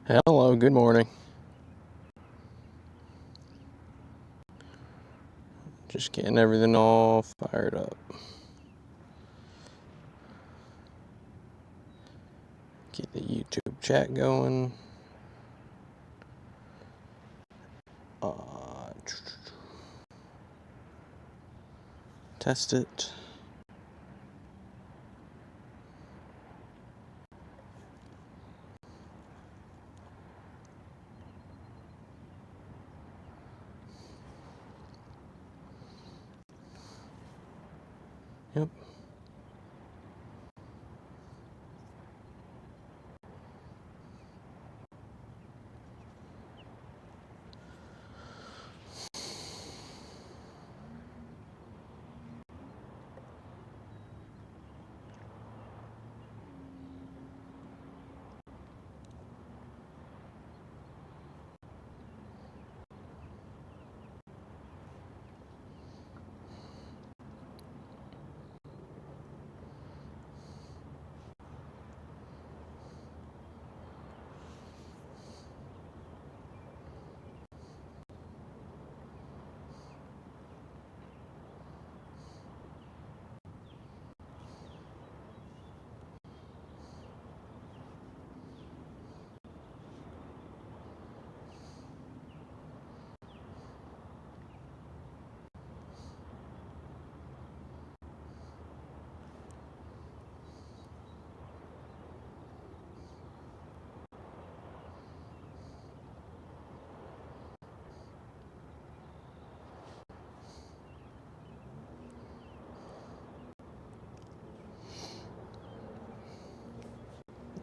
Hello, good morning. Just getting everything all fired up. Get the YouTube chat going. Test it. Yep.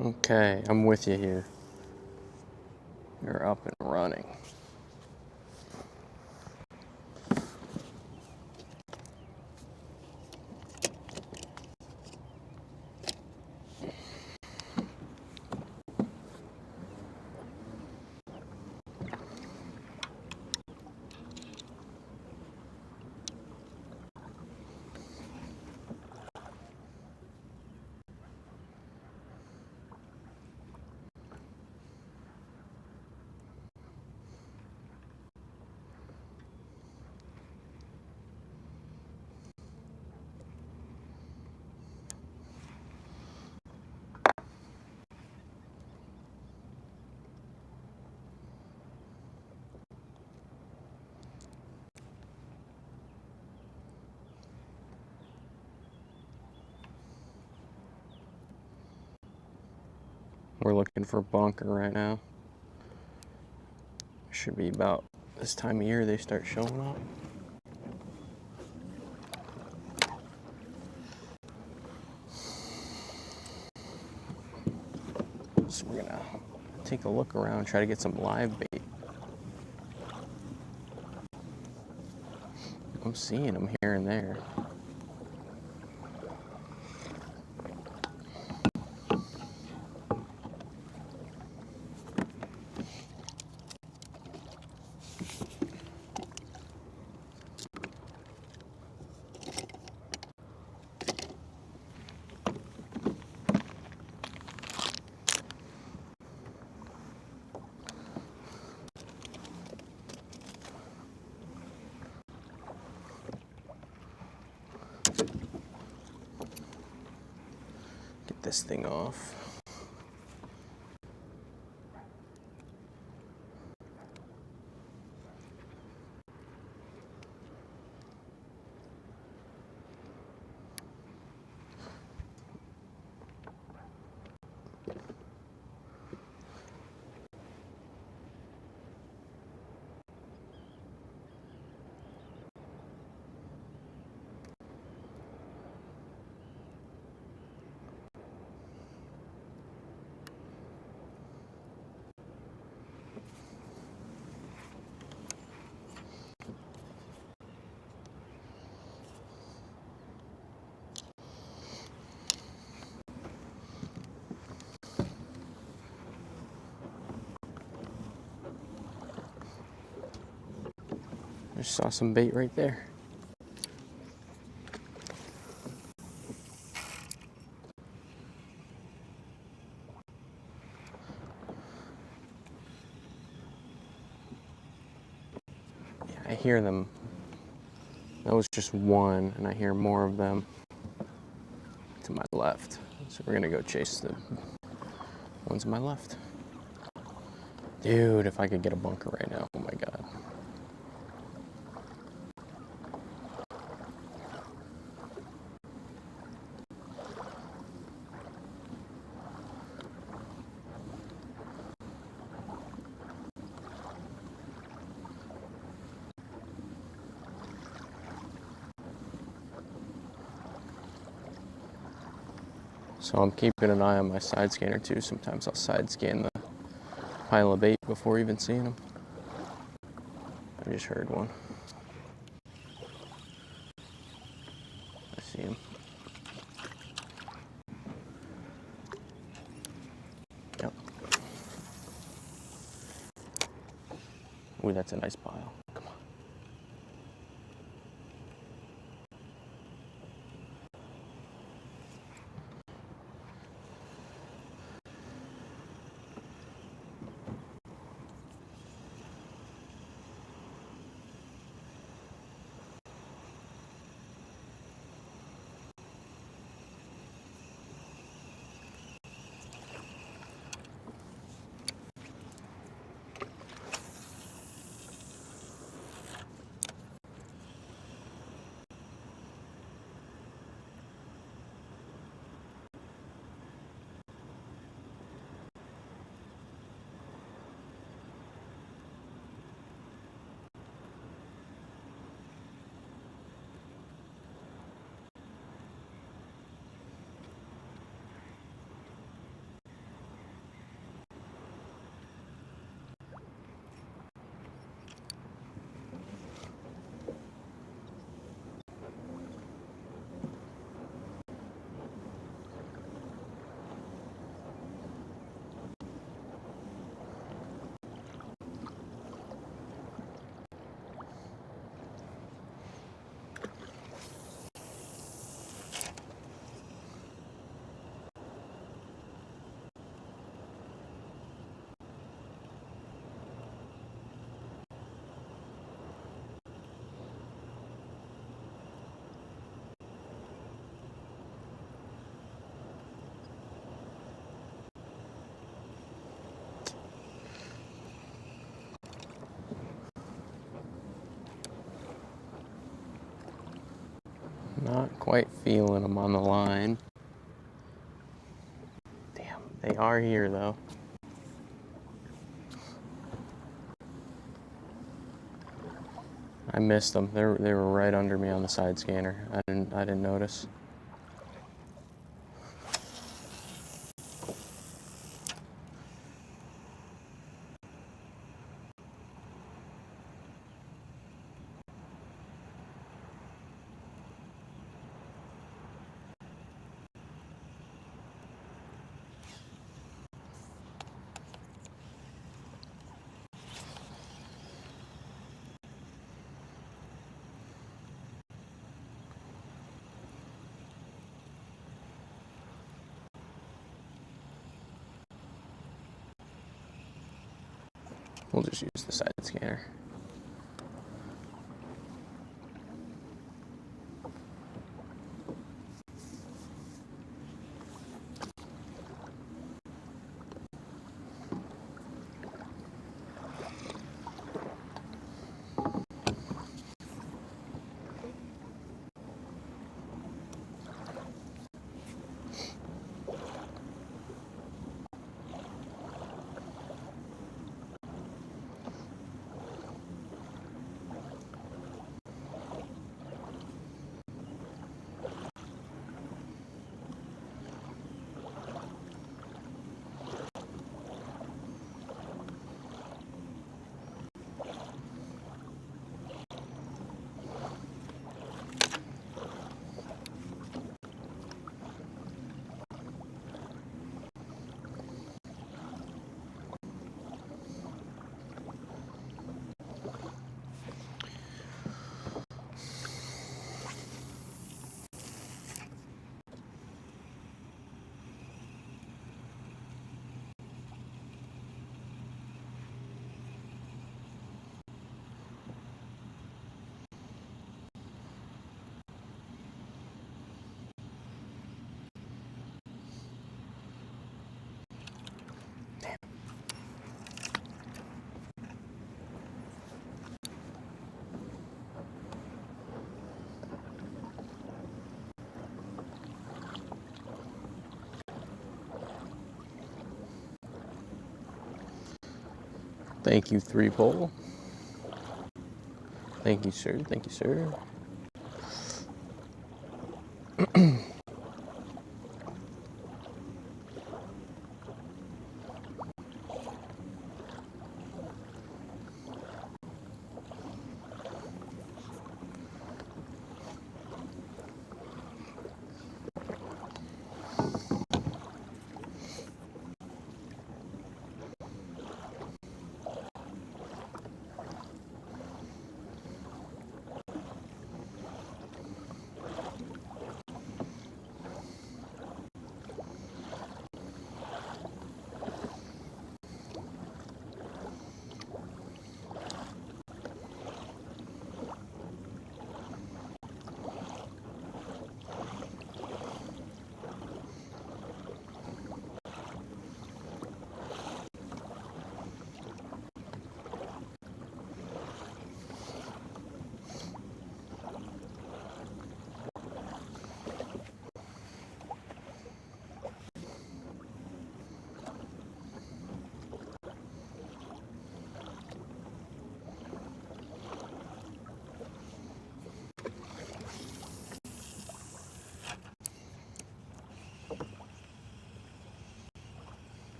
Okay, I'm with you here. You're up and running. We're looking for a bunker right now. Should be about this time of year they start showing up. So we're gonna take a look around, try to get some live bait. I'm seeing them here and there. Get this thing off. Just saw some bait right there. I hear them. That was just one, and I hear more of them to my left. So we're gonna go chase the ones to my left. Dude, if I could get a bunker right now, oh my god. So I'm keeping an eye on my side scanner too. Sometimes I'll side scan the pile of bait before even seeing them. I just heard one. I see him. Yep. Ooh, that's a nice pile. Come on. Not quite feeling them on the line. Damn, they are here though. I missed them. They were right under me on the side scanner. I didn't notice. We'll just use the side scanner. Thank you, 3-pole. Thank you, sir. Thank you, sir.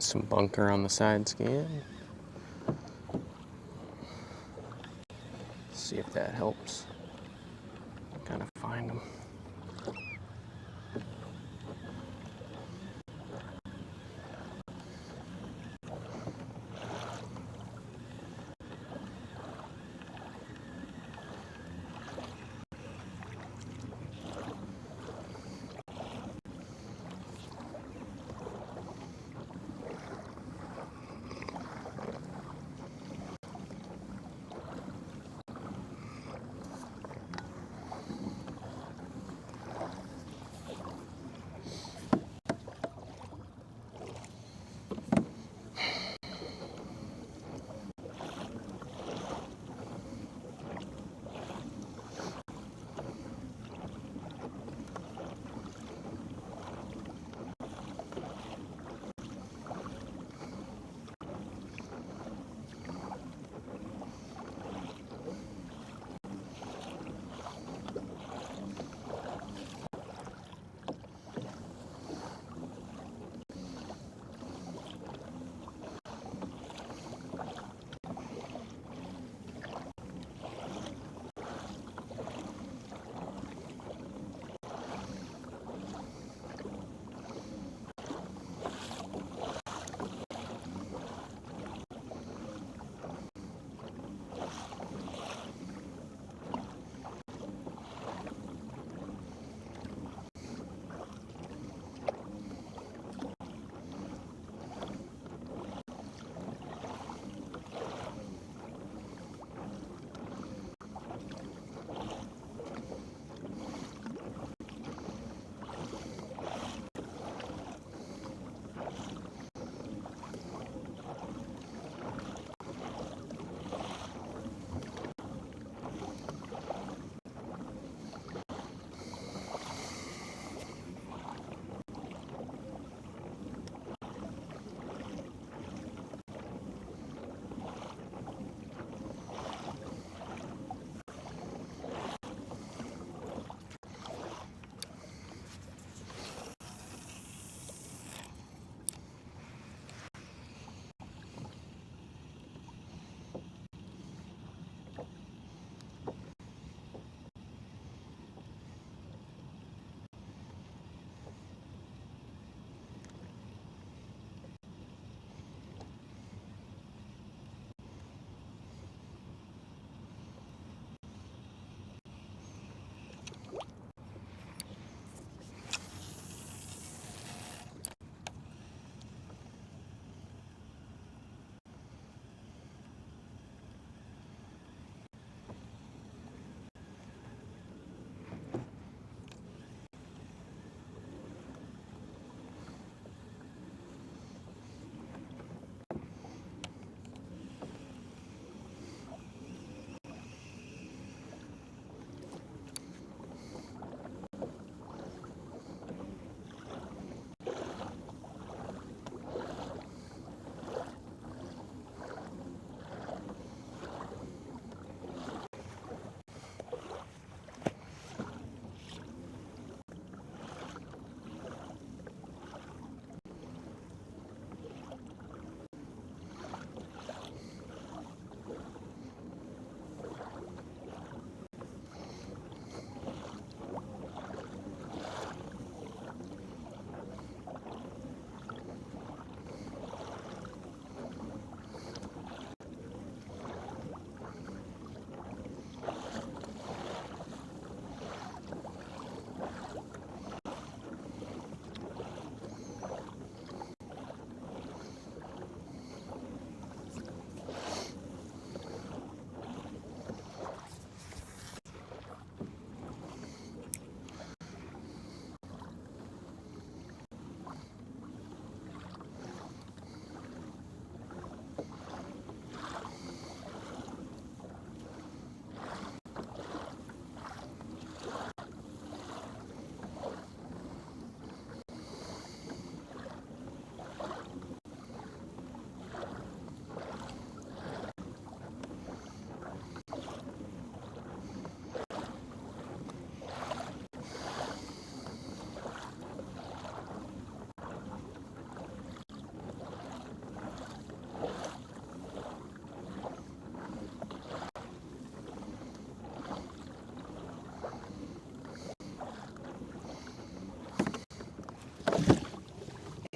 Some bunker on the side scan. See if that helps. Kind of find them.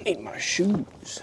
Need my shoes.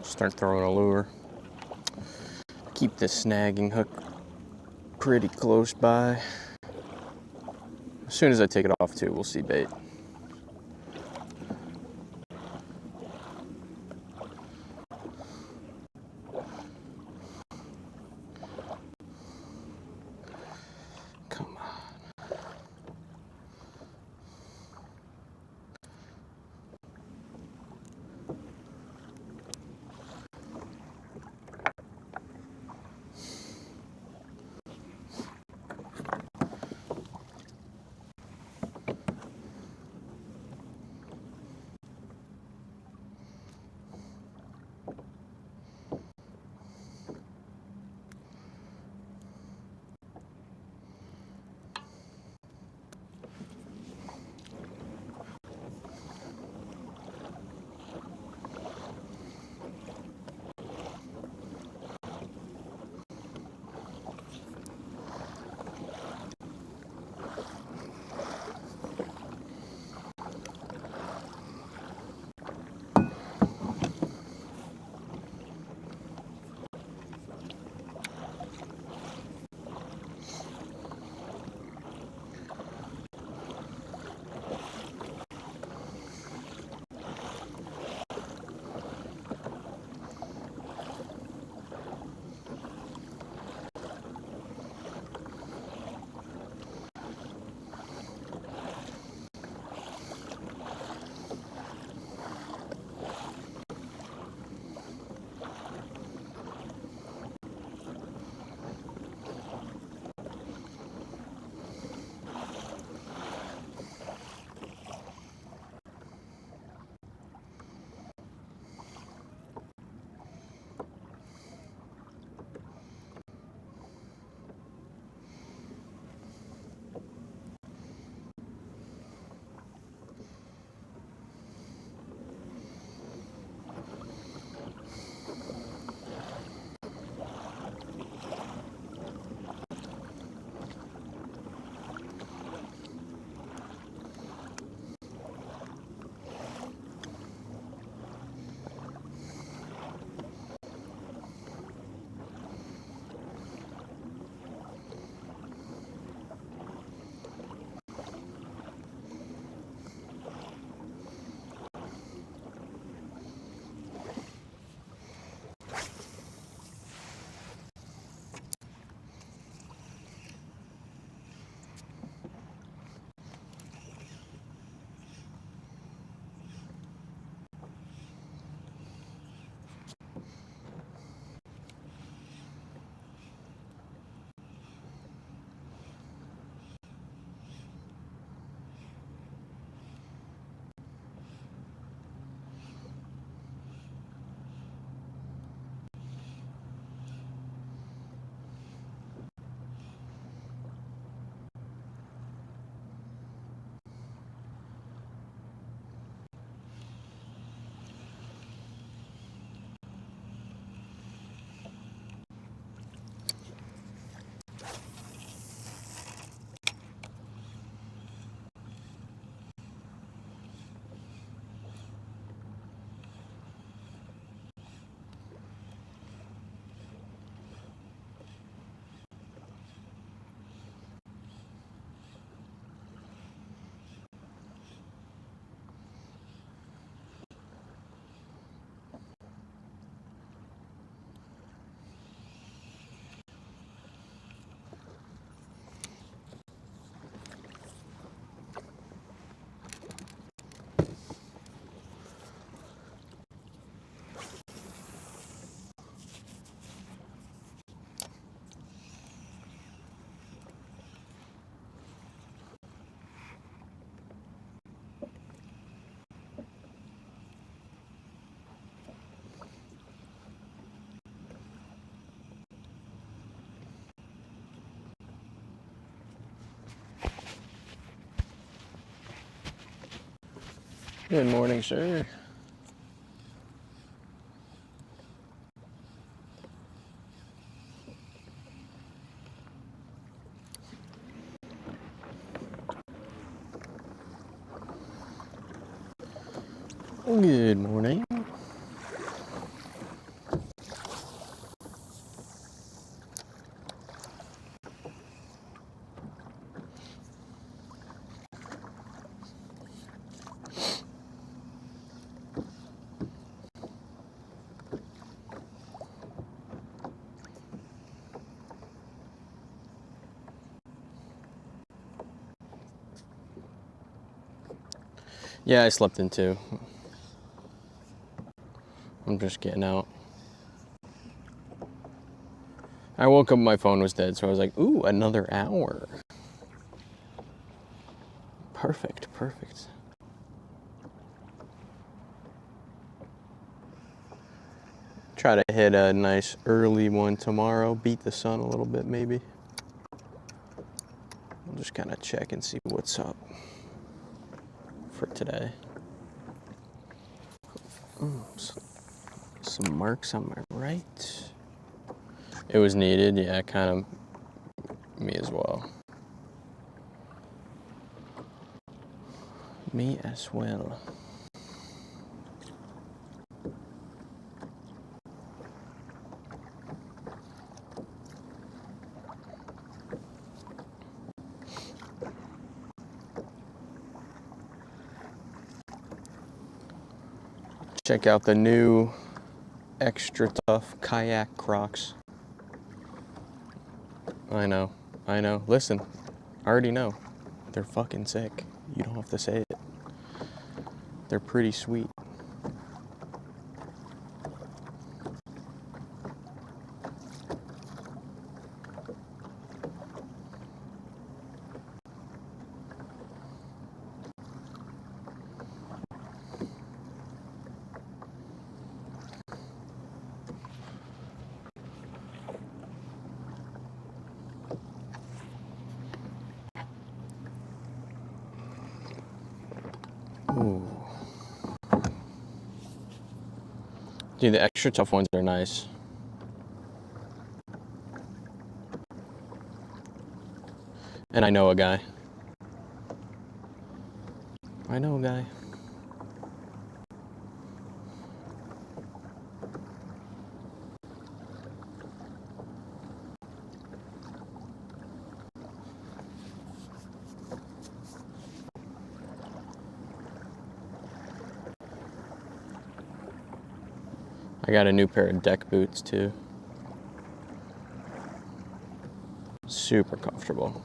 Start throwing a lure. Keep this snagging hook pretty close by. As soon as I take it off too, we'll see bait. Come on. Good morning, sir. Good morning. Yeah, I slept in too. I'm just getting out. I woke up, my phone was dead, so I was like, ooh, another hour. Perfect, perfect. Try to hit a nice early one tomorrow, beat the sun a little bit maybe. I'll just kind of check and see what's up for today. Some marks on my right. It was needed, yeah, kind of me as well. Me as well. Check out the new extra tough kayak Crocs. I know. Listen, I already know. They're fucking sick. You don't have to say it. They're pretty sweet. Ooh. Dude, the extra tough ones are nice. And I know a guy. I know a guy. I got a new pair of deck boots too. Super comfortable.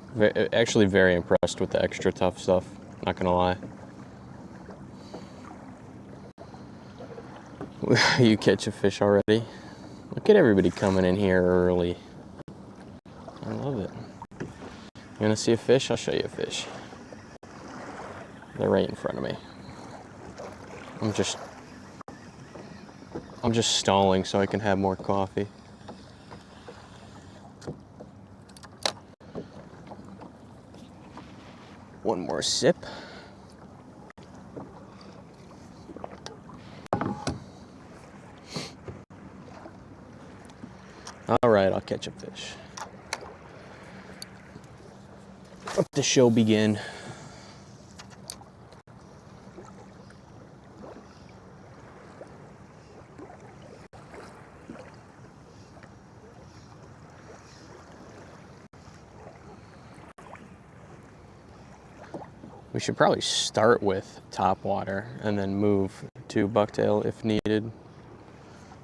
Actually very impressed with the extra tough stuff, not gonna lie. You catch a fish already? Look at everybody coming in here early. I love it. You wanna see a fish? I'll show you a fish. They're right in front of me. I'm just stalling so I can have more coffee. One more sip. All right, I'll catch a fish. Let the show begin. We should probably start with topwater and then move to bucktail if needed.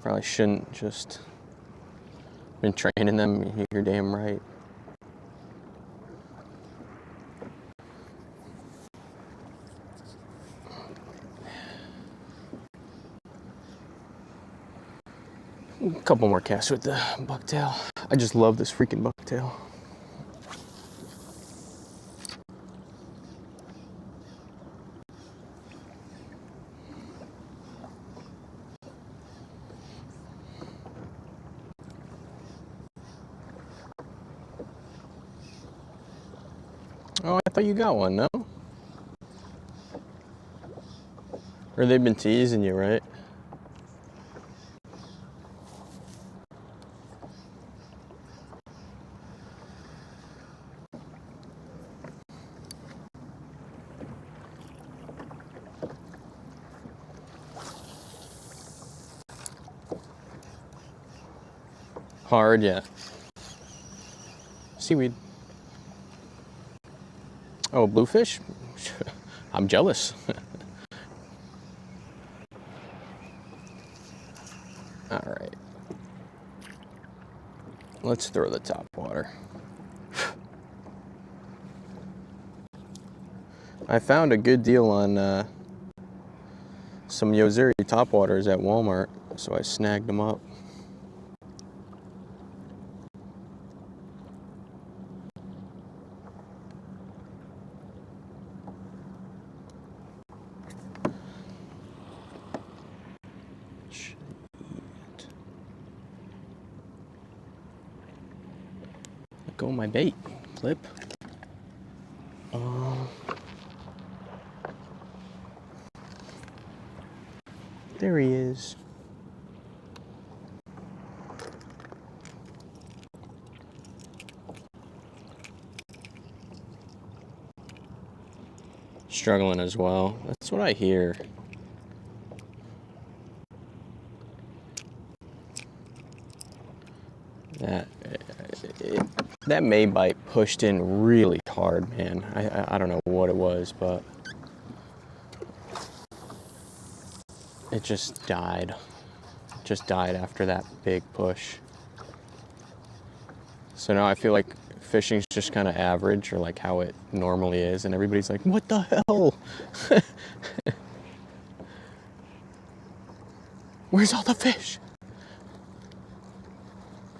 Probably shouldn't just been training them. You're damn right. A couple more casts with the bucktail. I just love this freaking bucktail. Oh, I thought you got one, no? Or they've been teasing you, right? Hard, yeah. Seaweed. Oh, bluefish? I'm jealous. All right. Let's throw the top water. I found a good deal on some Yoziri topwaters at Walmart, so I snagged them up. Let go of my bait, Flip. There he is. Struggling as well. That's what I hear. That May bite pushed in really hard, man. I don't know what it was, but it just died. It just died after that big push. So now I feel like fishing's just kind of average, or like how it normally is, and everybody's like, what the hell? Where's all the fish?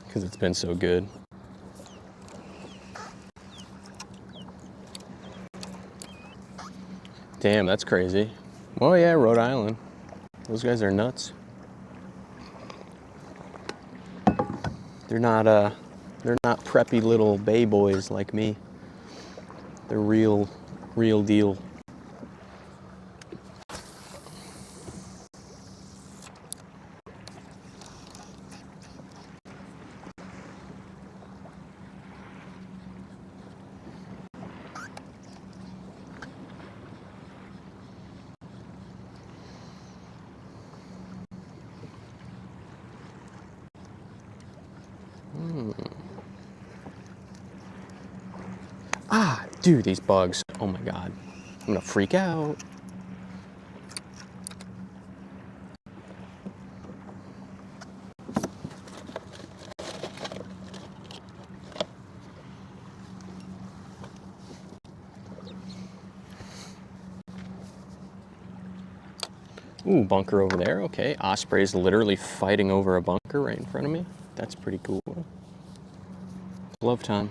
Because it's been so good. Damn, that's crazy. Oh yeah, Rhode Island. Those guys are nuts. They're not preppy little bay boys like me. They're real deal. Ah, dude, these bugs. Oh my God. I'm gonna freak out. Ooh, bunker over there. Okay, osprey's literally fighting over a bunker right in front of me. That's pretty cool. It's love time.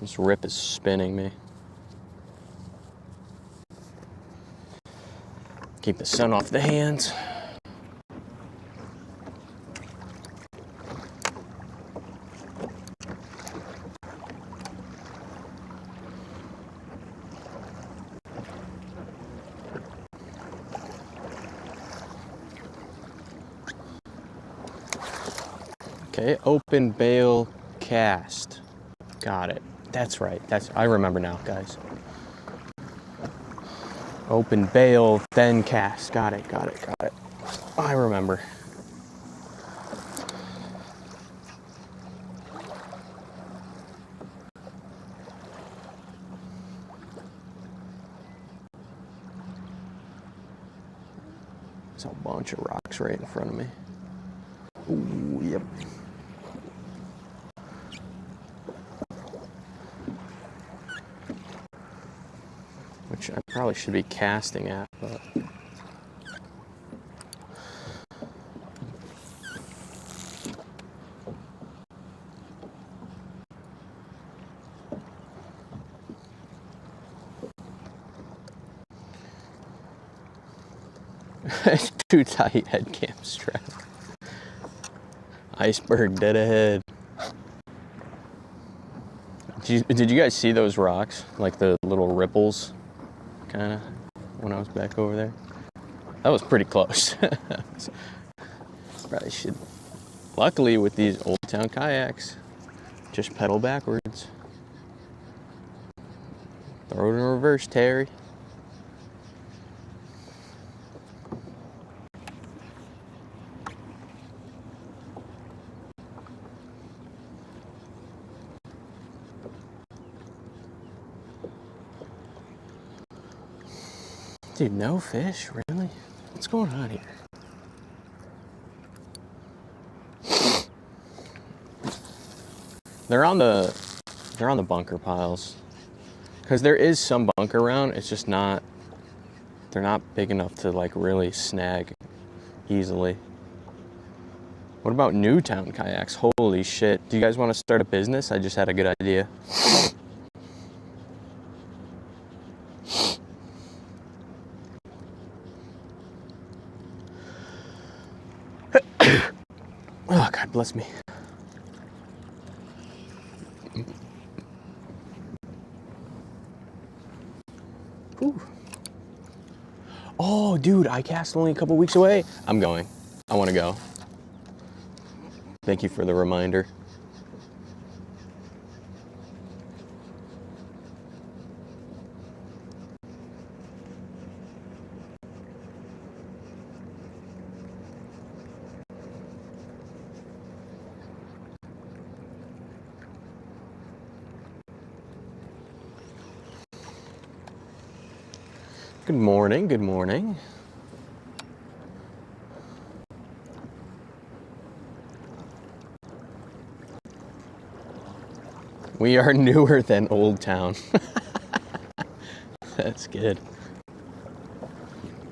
This rip is spinning me. Keep the sun off the hands. Okay, open bail cast. Got it. That's right. I remember now, guys. Open bail, then cast. Got it. I remember. There's a bunch of rocks right in front of me. Ooh, yep. Which I probably should be casting at, but... Too tight head cam strap. Iceberg dead ahead. Did you guys see those rocks? Like the little ripples, kind of, when I was back over there? That was pretty close. Probably should. Luckily, with these Old Town kayaks, just pedal backwards. Throw it in reverse, Terry. Dude, no fish? Really? What's going on here? They're on the bunker piles. Because there is some bunker around, it's just not, they're not big enough to like really snag easily. What about Newtown kayaks? Holy shit. Do you guys want to start a business? I just had a good idea. Oh, God bless me. Whew. Oh, dude, ICAST only a couple weeks away. I'm going. I want to go. Thank you for the reminder. Good morning, good morning. We are newer than Old Town. That's good.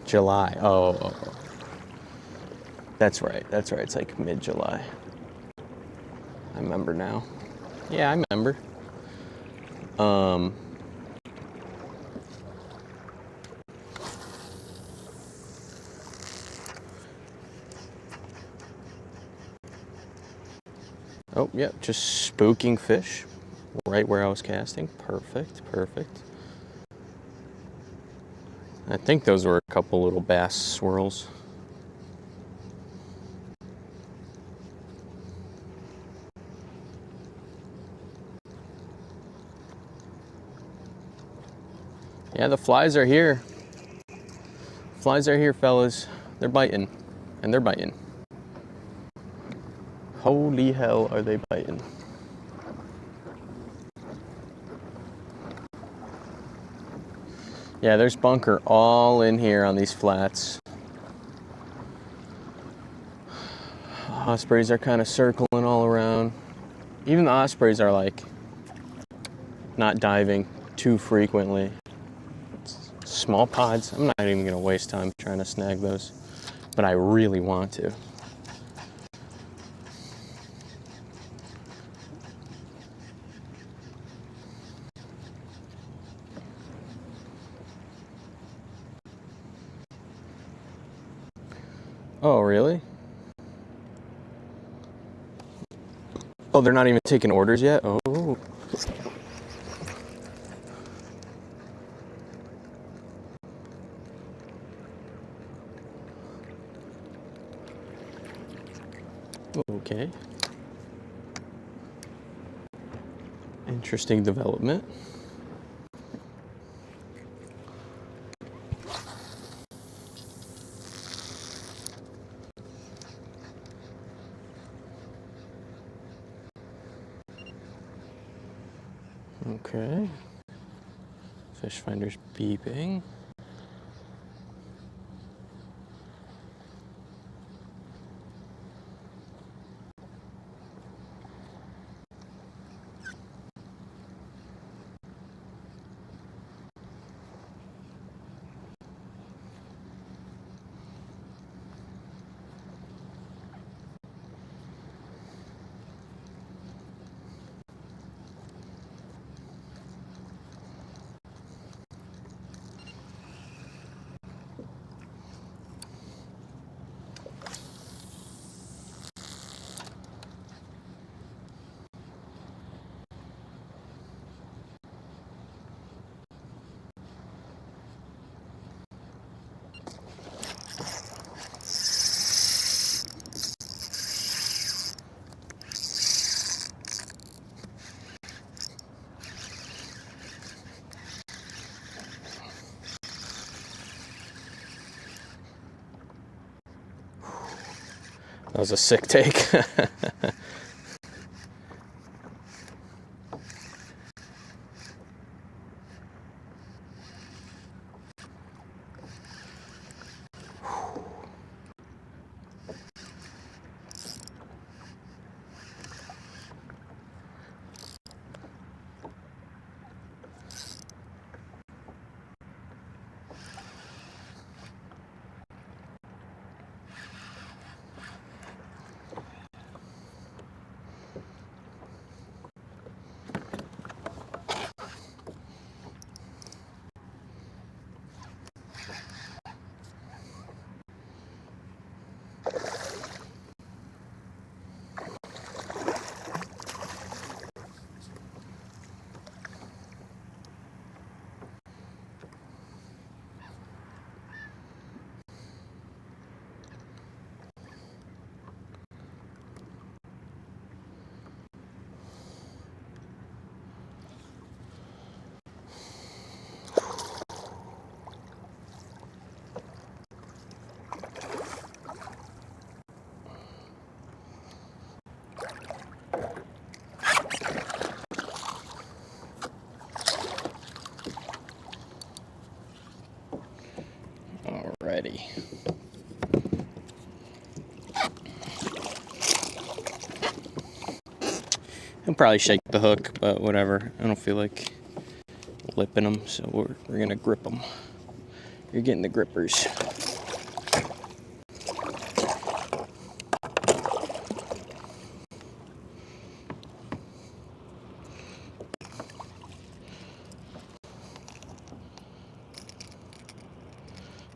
July. Oh. That's right. It's like mid-July. I remember now. Yeah, I remember. Oh, yeah, just spooking fish right where I was casting. Perfect. I think those were a couple little bass swirls. Yeah, the flies are here. Flies are here, fellas. They're biting. And they're biting. Holy hell, are they biting. Yeah, there's bunker all in here on these flats. Ospreys are kind of circling all around. Even the ospreys are like not diving too frequently. It's small pods. I'm not even gonna waste time trying to snag those, but I really want to. Oh, really? Oh, they're not even taking orders yet? Oh. Okay. Interesting development. Okay. Fish finder's beeping. That was a sick take. Alrighty. I'll probably shake the hook, but whatever. I don't feel like lipping them, so we're gonna grip them. You're getting the grippers.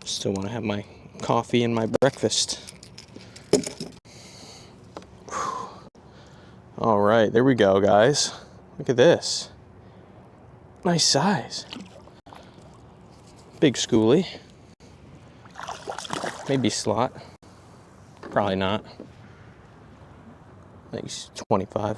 Still want to have my coffee and my breakfast. All right, there we go, guys. Look at this. Nice size. Big schoolie. Maybe slot. Probably not. I think he's 25.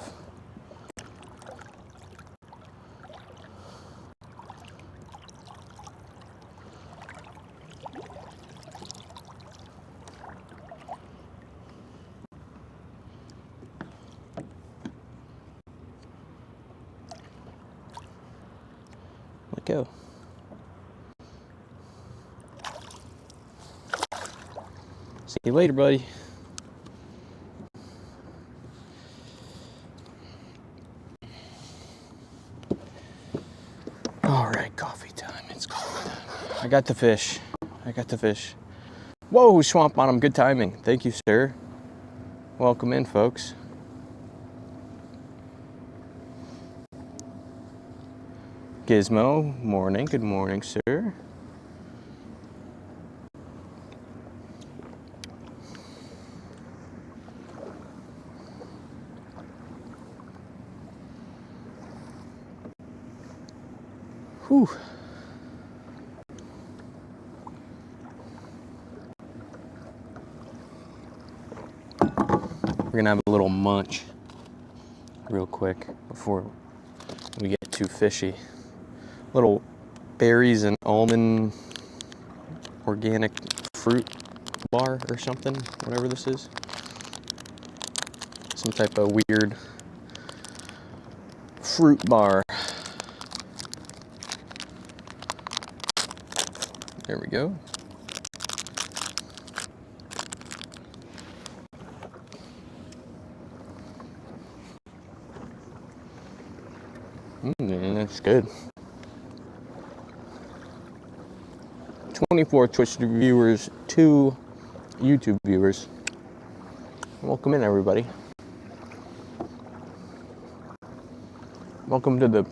Let go. See you later, buddy. All right, coffee time. It's coffee time. I got the fish. Whoa, swamp bottom. Good timing. Thank you, sir. Welcome in, folks. Gizmo, morning. Good morning, sir. Whew. We're gonna have a little munch real quick before we get too fishy. Little berries and almond organic fruit bar or something, whatever this is. Some type of weird fruit bar. There we go. That's good. 24 Twitch viewers, 2 YouTube viewers. Welcome in, everybody. Welcome to the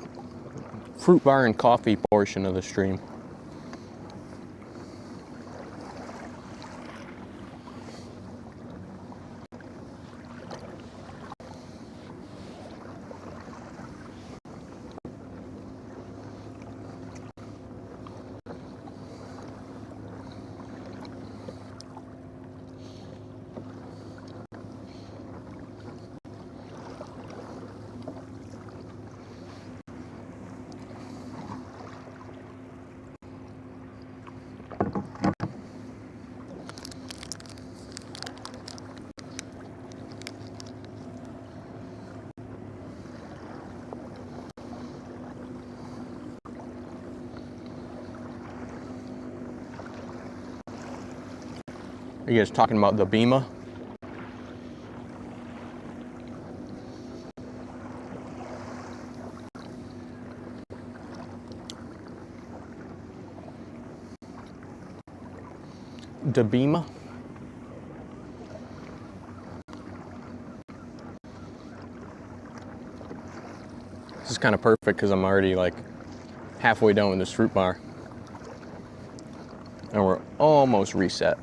fruit bar and coffee portion of the stream. Are you guys talking about the Bima? The Bima? This is kind of perfect because I'm already like halfway done with this fruit bar. And we're almost reset.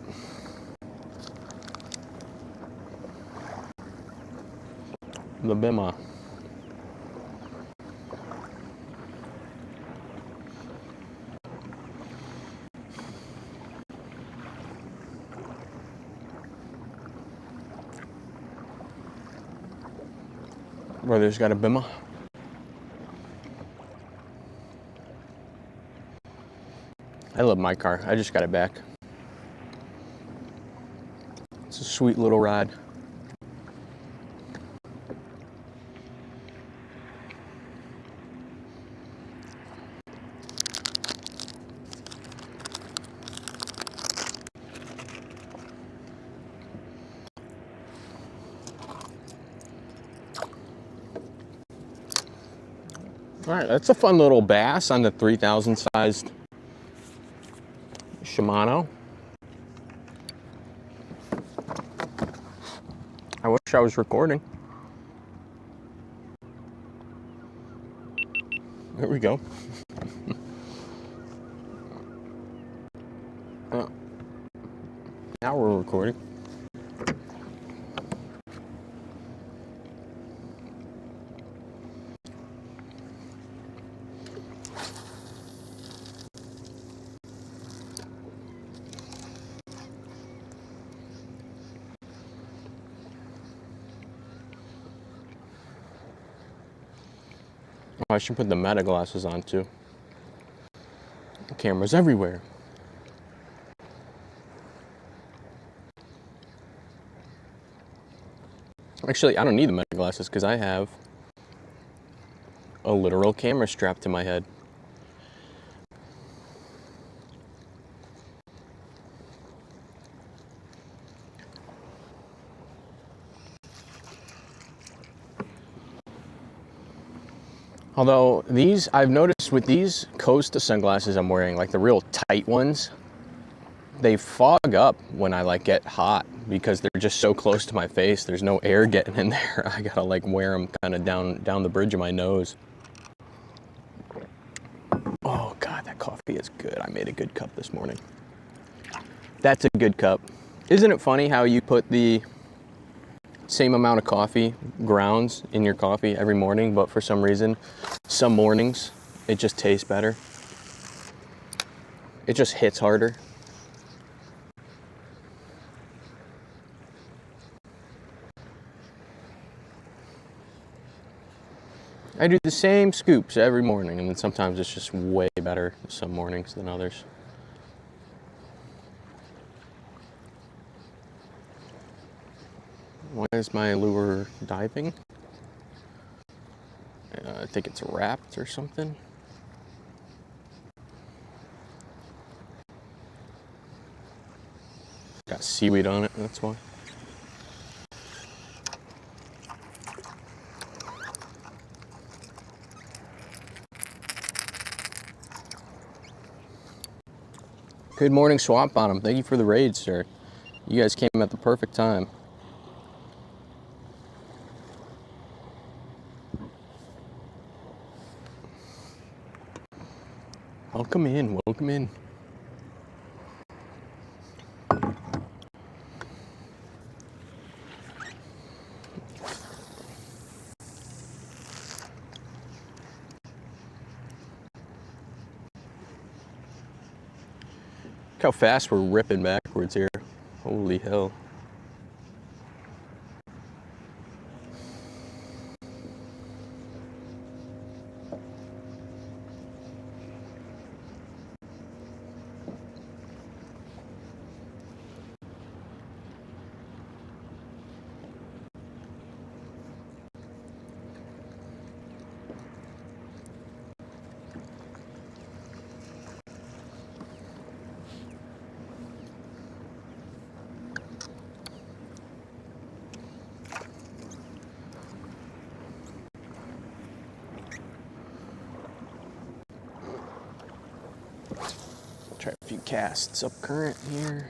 The Bima. Brother's got a Bima. I love my car. I just got it back. It's a sweet little ride. All right, that's a fun little bass on the 3,000 sized Shimano. I wish I was recording. There we go. Oh, now we're recording. Oh, I should put the meta glasses on too. The camera's everywhere. Actually, I don't need the meta glasses because I have a literal camera strapped to my head. Although these, I've noticed with these Costa sunglasses I'm wearing, like the real tight ones, they fog up when I like get hot because they're just so close to my face. There's no air getting in there. I gotta like wear them kind of down the bridge of my nose. Oh God, that coffee is good. I made a good cup this morning. That's a good cup. Isn't it funny how you put the same amount of coffee grounds in your coffee every morning, but for some reason, some mornings, it just tastes better. It just hits harder. I do the same scoops every morning, and then sometimes it's just way better some mornings than others. Why is my lure diving? I think it's wrapped or something. Got seaweed on it, that's why. Good morning, Swamp Bottom. Thank you for the raid, sir. You guys came at the perfect time. Welcome in, welcome in. Look how fast we're ripping backwards here. Holy hell. Try a few casts up current here.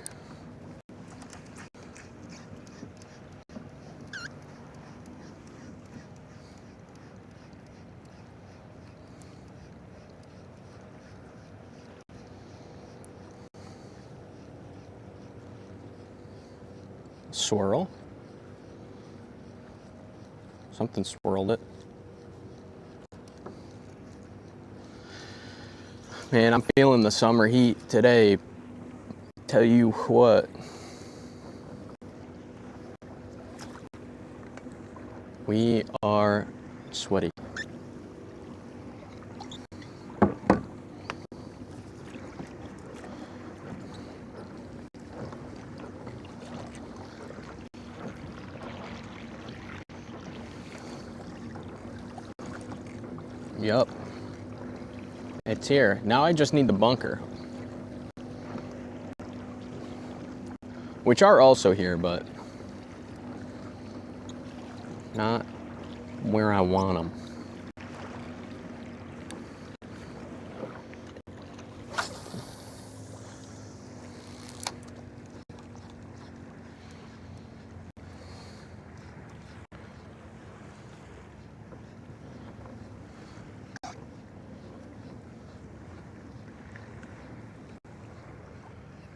Swirl. Something swirled it. Man, I'm feeling the summer heat today. Tell you what. We are sweaty. Yup. It's here. Now I just need the bunker. Which are also here, but not where I want them.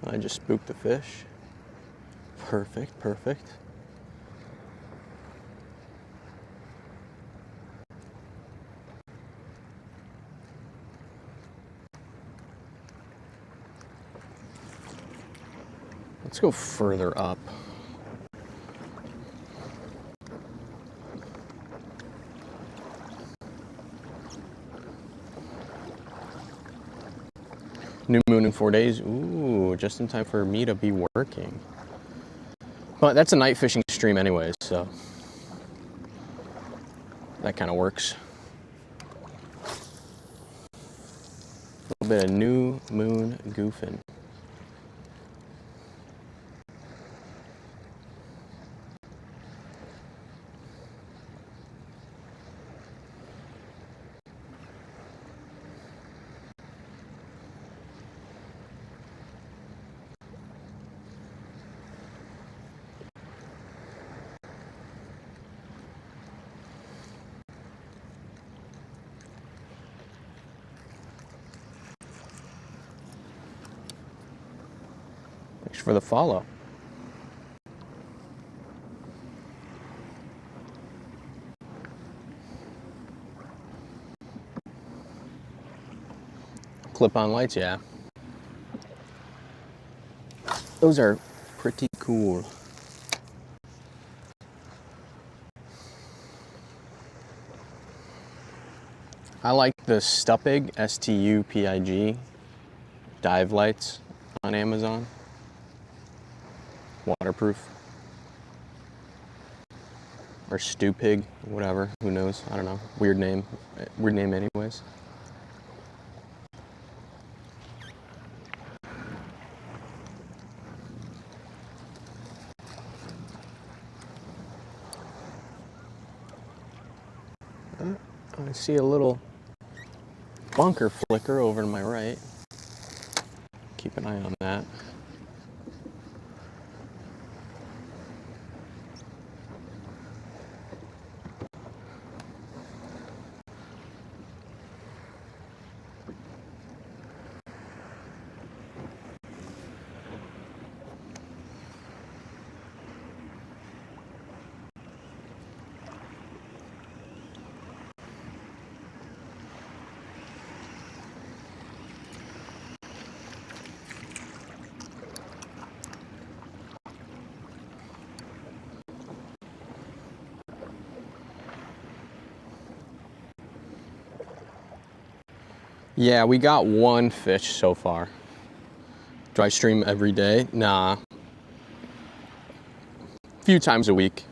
I just spooked the fish. Perfect, perfect. Let's go further up. New moon in 4 days. Ooh, just in time for me to be working. But that's a night fishing stream anyways, so that kind of works. A little bit of new moon goofing. Thanks for the follow. Clip-on lights, yeah. Those are pretty cool. I like the Stupig, S-T-U-P-I-G, dive lights on Amazon. Waterproof. Or Stupig, whatever, who knows, I don't know. Weird name anyways. I see a little bunker flicker over to my right. Keep an eye on that. Yeah, we got one fish so far. Do I stream every day? Nah. A few times a week.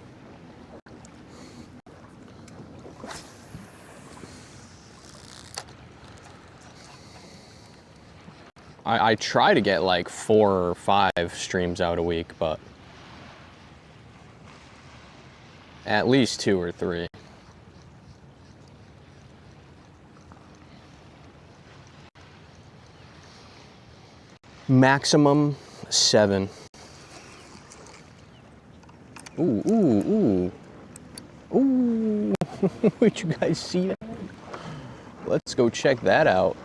I try to get like 4 or 5 streams out a week, but at least 2 or 3. Maximum 7. Ooh, ooh, ooh. Ooh. Did you guys see that? Let's go check that out.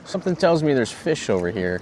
Something tells me there's fish over here.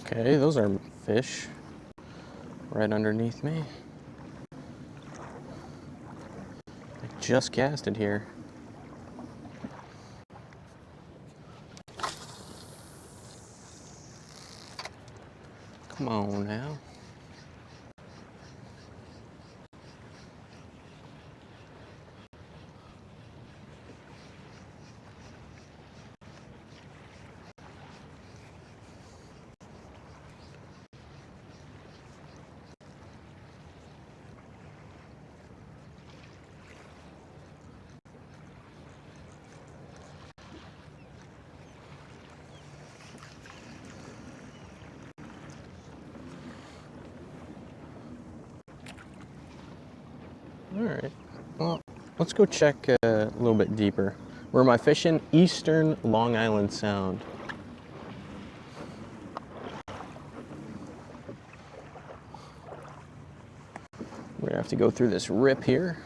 Okay, those are fish right underneath me. I just casted here. Come on now. All right, well, let's go check a little bit deeper. Where am I fishing? Eastern Long Island Sound. We're gonna have to go through this rip here.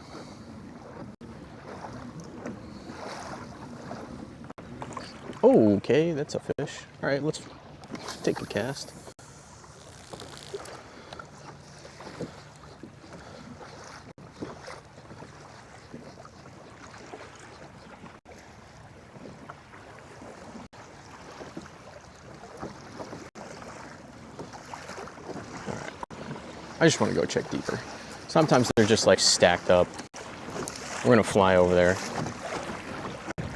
Oh, okay, that's a fish. All right, let's take a cast. I just want to go check deeper. Sometimes they're just like stacked up. We're gonna fly over there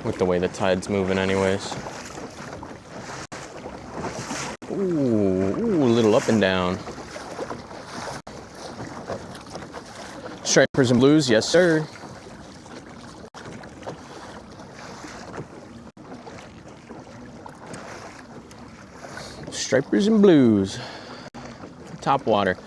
with the way the tide's moving anyways. Ooh, a little up and down. Stripers and blues, yes sir. Stripers and blues. Top water.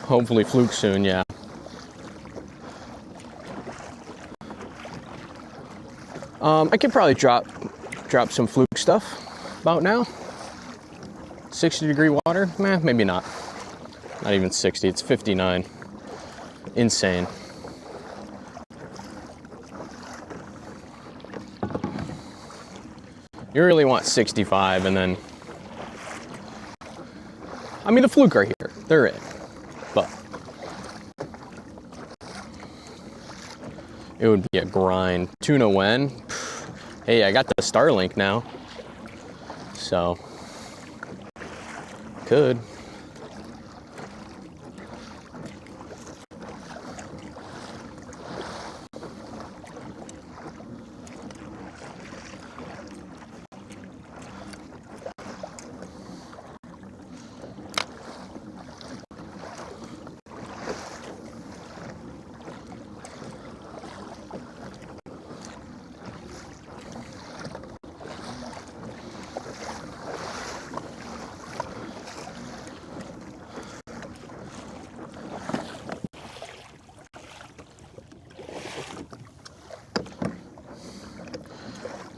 Hopefully fluke soon, yeah. I could probably drop some fluke stuff about now. 60-degree water? Maybe not. Not even 60, it's 59. Insane. You really want 65 and then I mean, the fluke are here. They're in. But it would be a grind. Tuna when? Hey, I got the Starlink now. So, could.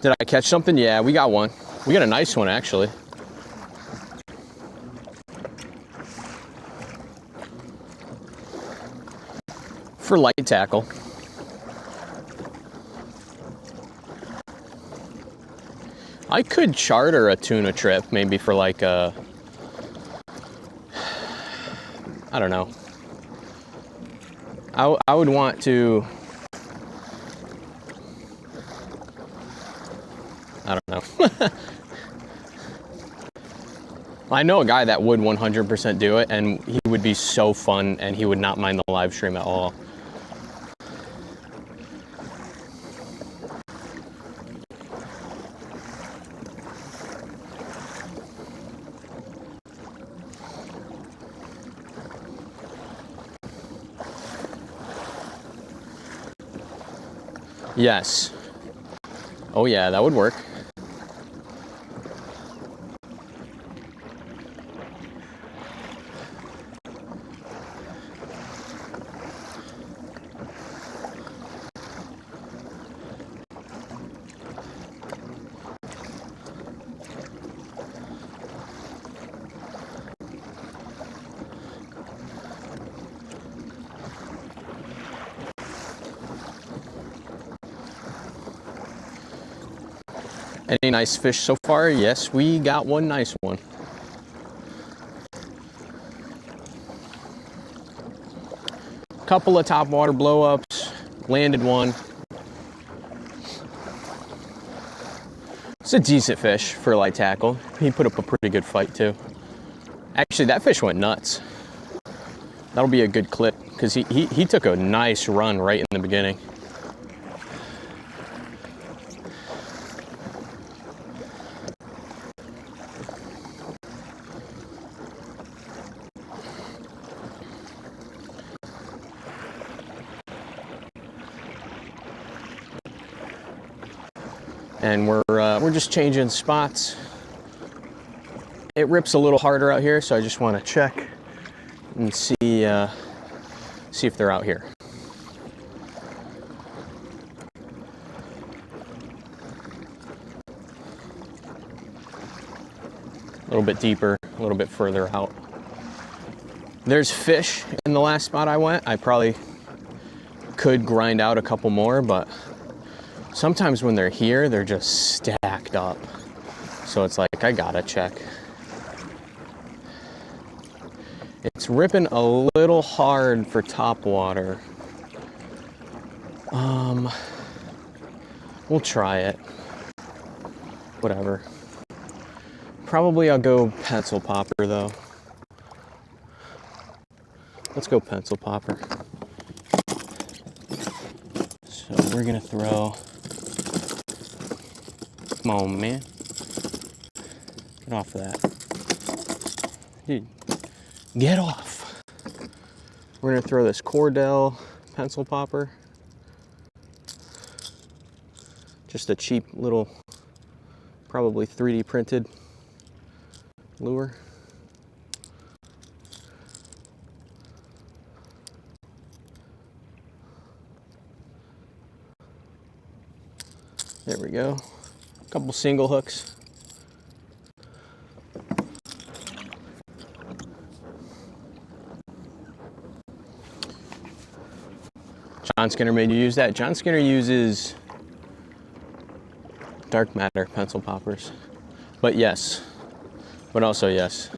Did I catch something? Yeah, we got one. We got a nice one, actually. For light tackle. I could charter a tuna trip, maybe for like a, I don't know. I would want to, I don't know. I know a guy that would 100% do it, and he would be so fun, and he would not mind the live stream at all. Yes. Oh yeah, that would work. Any nice fish so far? Yes, we got one nice one. Couple of topwater blow-ups, landed one. It's a decent fish for light tackle. He put up a pretty good fight too. Actually, that fish went nuts. That'll be a good clip because he took a nice run right in the beginning. And we're just changing spots. It rips a little harder out here, so I just want to check and see if they're out here. A little bit deeper, a little bit further out. There's fish in the last spot I went. I probably could grind out a couple more, but sometimes when they're here, they're just stacked up. So it's like, I gotta check. It's ripping a little hard for top water. We'll try it. Whatever. Probably I'll go pencil popper though. Let's go pencil popper. So we're gonna throw, come on man, get off of that. Dude, get off. We're gonna throw this Cordell pencil popper. Just a cheap little, probably 3D printed lure. There we go. A couple single hooks. John Skinner made you use that. John Skinner uses dark matter pencil poppers. But yes. But also yes.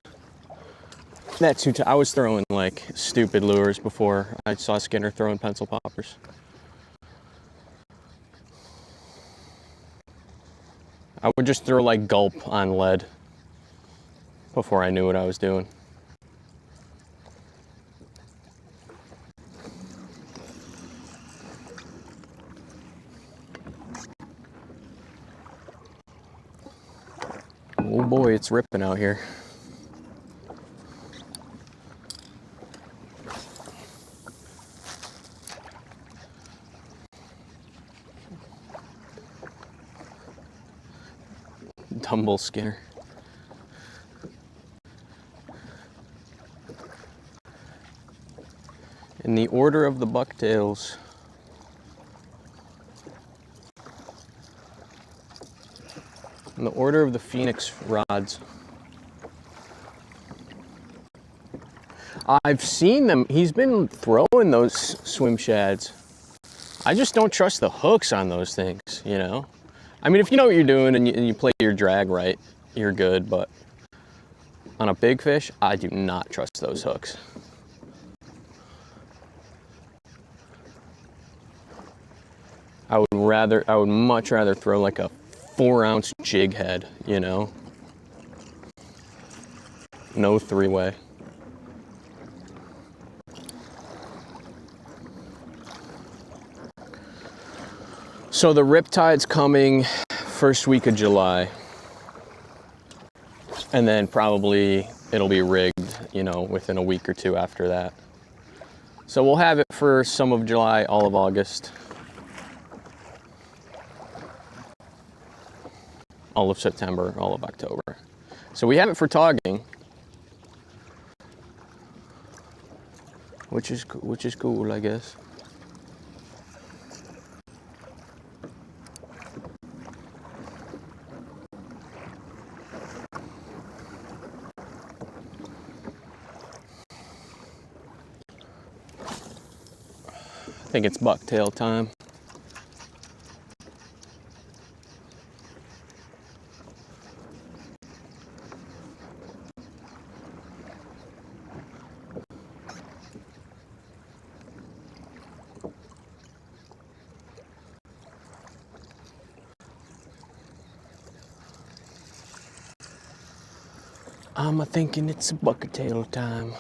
That's who I was throwing like stupid lures before I saw Skinner throwing pencil poppers. I would just throw like gulp on lead before I knew what I was doing. Oh boy, it's ripping out here. Tumble Skinner. In the order of the bucktails, in the order of the Phoenix rods. I've seen them. He's been throwing those swim shads. I just don't trust the hooks on those things, you know? I mean, if you know what you're doing and you play your drag right, you're good, but on a big fish, I do not trust those hooks. I would much rather throw like a 4-ounce jig head, you know? No 3-way. So the riptide's coming first week of July. And then probably it'll be rigged, you know, within a week or two after that. So we'll have it for some of July, all of August, all of September, all of October. So we have it for togging, which is cool, I guess. I think it's bucktail time. I'm thinking it's bucktail time.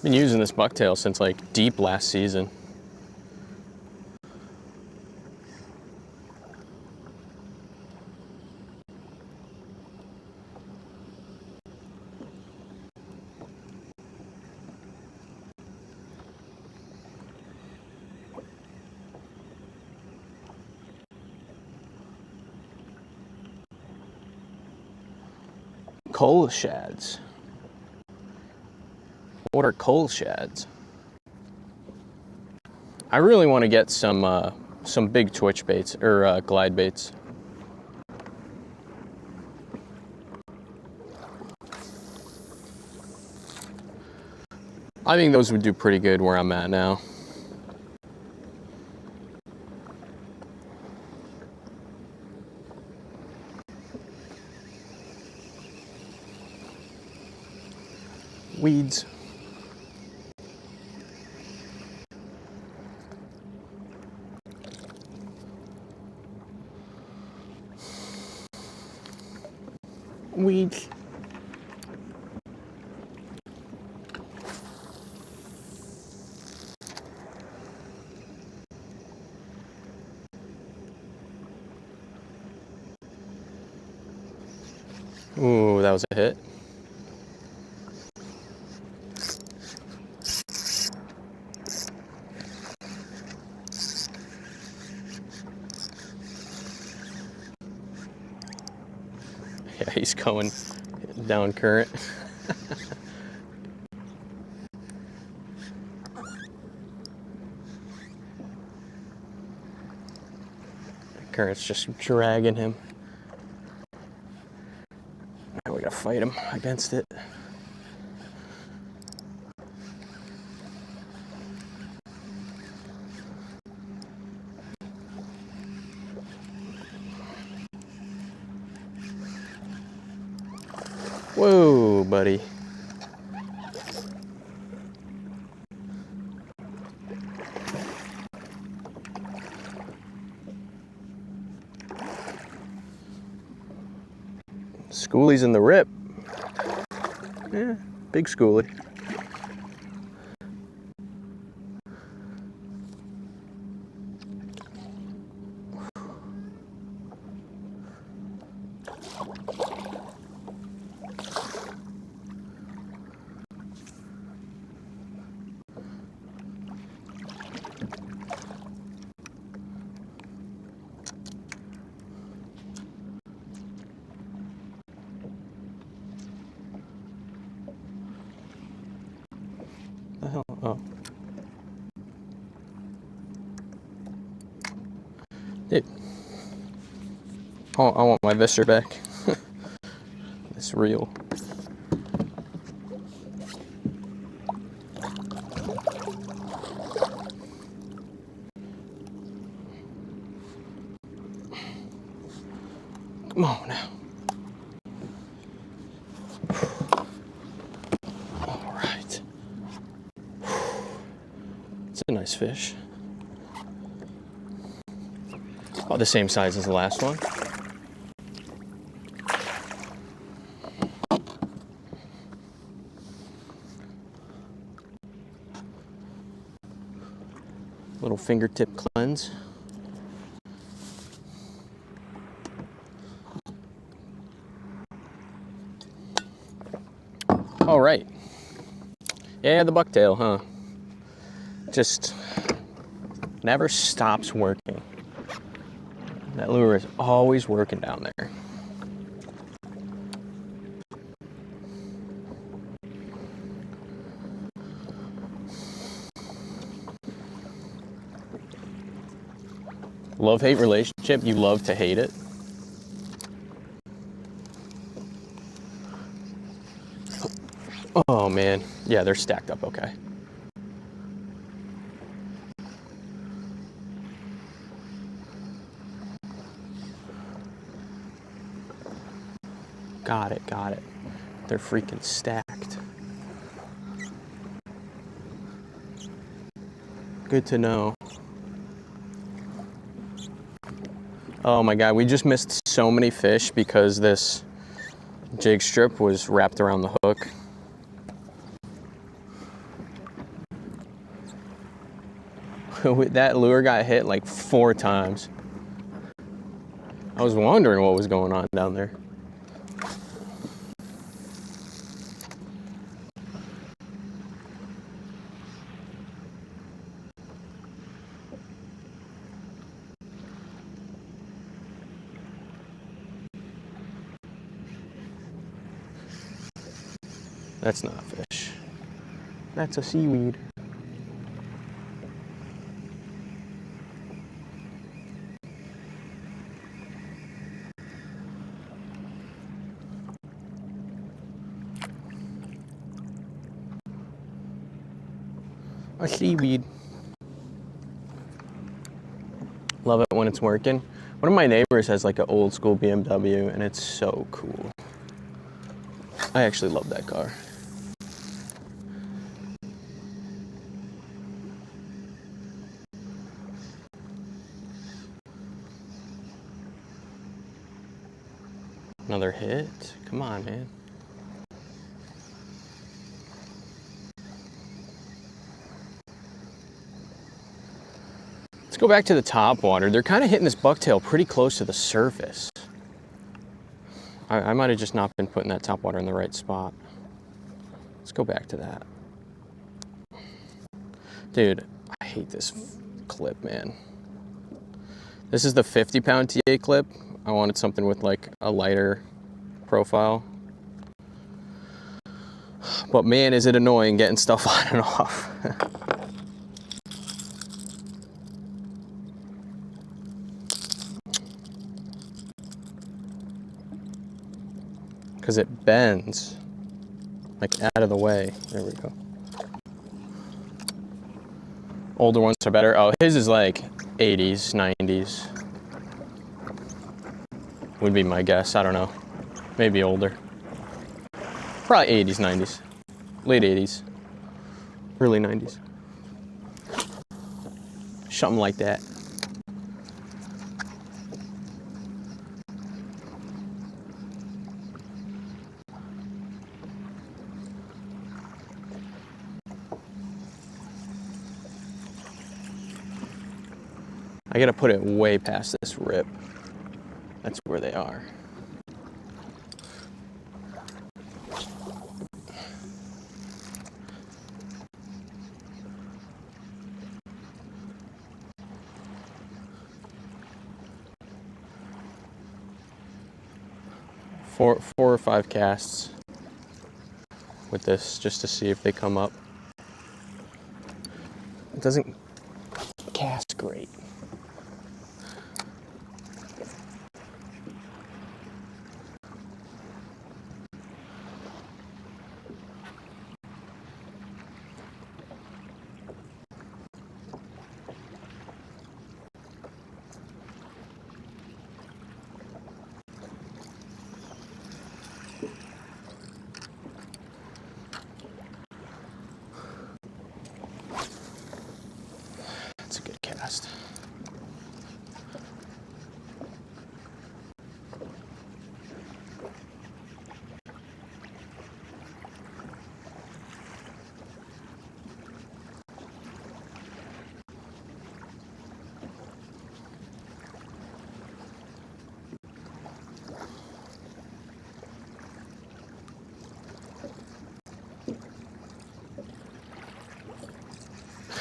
Been using this bucktail since like deep last season. Coal shads. What are coal shads? I really want to get some big twitch baits or glide baits. I think those would do pretty good where I'm at now. Weeds. Weeds. Ooh, that was a hit. Yeah, he's going down current. Current's just dragging him. Now we gotta fight him against it. Whoa, buddy. Schoolie's in the rip. Yeah, big schoolie. The hell? Oh. Dude. Oh, I want my visor back. It's real. Come on now. All right. It's a nice fish. About the same size as the last one. Little fingertip cleanse. All right. Yeah, the bucktail, huh? Just never stops working. That lure is always working down there. Love-hate relationship, you love to hate it. Oh man, yeah, they're stacked up okay. Got it, got it. They're freaking stacked. Good to know. Oh my God, we just missed so many fish because this jig strip was wrapped around the hook. That lure got hit like 4 times. I was wondering what was going on down there. That's not a fish. That's a seaweed. A seaweed. Love it when it's working. One of my neighbors has like an old school BMW and it's so cool. I actually love that car. Another hit? Come on, man. Let's go back to the top water. They're kind of hitting this bucktail pretty close to the surface. I might have just not been putting that top water in the right spot. Let's go back to that. Dude, I hate this clip, man. This is the 50-pound TA clip. I wanted something with like a lighter profile. But man, is it annoying getting stuff on and off. because it bends like out of the way. There we go. Older ones are better. Oh, his is like 80s, 90s. Would be my guess. I don't know. Maybe older. Probably 80s, 90s. Late 80s. Early 90s. Something like that. I gotta put it way past this rip. That's where they are. Four or five casts with this just to see if they come up. It doesn't cast great. That's a good cast.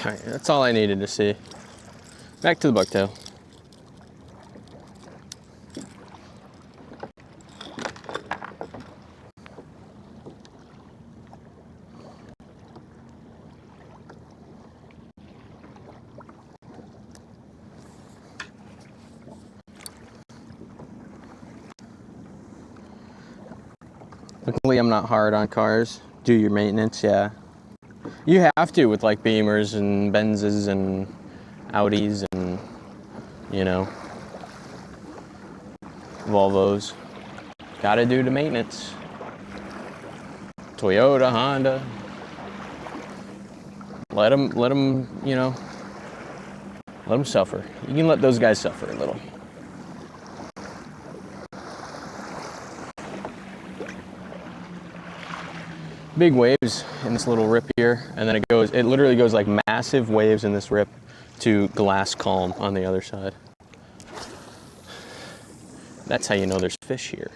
All right, that's all I needed to see. Back to the bucktail. Luckily, I'm not hard on cars. Do your maintenance, yeah. You have to with like Beamers and Benzes and Audis and, you know, Volvos. Gotta do the maintenance. Toyota, Honda. Let them, you know, let them suffer. You can let those guys suffer a little. Big waves in this little rip here, and then it literally goes like massive waves in this rip to glass calm on the other side. That's how you know there's fish here.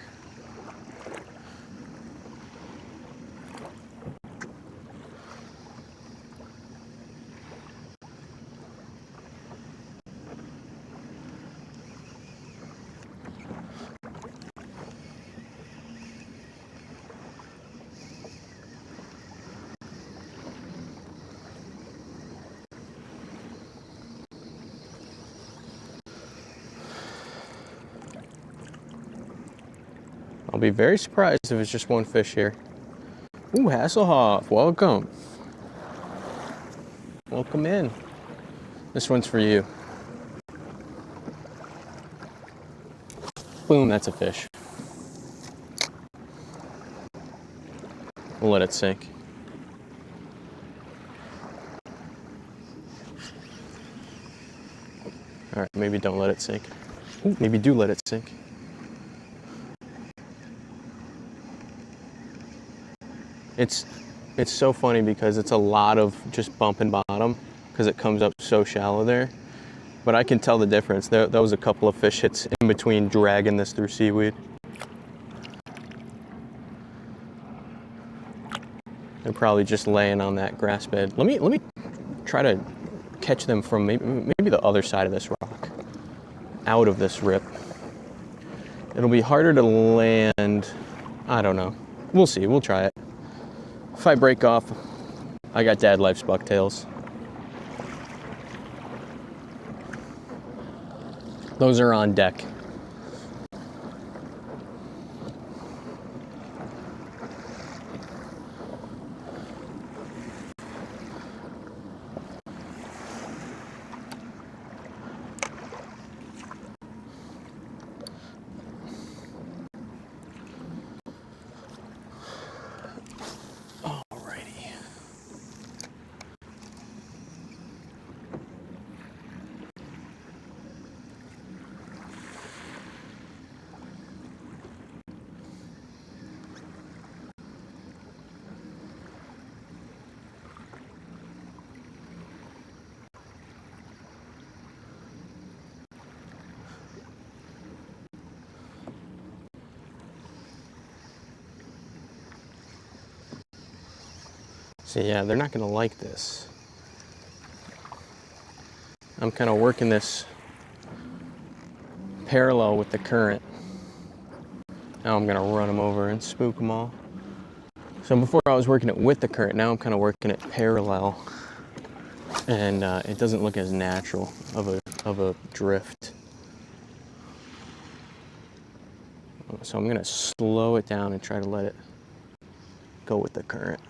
I'll be very surprised if it's just one fish here. Ooh, Hasselhoff, welcome. Welcome in. This one's for you. Boom, that's a fish. We'll let it sink. All right, maybe don't let it sink. Ooh, maybe do let it sink. It's so funny because it's a lot of just bump and bottom because it comes up so shallow there. But I can tell the difference. There was a couple of fish hits in between dragging this through seaweed. They're probably just laying on that grass bed. Let me try to catch them from maybe the other side of this rock, out of this rip. It'll be harder to land. I don't know. We'll see. We'll try it. If I break off, I got Dad Life's bucktails. Those are on deck. So yeah, they're not gonna like this. I'm kind of working this parallel with the current. Now I'm gonna run them over and spook them all. So before I was working it with the current, now I'm kind of working it parallel, and it doesn't look as natural of a drift. So I'm gonna slow it down and try to let it go with the current.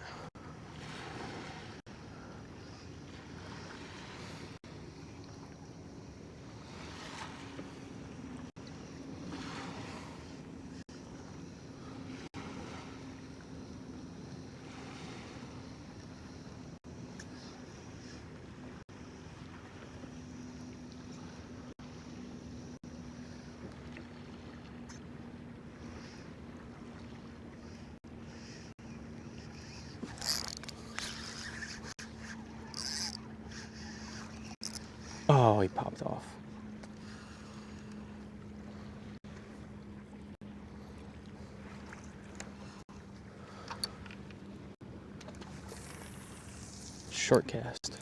Oh, he popped off. Short cast.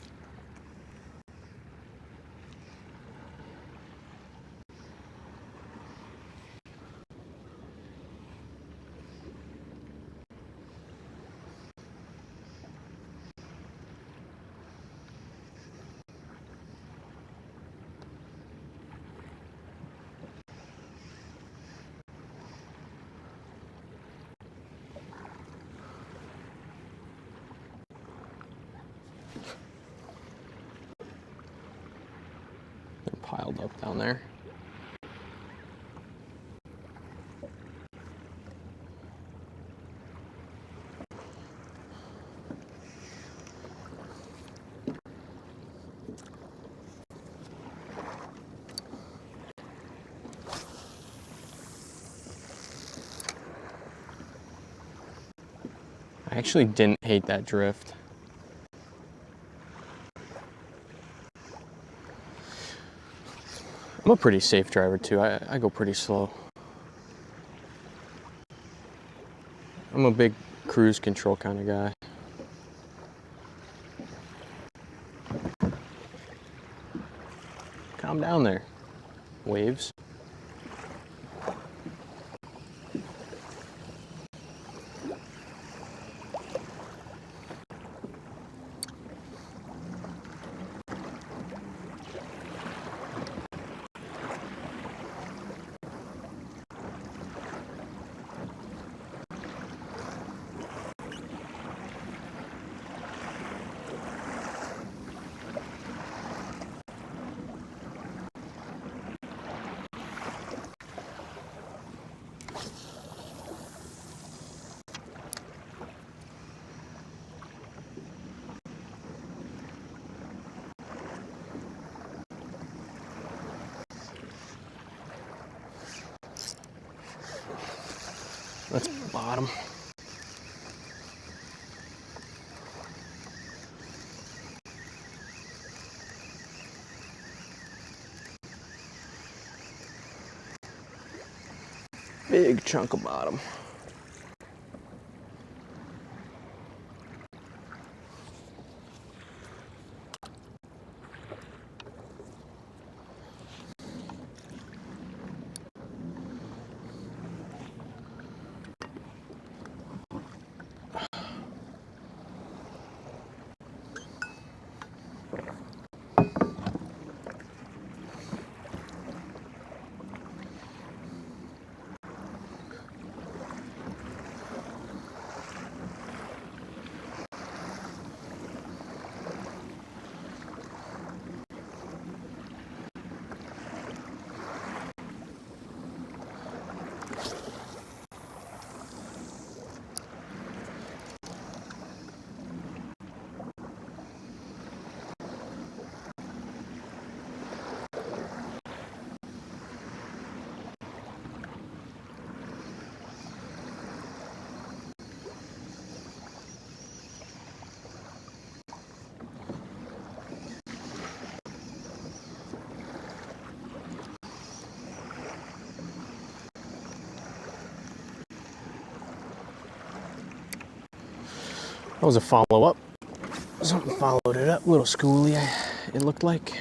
They're piled up down there. I actually didn't hate that drift. I'm a pretty safe driver too. I go pretty slow. I'm a big cruise control kind of guy. Calm down there, waves. That's bottom. Big chunk of bottom. That was a follow-up. Something followed it up, a little schooly, it looked like.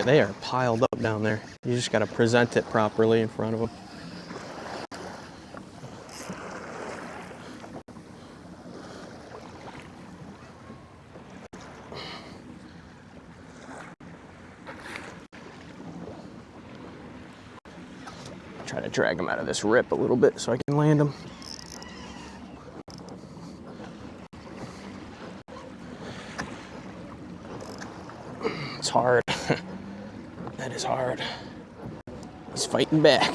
They are piled up down there. You just got to present it properly in front of them. Try to drag them out of this rip a little bit so I can land them. It's hard. That is hard. He's fighting back.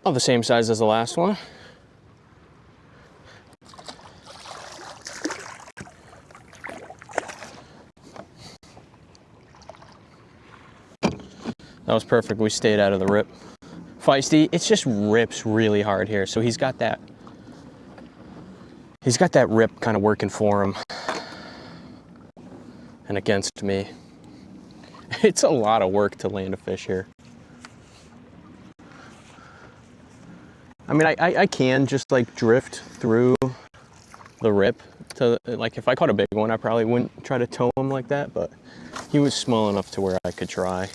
All the same size as the last one. That was perfect. We stayed out of the rip. Feisty, it just rips really hard here. So he's got that rip kind of working for him and against me. It's a lot of work to land a fish here. I mean, I can just like drift through the rip to, like, if I caught a big one, I probably wouldn't try to tow him like that, but he was small enough to where I could try.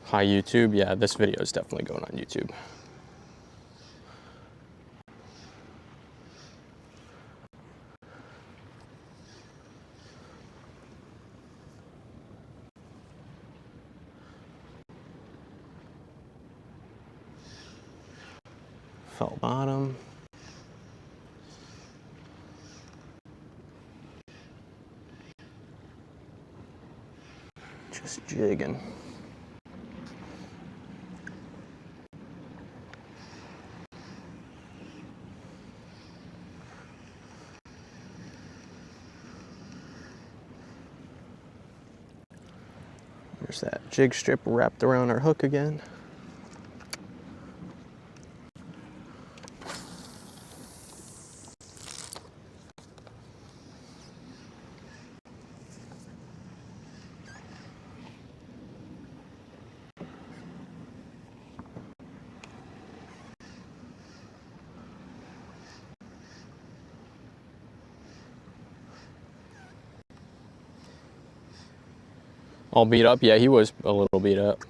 Hi YouTube, yeah, this video is definitely going on YouTube. Felt bottom. Just jigging. There's that jig strip wrapped around our hook again. All beat up? Yeah, he was a little beat up.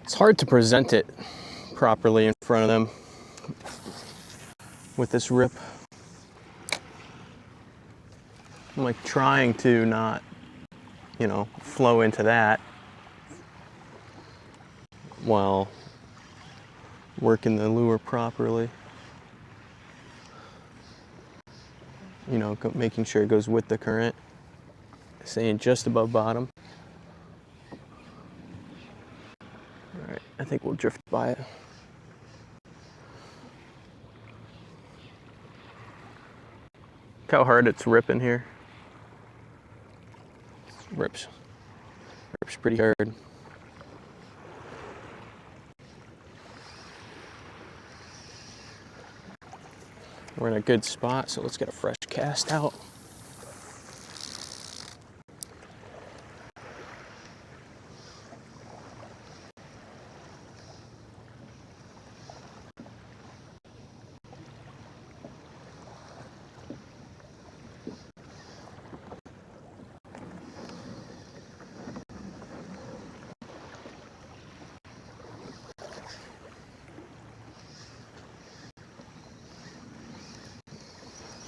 It's hard to present it properly in front of them with this rip. I'm like trying to not, you know, flow into that while working the lure properly. You know, making sure it goes with the current, staying just above bottom. All right, I think we'll drift by it. Look how hard it's ripping here. Rips pretty hard. We're in a good spot, so let's get a fresh cast out.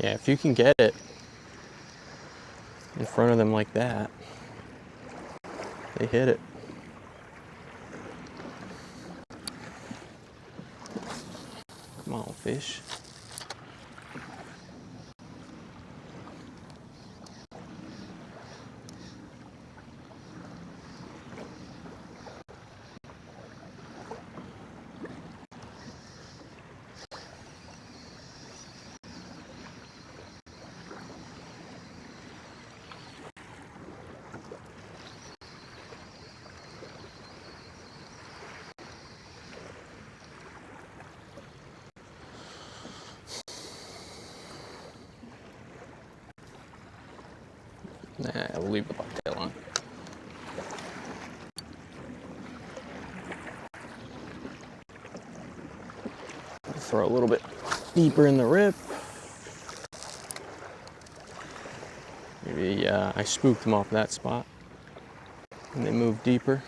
Yeah, if you can get it in front of them like that, they hit it. Come on, fish. Nah, we'll leave the bucktail on. Throw a little bit deeper in the rip. Maybe I spooked them off that spot and they moved deeper.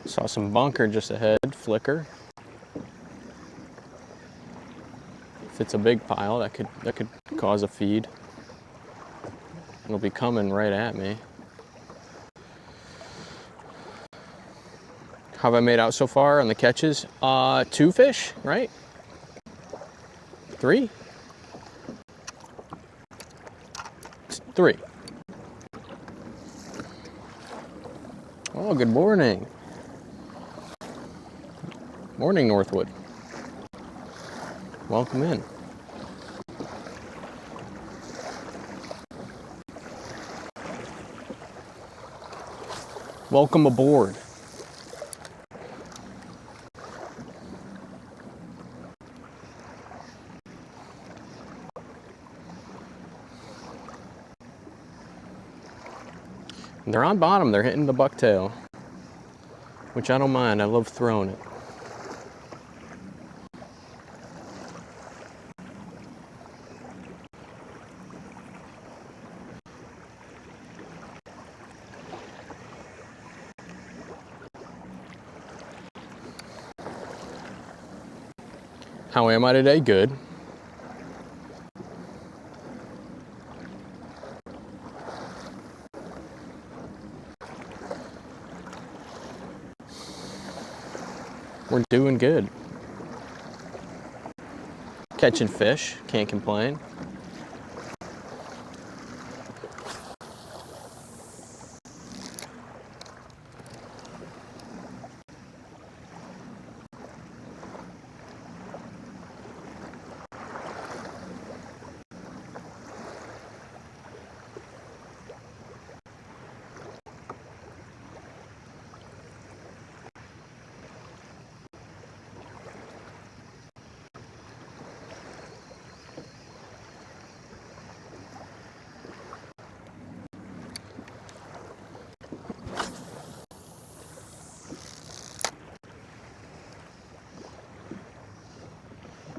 Saw some bunker just ahead, flicker. If it's a big pile, that could cause a feed. It'll be coming right at me. How have I made out so far on the catches? 2 fish, right? 3? 3. Oh, good morning. Morning, Northwood. Welcome in. Welcome aboard. They're on bottom, they're hitting the bucktail, which I don't mind, I love throwing it. How am I today? Good. We're doing good. Catching fish, can't complain.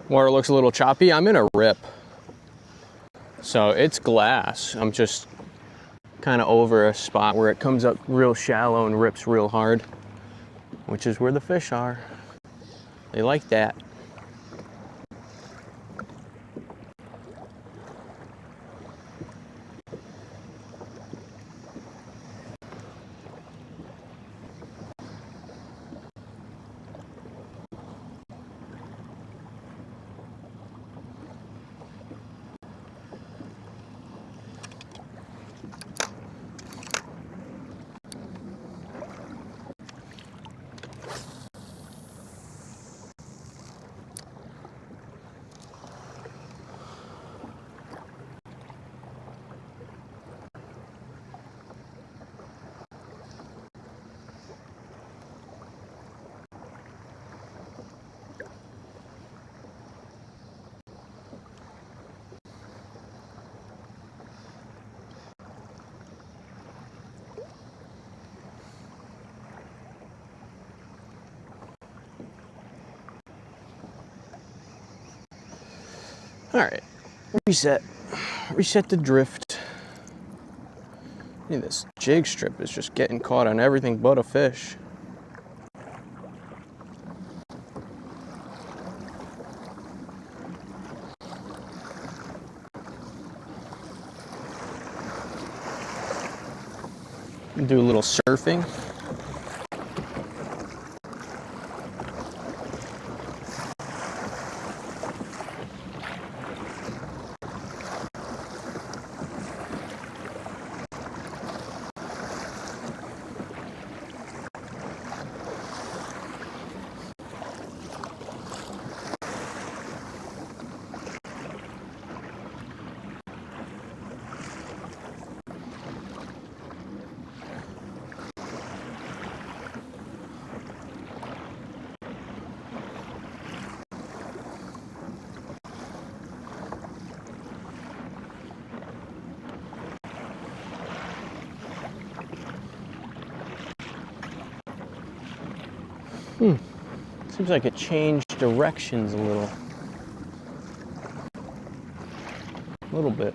Water looks a little choppy. I'm in a rip. So it's glass. I'm just kind of over a spot where it comes up real shallow and rips real hard, which is where the fish are. They like that. All right, reset the drift. This jig strip is just getting caught on everything but a fish. Do a little surfing. Seems like it changed directions a little bit.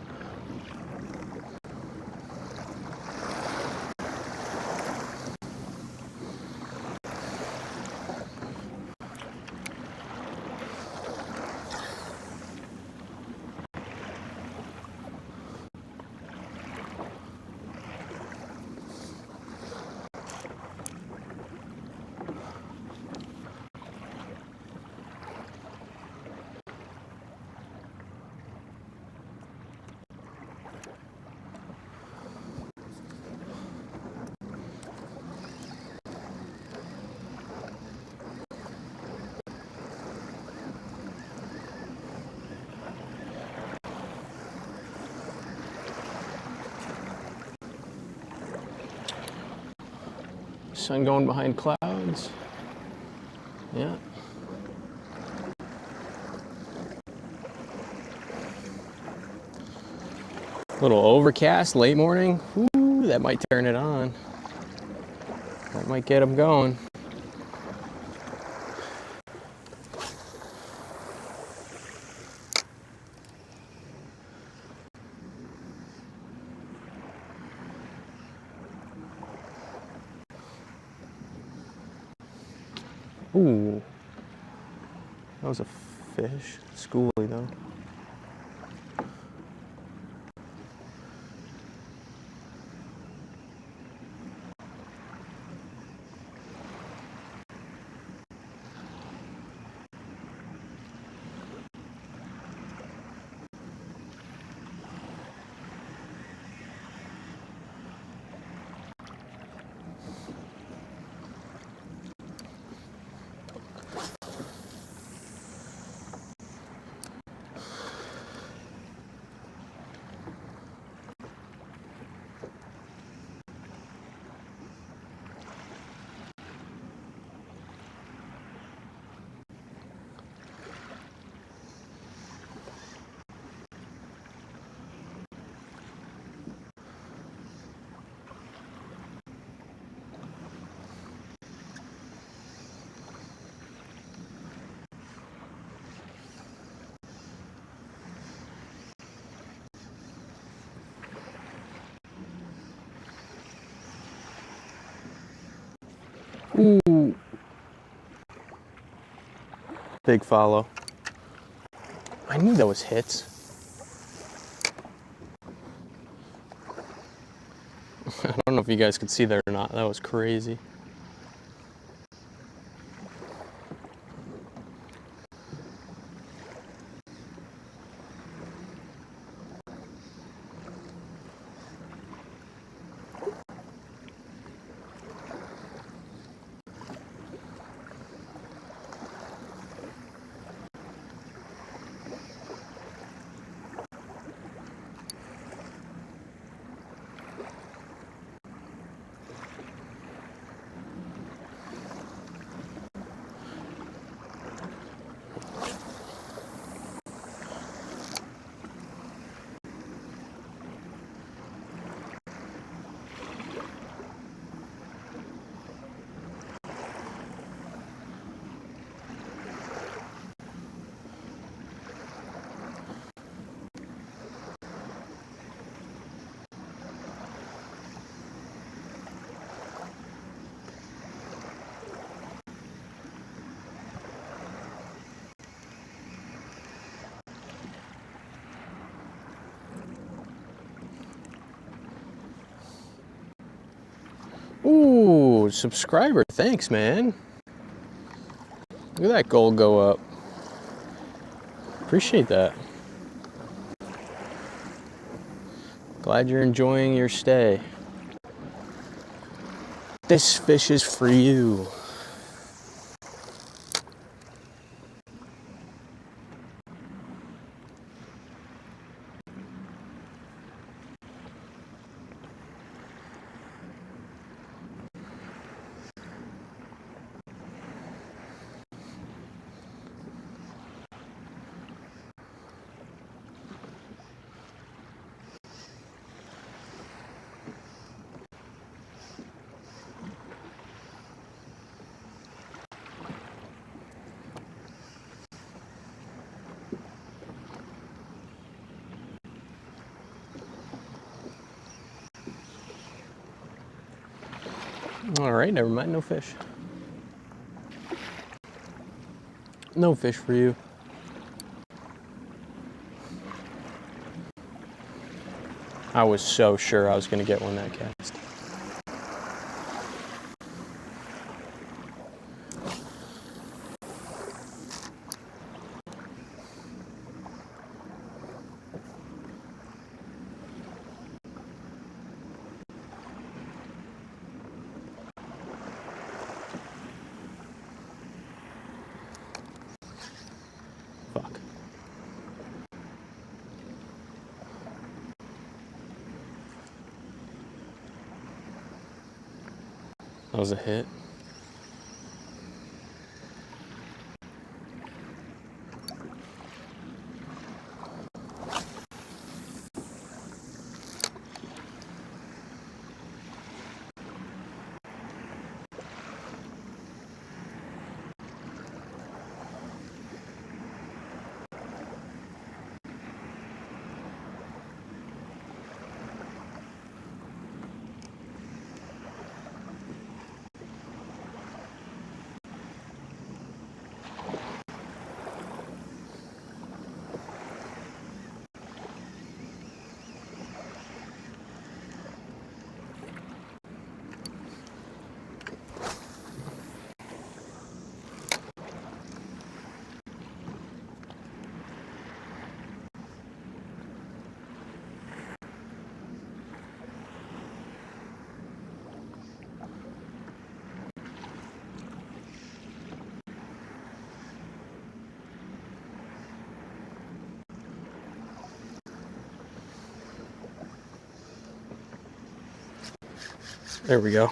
Sun going behind clouds. Yeah. Little overcast, late morning. Ooh, that might turn it on. That might get them going. Ooh, that was a fish. Schoolie though. Ooh. Big follow. I knew that was hits. I don't know if you guys could see that or not. That was crazy. Ooh, subscriber, thanks, man. Look at that gold go up. Appreciate that. Glad you're enjoying your stay. This fish is for you. All right, never mind, no fish. No fish for you. I was so sure I was gonna get one that cast. Fuck. That was a hit. There we go.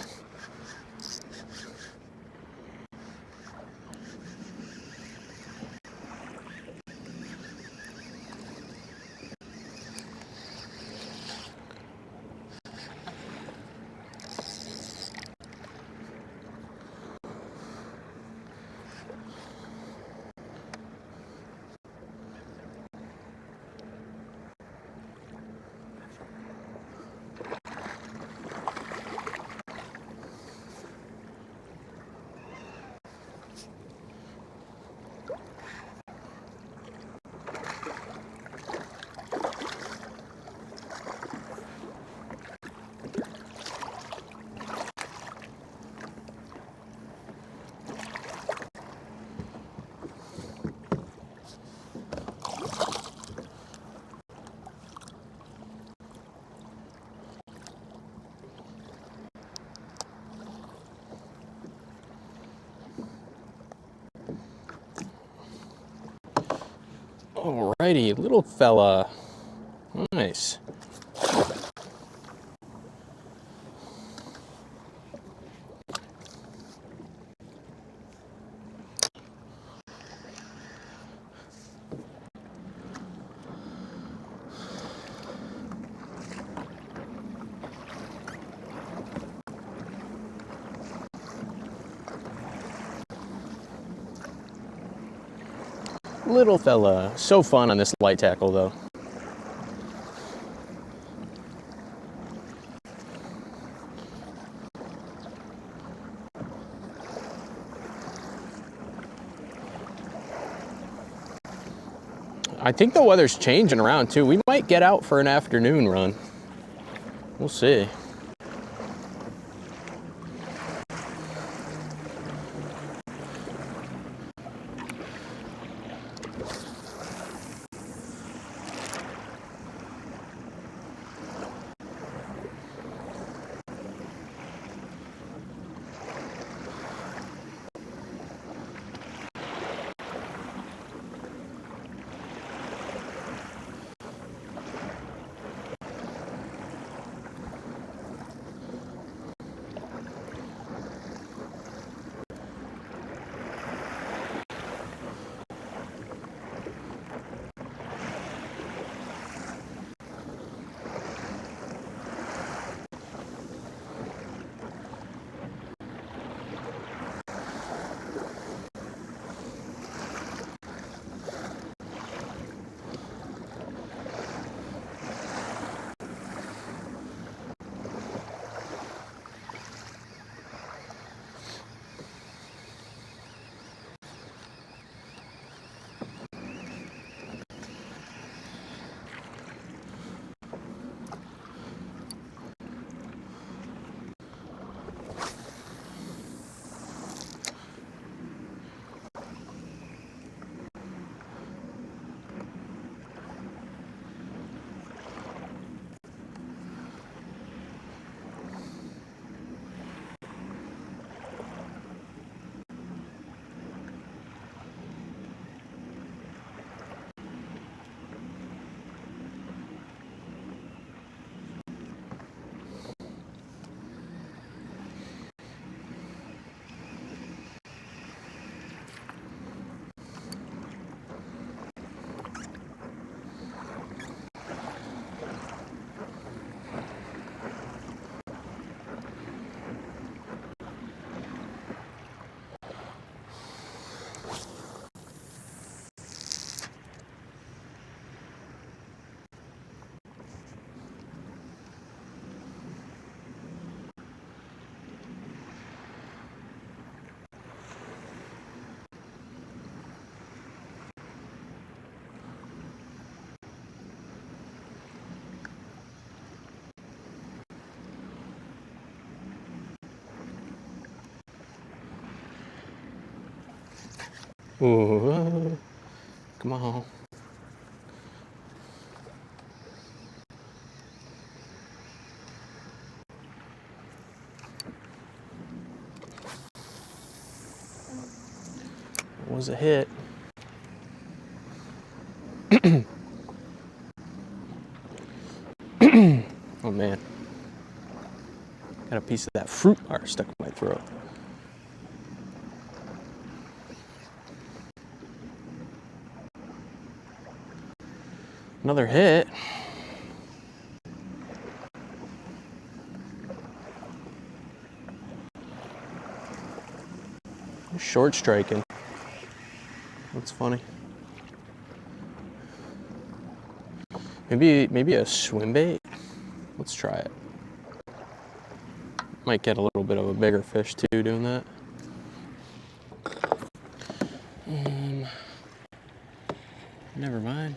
Alrighty, little fella. Nice. Little fella. So fun on this light tackle, though. I think the weather's changing around, too. We might get out for an afternoon run. We'll see. Ooh, come on. It was a hit. Oh man. Got a piece of that fruit bar stuck in my throat. Another hit. Short striking. That's funny. Maybe a swim bait. Let's try it. Might get a little bit of a bigger fish too doing that. Never mind.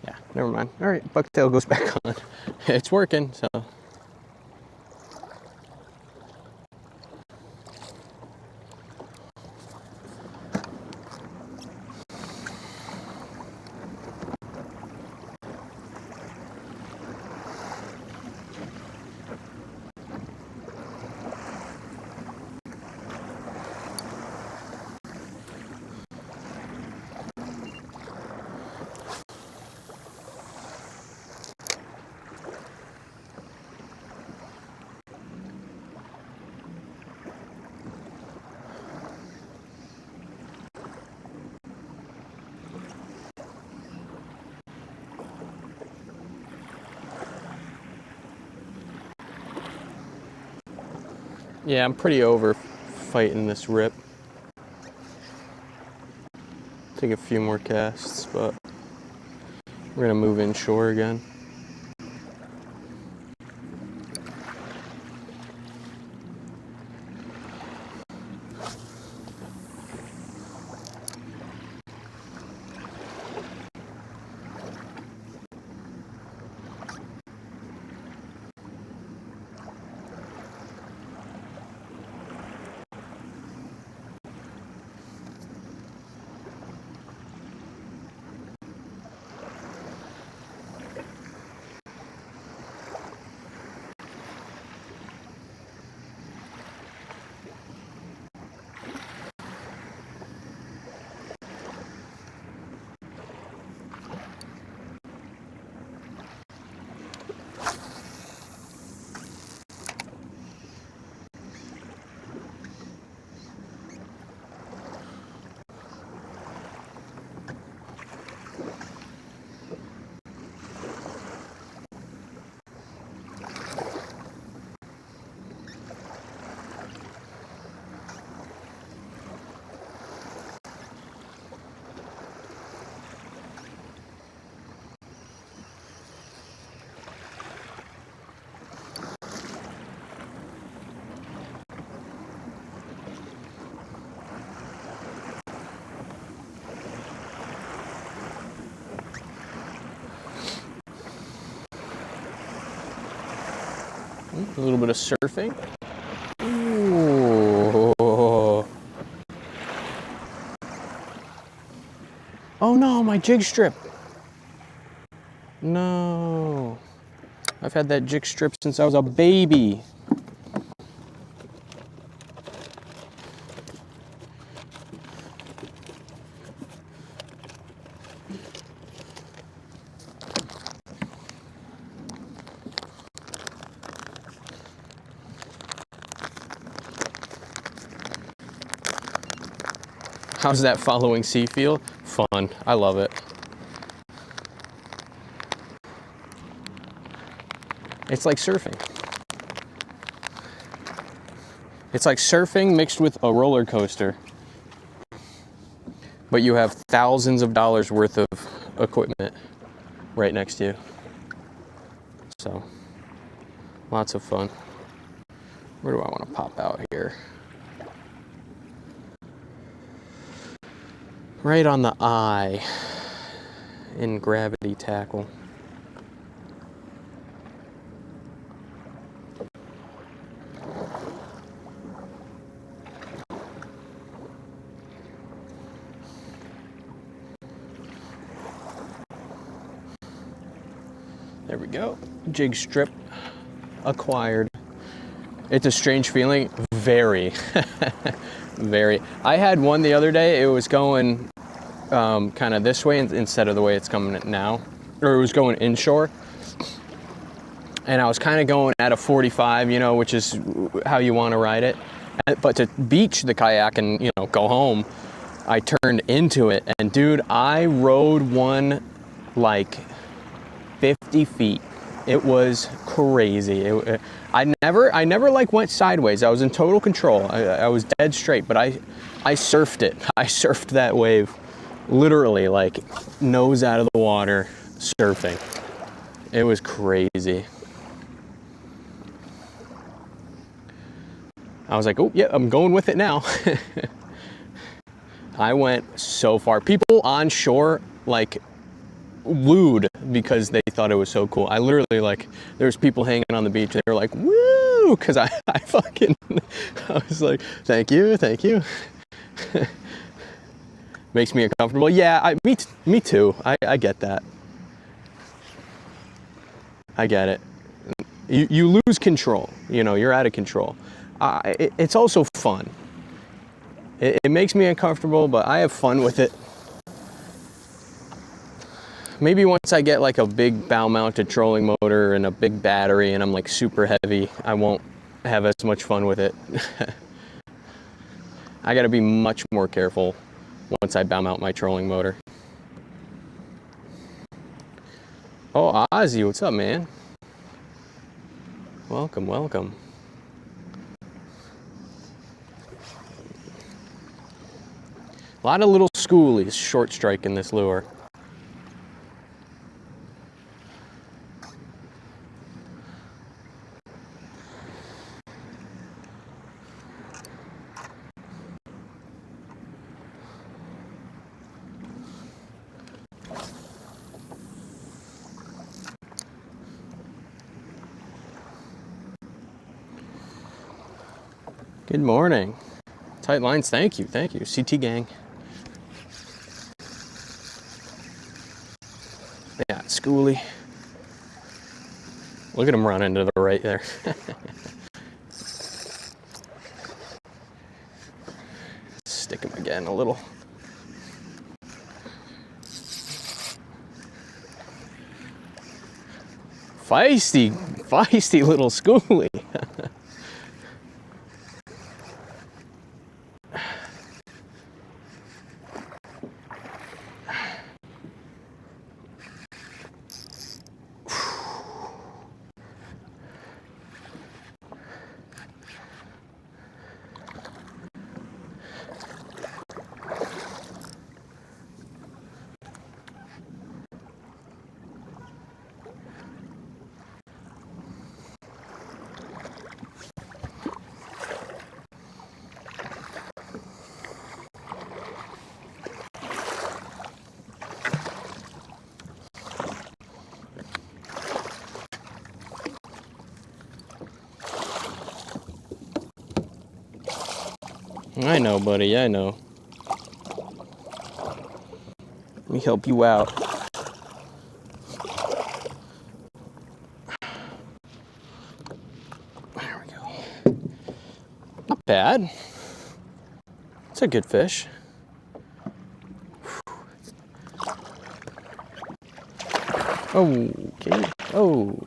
Yeah, never mind. All right, bucktail goes back on. It's working, so. Yeah, I'm pretty over fighting this rip. Take a few more casts, but we're gonna move inshore again. A little bit of surfing. Ooh. Oh no, my jig strip. No. I've had that jig strip since I was a baby. How's that following sea feel? Fun. I love it. It's like surfing. It's like surfing mixed with a roller coaster. But you have thousands of dollars worth of equipment right next to you. So, lots of fun. Where do I want to pop out here? Right on the eye in gravity tackle. There we go. Jig strip acquired. It's a strange feeling. Very. Very. I had one the other day. It was going kind of this way instead of the way it's coming now. Or it was going inshore. And I was kind of going at a 45, you know, which is how you want to ride it. But to beach the kayak and, you know, go home, I turned into it. And dude, I rode one like 50 feet. It was crazy. I never like went sideways. I was in total control. I was dead straight, but I surfed it. I surfed that wave literally like nose out of the water surfing. It was crazy. I was like, oh yeah, I'm going with it now. I went so far. People on shore like wooed because they thought it was so cool. I literally like, there's people hanging on the beach. They were like, woo, because I was like, thank you. Makes me uncomfortable. Yeah, me too. I get that. I get it. You lose control. You know, you're out of control. It's also fun. It makes me uncomfortable, but I have fun with it. Maybe once I get like a big bow mounted trolling motor and a big battery and I'm like super heavy, I won't have as much fun with it. I gotta be much more careful once I bow mount my trolling motor. Oh, Ozzy, what's up, man? Welcome. A lot of little schoolies short striking this lure. Good morning. Tight lines, thank you, CT gang. Yeah, schoolie. Look at him running to the right there. Stick him again a little. Feisty little schoolie. I know, buddy, I know. Let me help you out. There we go. Not bad. It's a good fish. Okay. Oh.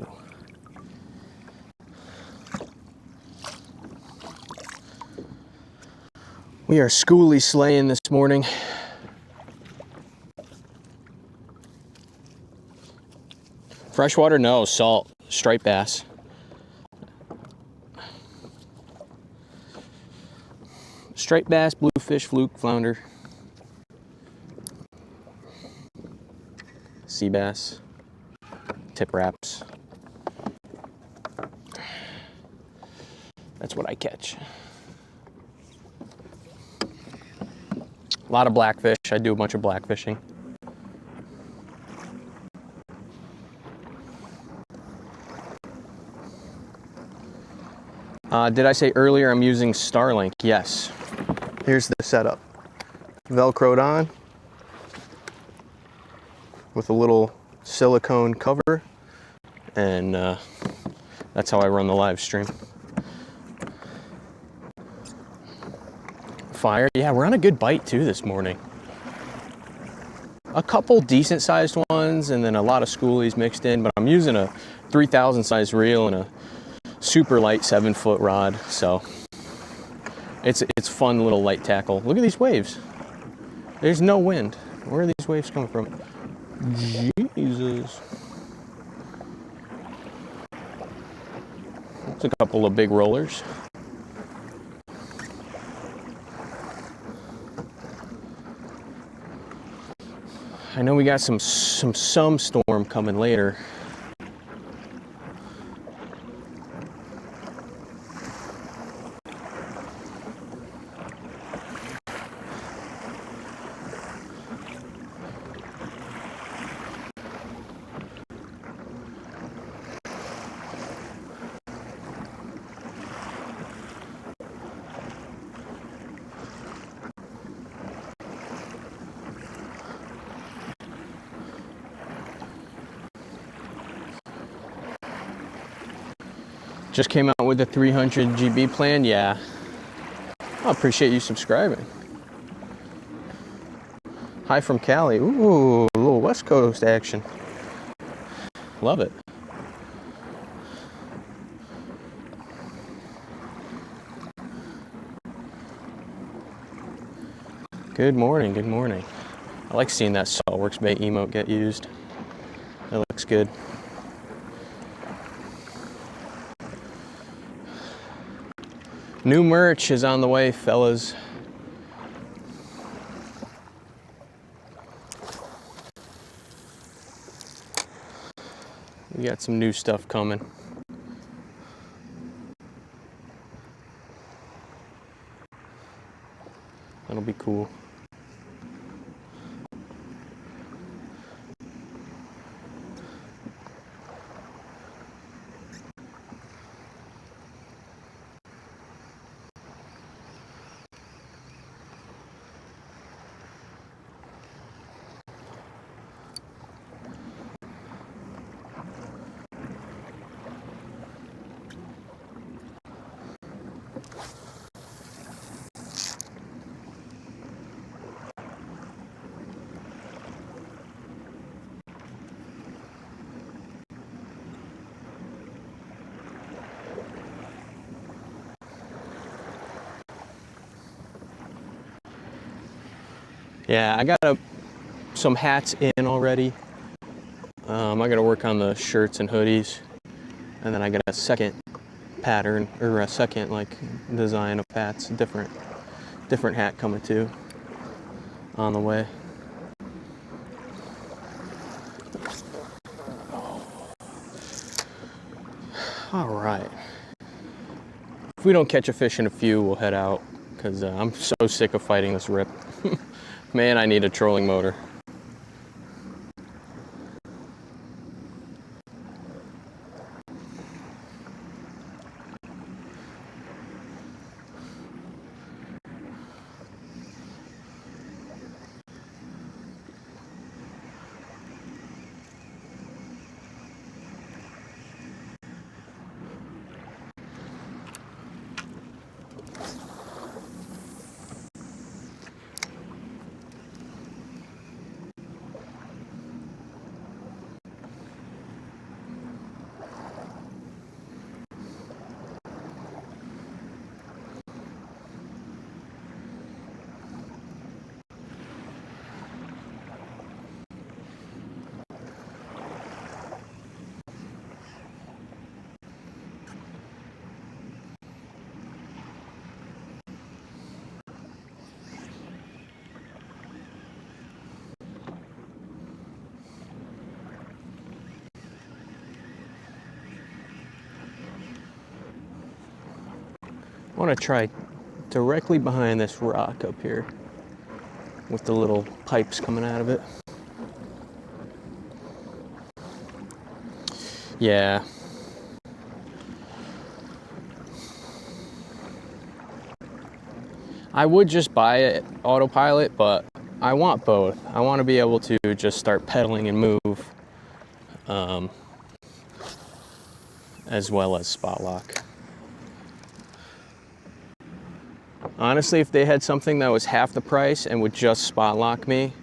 We are schoolie slaying this morning. Freshwater? No, salt. Striped bass. Striped bass, bluefish, fluke, flounder. Sea bass. Tip wraps. That's what I catch. A lot of blackfish. I do a bunch of black fishing. Did I say earlier I'm using Starlink? Yes. Here's the setup. Velcroed on with a little silicone cover, and that's how I run the live stream. Fire. Yeah, we're on a good bite too this morning. A couple decent sized ones and then a lot of schoolies mixed in, but I'm using a 3,000 size reel and a super light 7-foot rod, so it's fun little light tackle. Look at these waves. There's no wind. Where are these waves coming from? Jesus. It's a couple of big rollers. I know we got some storm coming later. Just came out with the 300 GB plan. Yeah, I appreciate you subscribing. Hi from Cali. Ooh, a little West Coast action. Love it. Good morning, good morning. I like seeing that Saltworks bait emote get used. That looks good. New merch is on the way, fellas. We got some new stuff coming. That'll be cool. Yeah, I got some hats in already. I got to work on the shirts and hoodies, and then I got a second pattern or a second like design of hats, different hat coming too on the way. All right. If we don't catch a fish in a few, we'll head out because I'm so sick of fighting this rip. Man, I need a trolling motor. I want to try directly behind this rock up here with the little pipes coming out of it. Yeah. I would just buy it autopilot, but I want both. I want to be able to just start pedaling and move, as well as spot lock. Honestly, if they had something that was half the price and would just spot lock me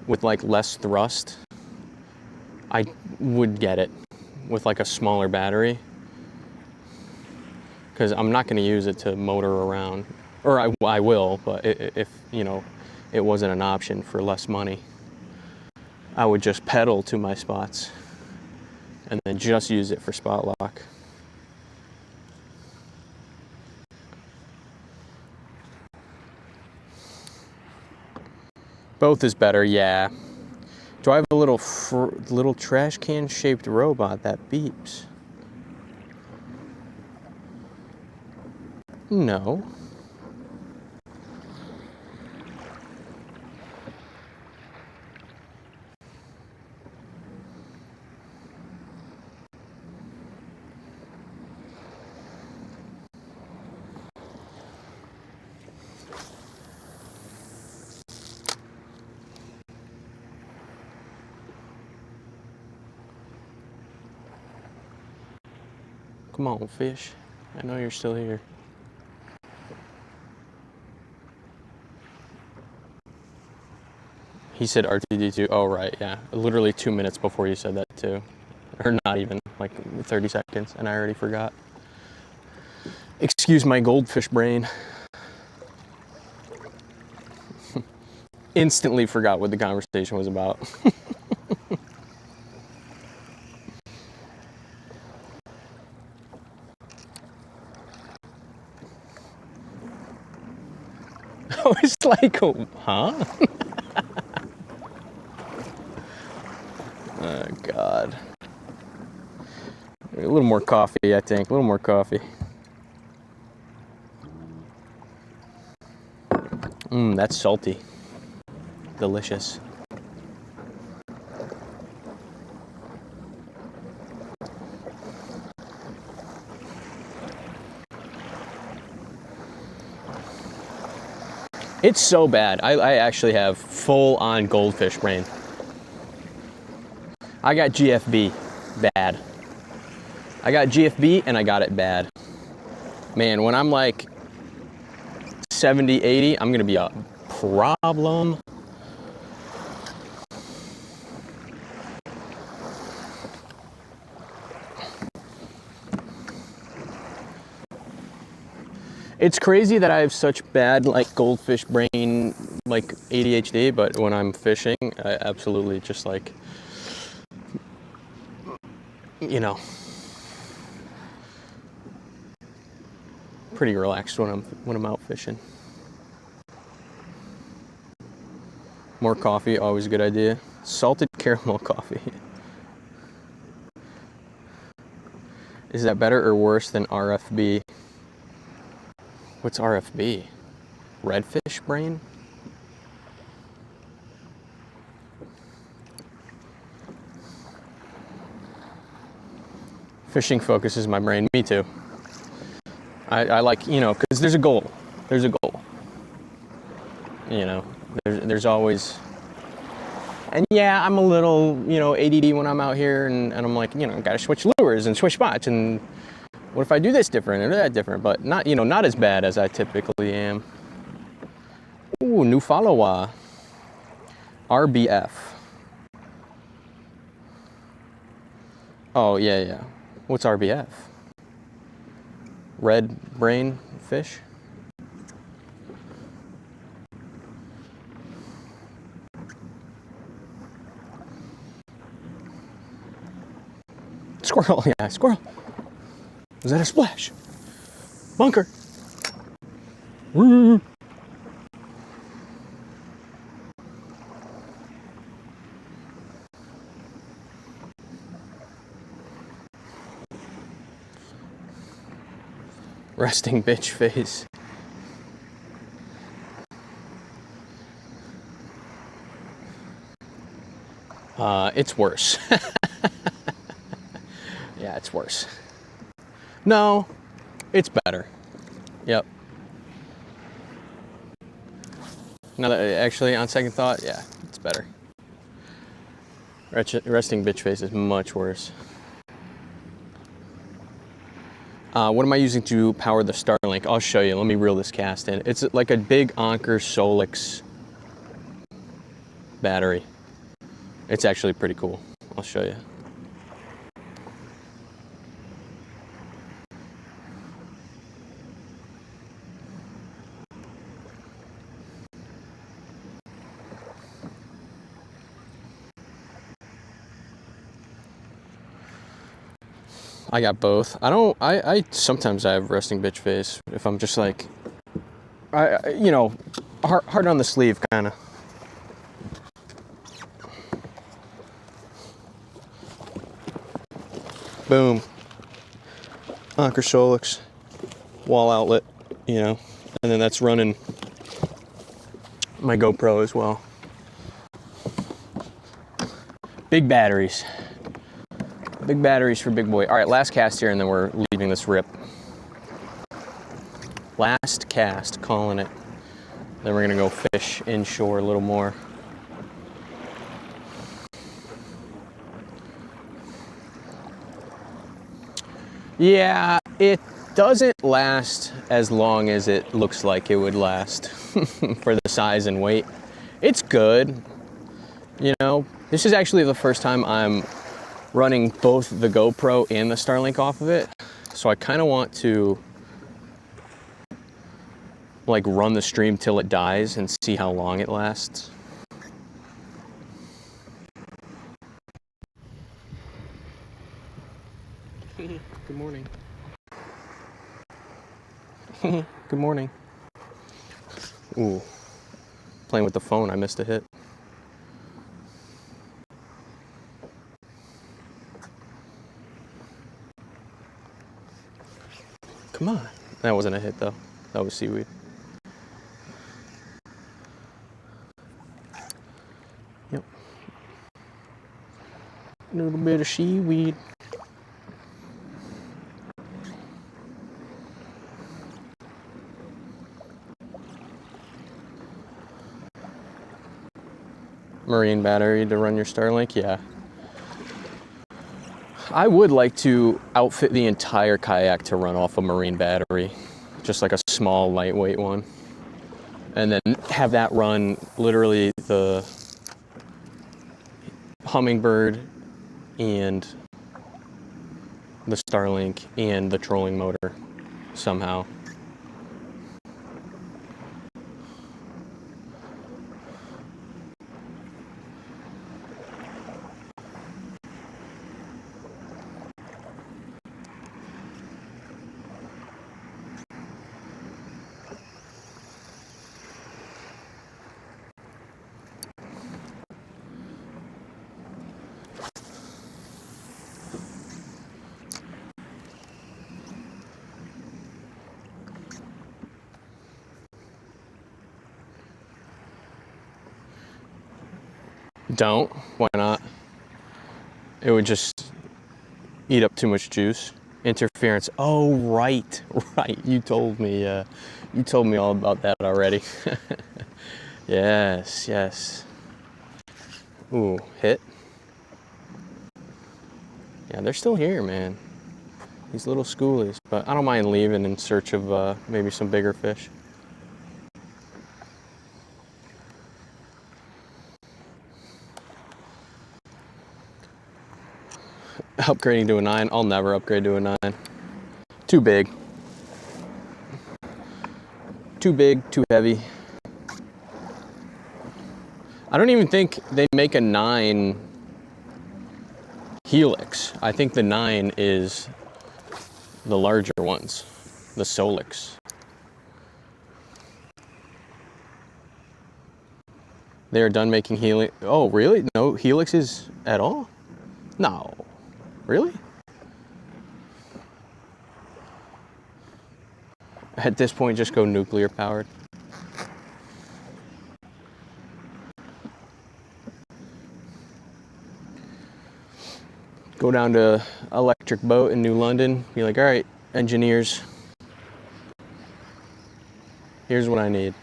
with like less thrust, I would get it with like a smaller battery, because I'm not going to use it to motor around, or I will, but if you know it wasn't an option for less money, I would just pedal to my spots and then just use it for spot lock. Both is better, yeah. Do I have a little trash can shaped robot that beeps? No. Come on, fish. I know you're still here. He said R2D2. Oh, right, yeah. Literally 2 minutes before you said that, too. Or not even, like 30 seconds, and I already forgot. Excuse my goldfish brain. Instantly forgot what the conversation was about. I was like, huh? Oh, God. A little more coffee, I think. A little more coffee. That's salty. Delicious. It's so bad. I actually have full-on goldfish brain. I got GFB bad. I got GFB and I got it bad. Man, when I'm like 70, 80, I'm gonna be a problem. It's crazy that I have such bad like goldfish brain, like ADHD, but when I'm fishing, I absolutely just like, you know, pretty relaxed when I'm out fishing. More coffee, always a good idea. Salted caramel coffee. Is that better or worse than RFB? What's RFB? Redfish brain? Fishing focuses my brain. Me too. I like, you know, because there's a goal. There's a goal. You know, there's always... And yeah, I'm a little, you know, ADD when I'm out here, and I'm like, you know, gotta switch lures and switch spots, and what if I do this different or that different? But not, you know, not as bad as I typically am. Ooh, new follower. RBF. Oh, yeah. What's RBF? Red brain fish? Squirrel, yeah, squirrel. Was that a splash? Bunker. Woo. Resting bitch face. It's worse. Yeah, it's worse. No, it's better. Yep. Now that actually, on second thought, yeah, it's better. Resting bitch face is much worse. What am I using to power the Starlink? I'll show you. Let me reel this cast in. It's like a big Anker Solix battery. It's actually pretty cool. I'll show you. I got both. I sometimes I have resting bitch face if I'm just like, you know, hard on the sleeve kind of. Boom. Anker Solix, wall outlet, you know, and then that's running my GoPro as well. Big batteries. Big batteries for big boy. All right, last cast here, and then we're leaving this rip. Last cast, calling it. Then we're gonna go fish inshore a little more. Yeah, it doesn't last as long as it looks like it would last for the size and weight. It's good, you know. This is actually the first time I'm running both the GoPro and the Starlink off of it. So I kind of want to like run the stream till it dies and see how long it lasts. Good morning. Good morning. Ooh, playing with the phone, I missed a hit. Come on. That wasn't a hit though. That was seaweed. Yep. A little bit of seaweed. Marine battery to run your Starlink, yeah. I would like to outfit the entire kayak to run off a marine battery, just like a small, lightweight one, and then have that run literally the Hummingbird and the Starlink and the trolling motor somehow. Don't. Why not? It would just eat up too much juice. Interference. Oh, right. Right. You told me all about that already. Yes, yes. Ooh, hit. Yeah, they're still here, man. These little schoolies. But I don't mind leaving in search of maybe some bigger fish. Upgrading to a 9. I'll never upgrade to a 9. Too big. Too big, too heavy. I don't even think they make a 9 Helix. I think the 9 is the larger ones, the Solix. They are done making Helix. Oh, really? No Helixes at all? No. Really? At this point, just go nuclear powered. Go down to Electric Boat in New London. Be like, all right, engineers, here's what I need.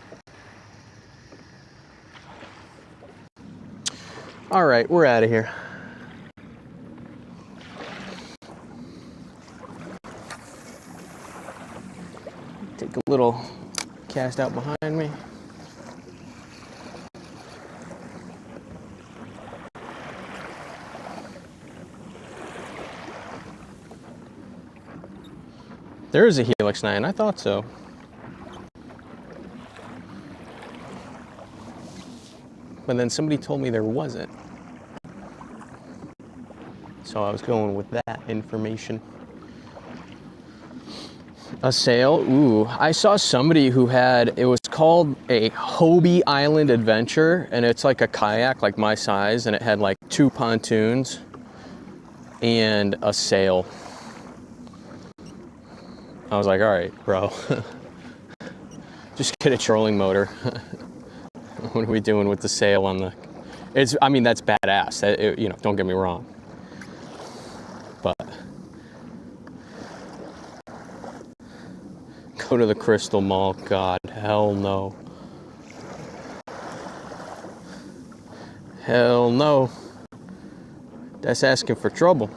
All right, we're out of here. Take a little cast out behind me. There is a Helix 9, I thought so. But then somebody told me there wasn't. So I was going with that information. A sail? Ooh, I saw somebody who had, it was called a Hobie Island Adventure, and it's like a kayak like my size, and it had like 2 pontoons and a sail. I was like, all right, bro, just get a trolling motor. What are we doing with the sail on the, I mean, that's badass, you know, don't get me wrong. But go to the Crystal Mall, God, hell no. Hell no. That's asking for trouble.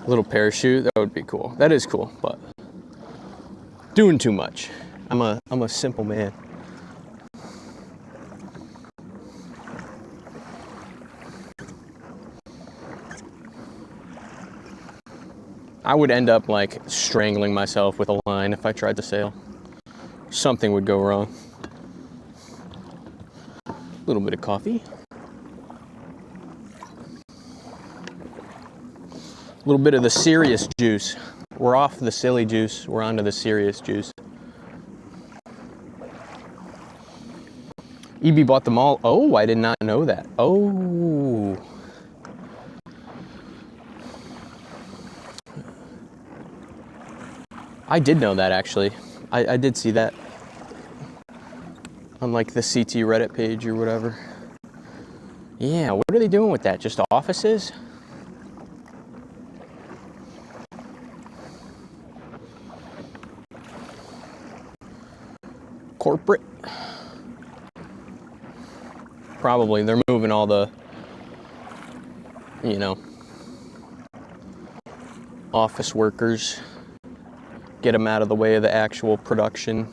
Little parachute, that would be cool. That is cool, but doing too much. I'm a simple man. I would end up like strangling myself with a line if I tried to sail. Something would go wrong. A little bit of coffee. A little bit of the serious juice. We're off the silly juice. We're onto the serious juice. EB bought them all. Oh, I did not know that. Oh. I did know that, actually. I did see that on like the CT Reddit page or whatever. Yeah, what are they doing with that? Just offices? Corporate? Probably. They're moving all the, you know, office workers. Get them out of the way of the actual production.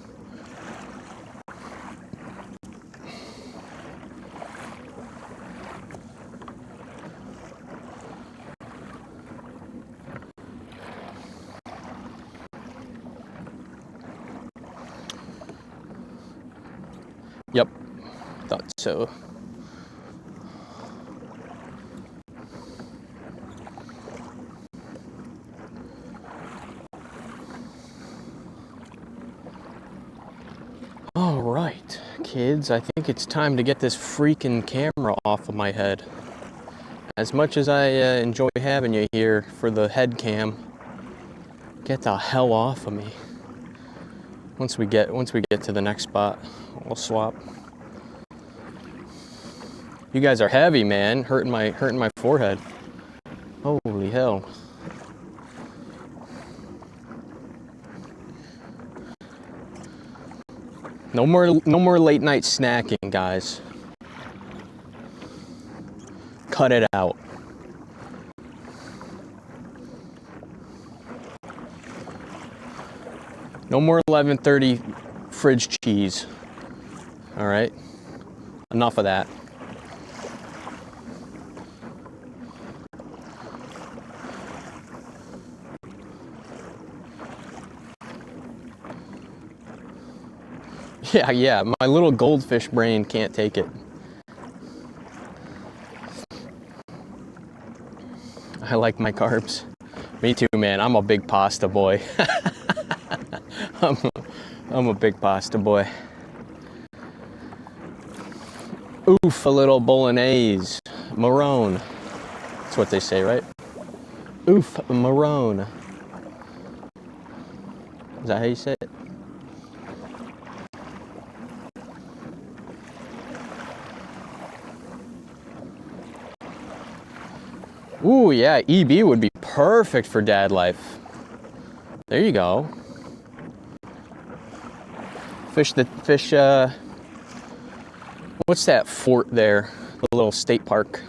Yep, thought so. All right, kids, I think it's time to get this freaking camera off of my head. As much as I enjoy having you here for the head cam, get the hell off of me. Once we get to the next spot, we'll swap. You guys are heavy, man. Hurting my forehead. Holy hell. No more late night snacking, guys. Cut it out. No more 11:30 fridge cheese. All right? Enough of that. Yeah, my little goldfish brain can't take it. I like my carbs. Me too, man. I'm a big pasta boy. I'm a big pasta boy. Oof, a little bolognese. Marone. That's what they say, right? Oof, marone. Is that how you say it? Ooh, yeah, EB would be perfect for dad life. There you go. Fish, what's that fort there? The little state park.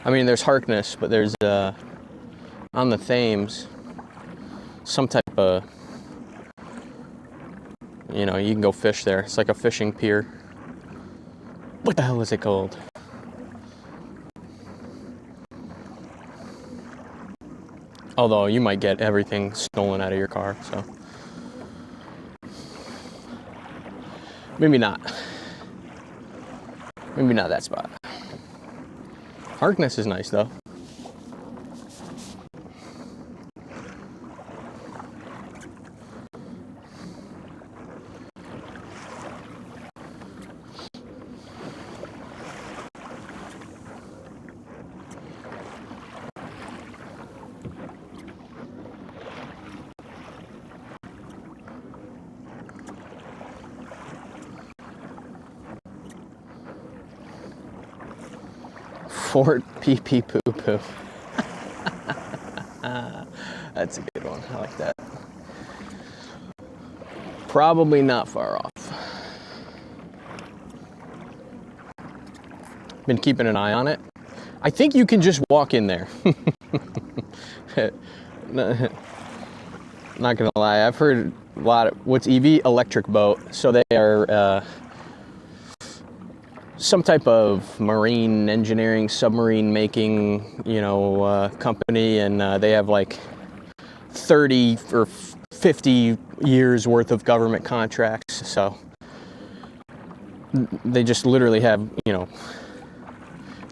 I mean, there's Harkness, but there's, on the Thames, some type of, you know, you can go fish there. It's like a fishing pier. What the hell is it called? Although you might get everything stolen out of your car, so. Maybe not. Maybe not that spot. Harkness is nice though. Fort pee pee poo poo. That's a good one. I like that. Probably not far off. Been keeping an eye on it. I think you can just walk in there. Not gonna lie, I've heard a lot of what's EV? Electric boat. So they are some type of marine engineering, submarine making, you know, company, and they have like 30 or 50 years worth of government contracts. So they just literally have, you know,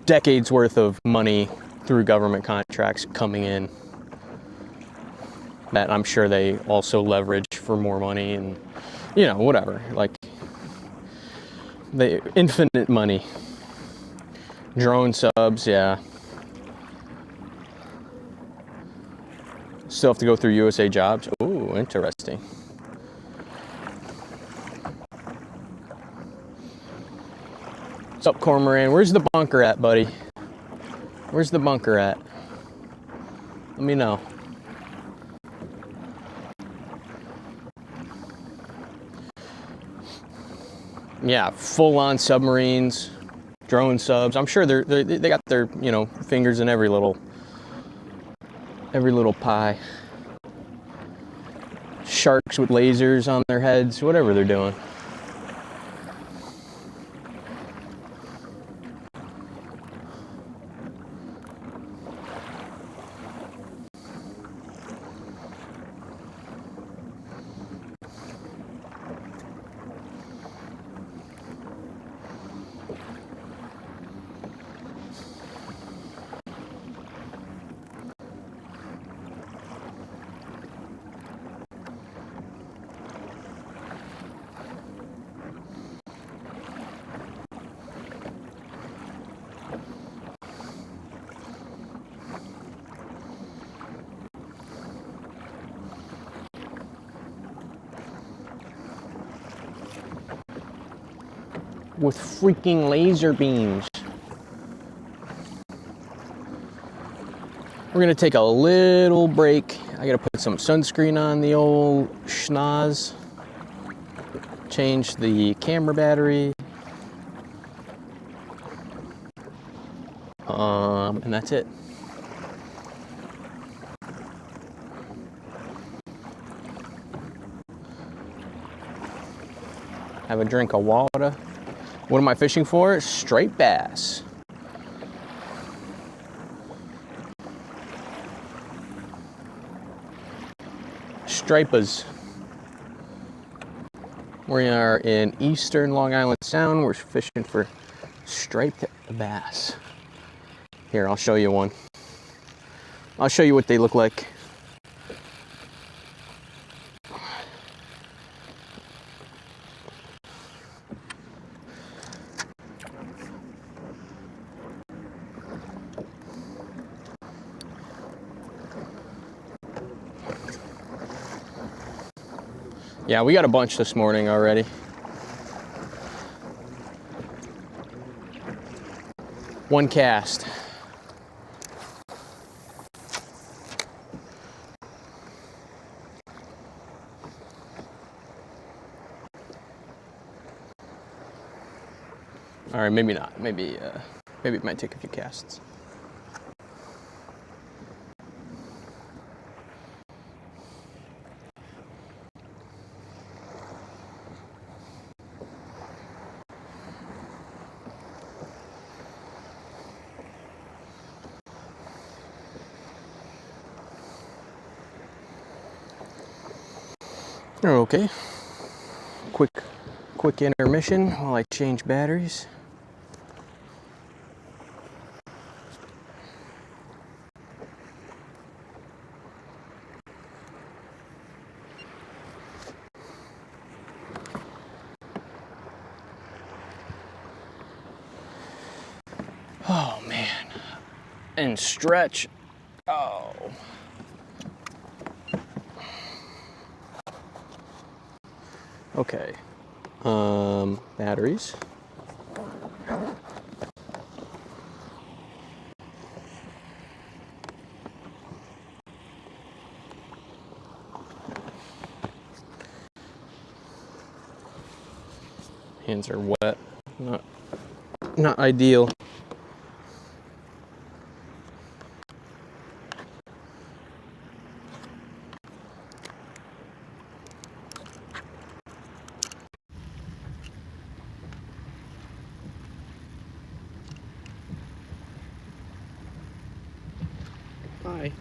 decades worth of money through government contracts coming in that I'm sure they also leverage for more money and, you know, whatever. Like, the infinite money. Drone subs, yeah. Still have to go through USA Jobs. Ooh, interesting. What's up, Cormoran? Where's the bunker at, buddy? Where's the bunker at? Let me know. Yeah, full-on submarines, drone subs. I'm sure they got their, you know, fingers in every little pie. Sharks with lasers on their heads, whatever they're doing. With freaking laser beams. We're gonna take a little break. I gotta put some sunscreen on the old schnoz. Change the camera battery. And that's it. Have a drink of water. What am I fishing for? Striped bass. Stripers. We are in eastern Long Island Sound. We're fishing for striped bass. Here, I'll show you one. I'll show you what they look like. Yeah, we got a bunch this morning already. One cast. All right, maybe not. Maybe it might take a few casts. Okay. Quick intermission while I change batteries. Oh man. And stretch. Oh. Okay. Batteries. Hands are wet. Not ideal. Bye.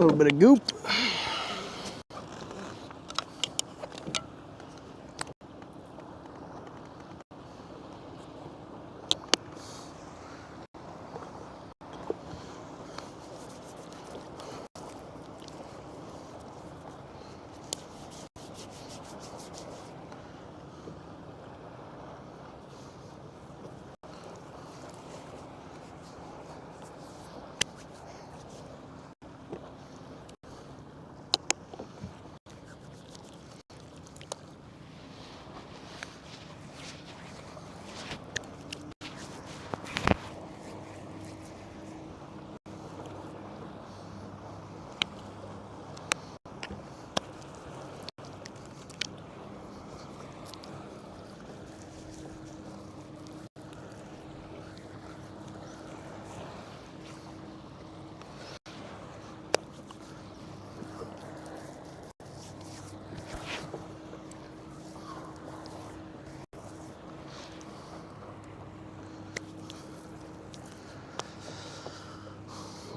A little bit of goop.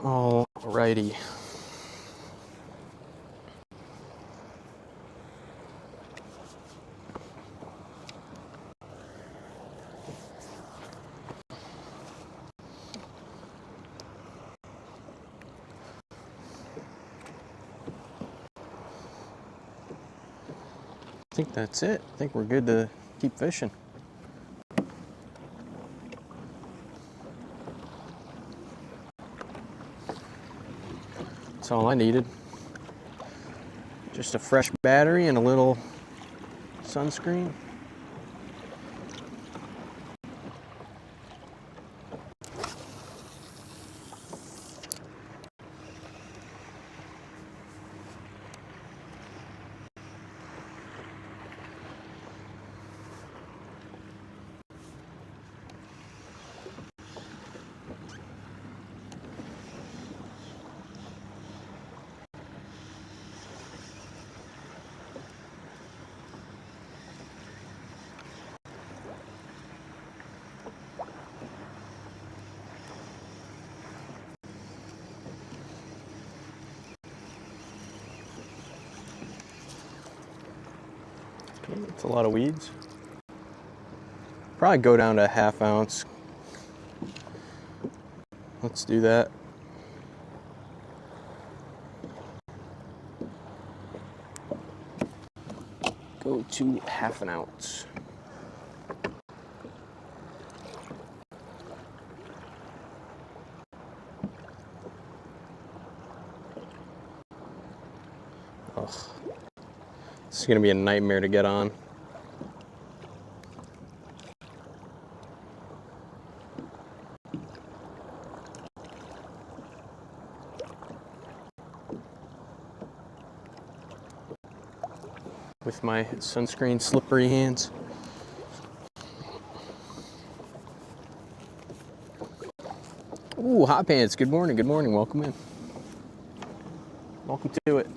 Alrighty. I think that's it. I think we're good to keep fishing. That's all I needed. Just a fresh battery and a little sunscreen. It's a lot of weeds. Probably go down to a ½ ounce. Let's do that. Go to ½ ounce. Ugh. This is gonna be a nightmare to get on. With my sunscreen slippery hands. Ooh, Hot Pants, good morning, welcome in. Welcome to it.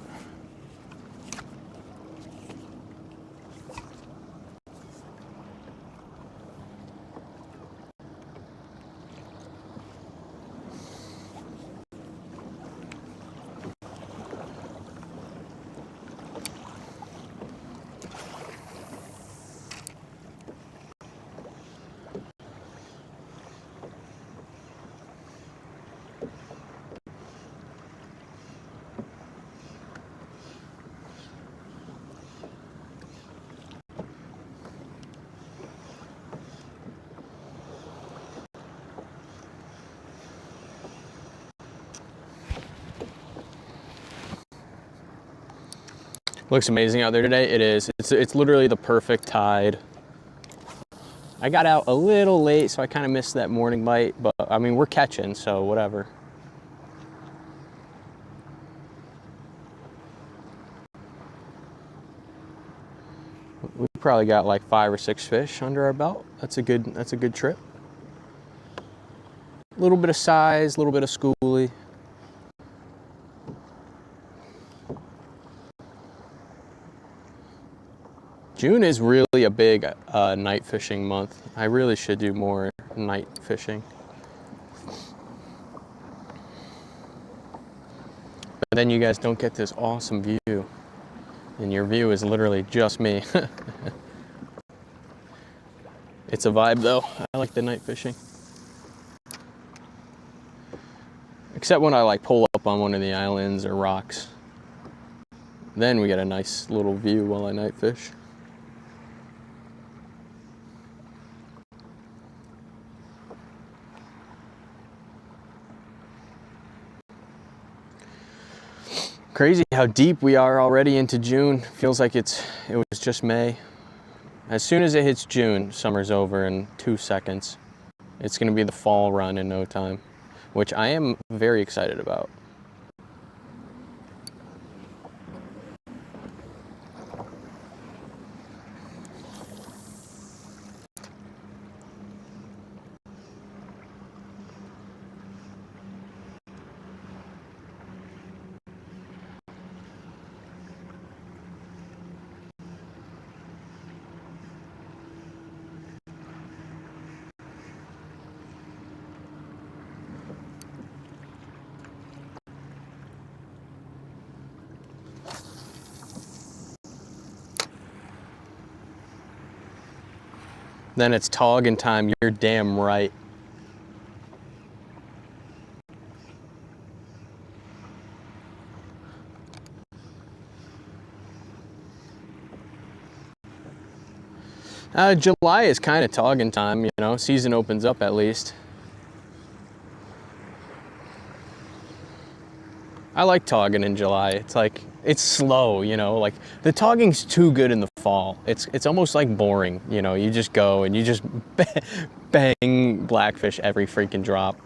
Looks amazing out there today. It is. It's literally the perfect tide. I got out a little late, so I kind of missed that morning bite, but I mean, we're catching, so whatever. We probably got like 5 or 6 fish under our belt. That's a good trip. A little bit of size, a little bit of schoolie. June is really a big night fishing month. I really should do more night fishing. then you guys don't get this awesome view. And your view is literally just me. It's a vibe though. I like the night fishing. Except when I like pull up on one of the islands or rocks. Then we get a nice little view while I night fish. Crazy how deep we are already into June. Feels like it was just May. As soon as it hits June, summer's over in 2 seconds. It's gonna be the fall run in no time, which I am very excited about. Then it's togging time, you're damn right. July is kind of togging time, you know, season opens up at least. I like togging in July. It's like, it's slow, you know, like the togging's too good in the fall. It's almost like boring, you know, you just go and you just bang blackfish every freaking drop.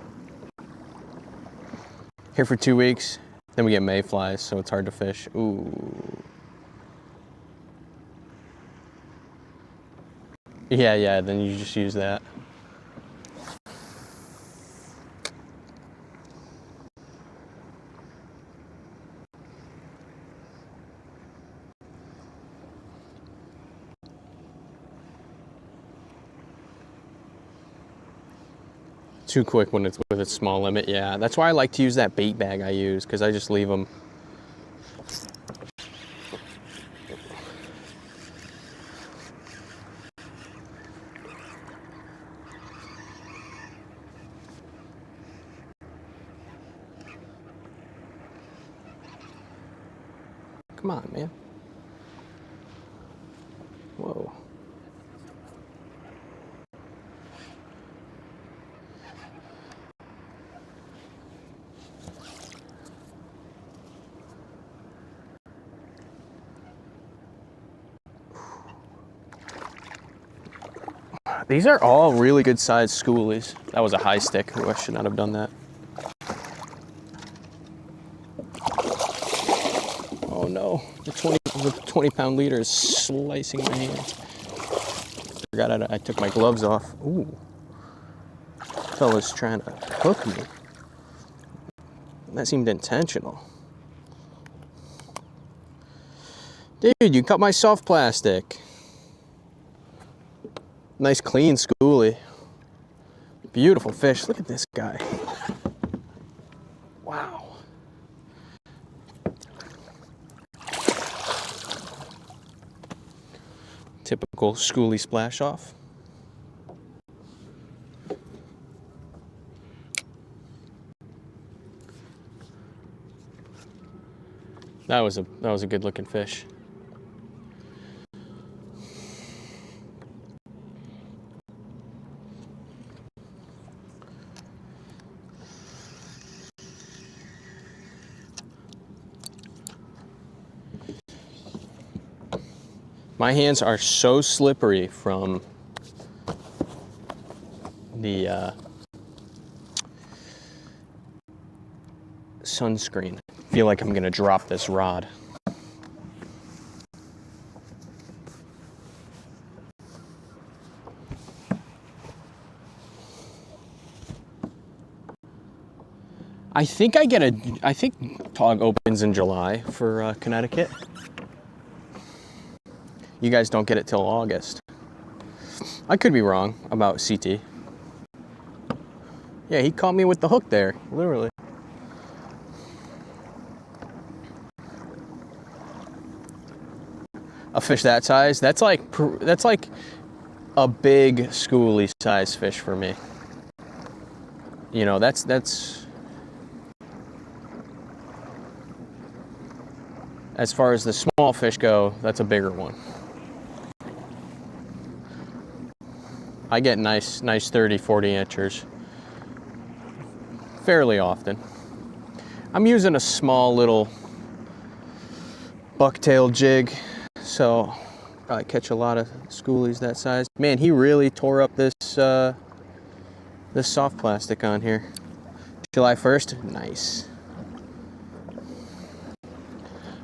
Here for 2 weeks, then we get mayflies, so it's hard to fish. Ooh. Yeah, then you just use that. Too quick when it's with a small limit, yeah. That's why I like to use that bait bag I use, because I just leave them. Come on, man. Whoa. These are all really good sized schoolies. That was a high stick. Ooh, I should not have done that. Oh no, the 20-pound leader is slicing my hand. Forgot I took my gloves off. Ooh, fella's trying to hook me. That seemed intentional. Dude, you cut my soft plastic. Nice clean schoolie. Beautiful fish. Look at this guy. Wow. Typical schoolie splash off. That was a good looking fish. My hands are so slippery from the sunscreen. I feel like I'm gonna drop this rod. I think Tog opens in July for Connecticut. You guys don't get it till August. I could be wrong about CT. Yeah, he caught me with the hook there, literally. A fish that size, that's like a big schoolie size fish for me. You know, that's as far as the small fish go, that's a bigger one. I get nice 30, 40 inchers fairly often. I'm using a small little bucktail jig, so probably catch a lot of schoolies that size. Man, he really tore up this this soft plastic on here. July 1st, nice.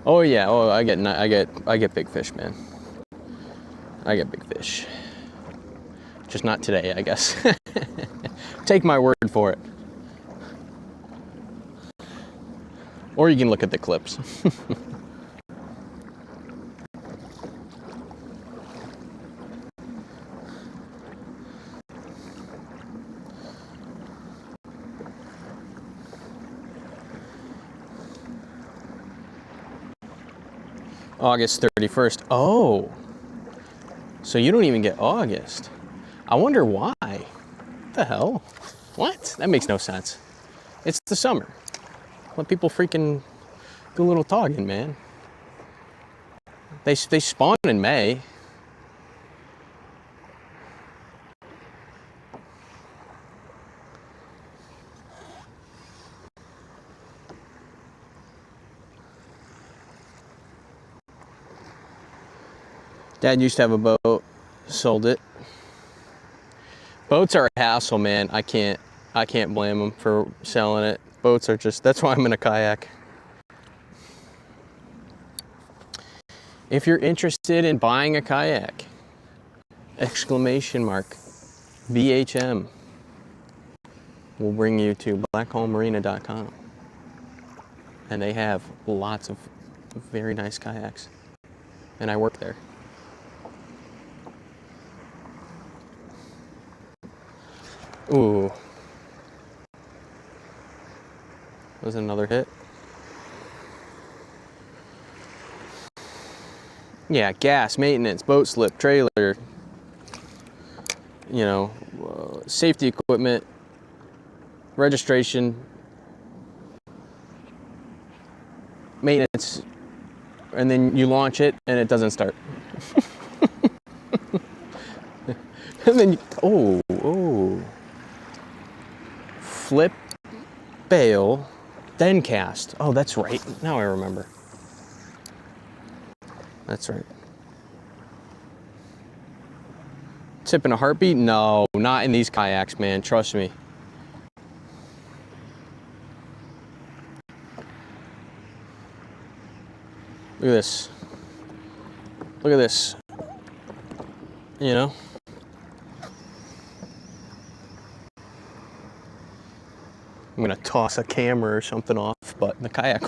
Oh yeah, oh I get big fish, man. I get big fish. Just not today, I guess. Take my word for it. Or you can look at the clips. August 31st. Oh, so you don't even get August. I wonder why. What the hell? What? That makes no sense. It's the summer. Let people freaking do a little togging, man. They spawn in May. Dad used to have a boat, sold it. Boats are a hassle, man. I can't blame him for selling it. Boats are just, that's why I'm in a kayak. If you're interested in buying a kayak, !BHM will bring you to blackholemarina.com. And they have lots of very nice kayaks. And I work there. Ooh. Was another hit. Yeah, gas, maintenance, boat slip, trailer, you know, safety equipment, registration, maintenance, and then you launch it and it doesn't start. And then, flip, bail, then cast. Oh, that's right. Now I remember. That's right. Tip in a heartbeat? No, not in these kayaks, man. Trust me. Look at this. Look at this. You know? I'm gonna toss a camera or something off, but the kayak.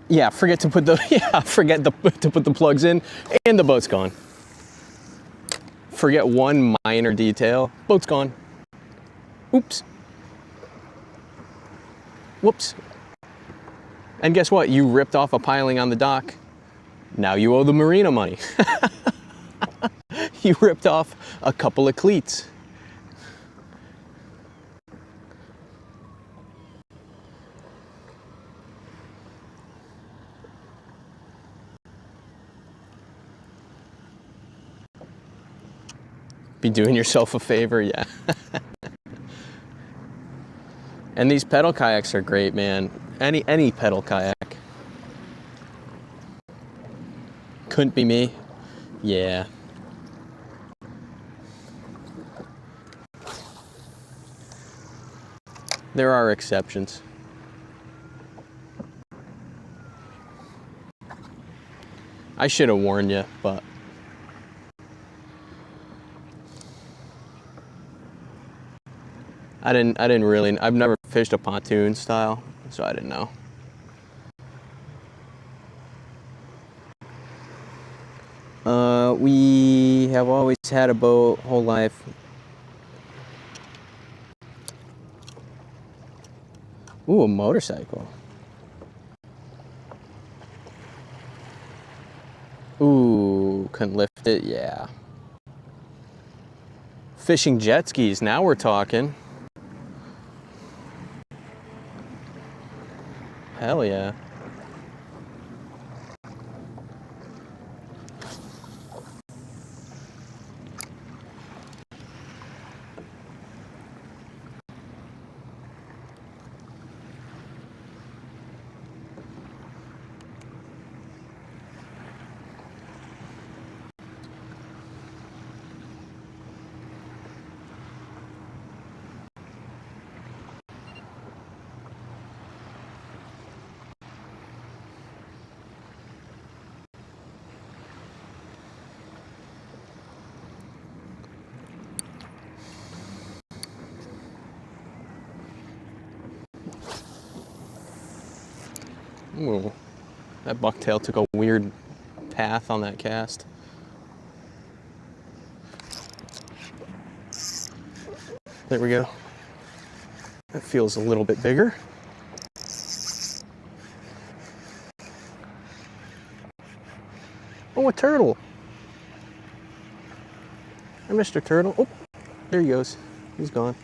Yeah, forget to put the to put the plugs in, and the boat's gone. Forget one minor detail, boat's gone. Oops. Whoops. And guess what? You ripped off a piling on the dock. Now you owe the marina money. You ripped off a couple of cleats. Be doing yourself a favor, yeah. And these pedal kayaks are great, man. Any pedal kayak. Couldn't be me. Yeah. There are exceptions. I should have warned you, but I didn't really, I've never fished a pontoon style, so I didn't know. We have always had a boat whole life. Ooh, a motorcycle. Ooh, couldn't lift it, yeah. Fishing jet skis, now we're talking. Hell yeah. Ooh, that bucktail took a weird path on that cast. There we go. That feels a little bit bigger. Oh, a turtle. Hi, Mr. Turtle. Oh, there he goes. He's gone.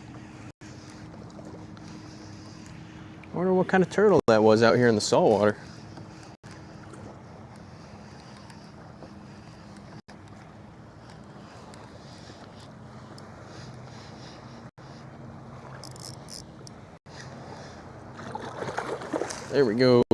I wonder what kind of turtle that was out here in the saltwater. There we go.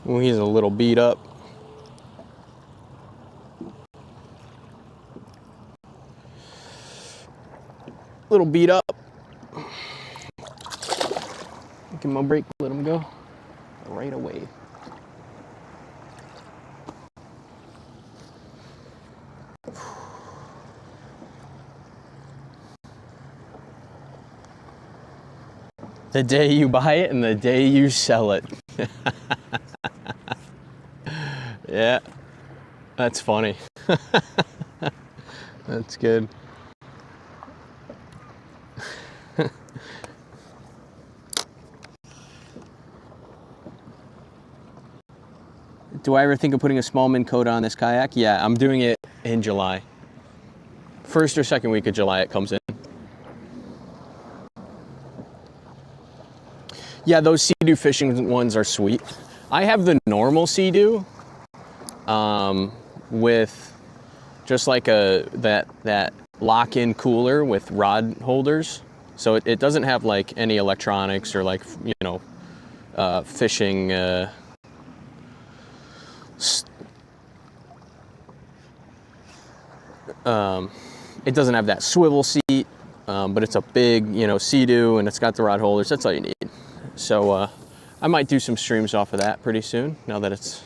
Well, he's a little beat up. Little beat up. Give him a break, let him go right away. The day you buy it and the day you sell it. Yeah, that's funny. That's good. Do I ever think of putting a small min coat on this kayak? Yeah, I'm doing it in July. First or second week of July it comes in. Yeah, those Sea-Doo fishing ones are sweet. I have the normal Sea-Doo with just like that lock-in cooler with rod holders. So it doesn't have like any electronics or like, you know, fishing it doesn't have that swivel seat, but it's a big, you know, Sea-Doo and it's got the rod holders. That's all you need. So I might do some streams off of that pretty soon now that it's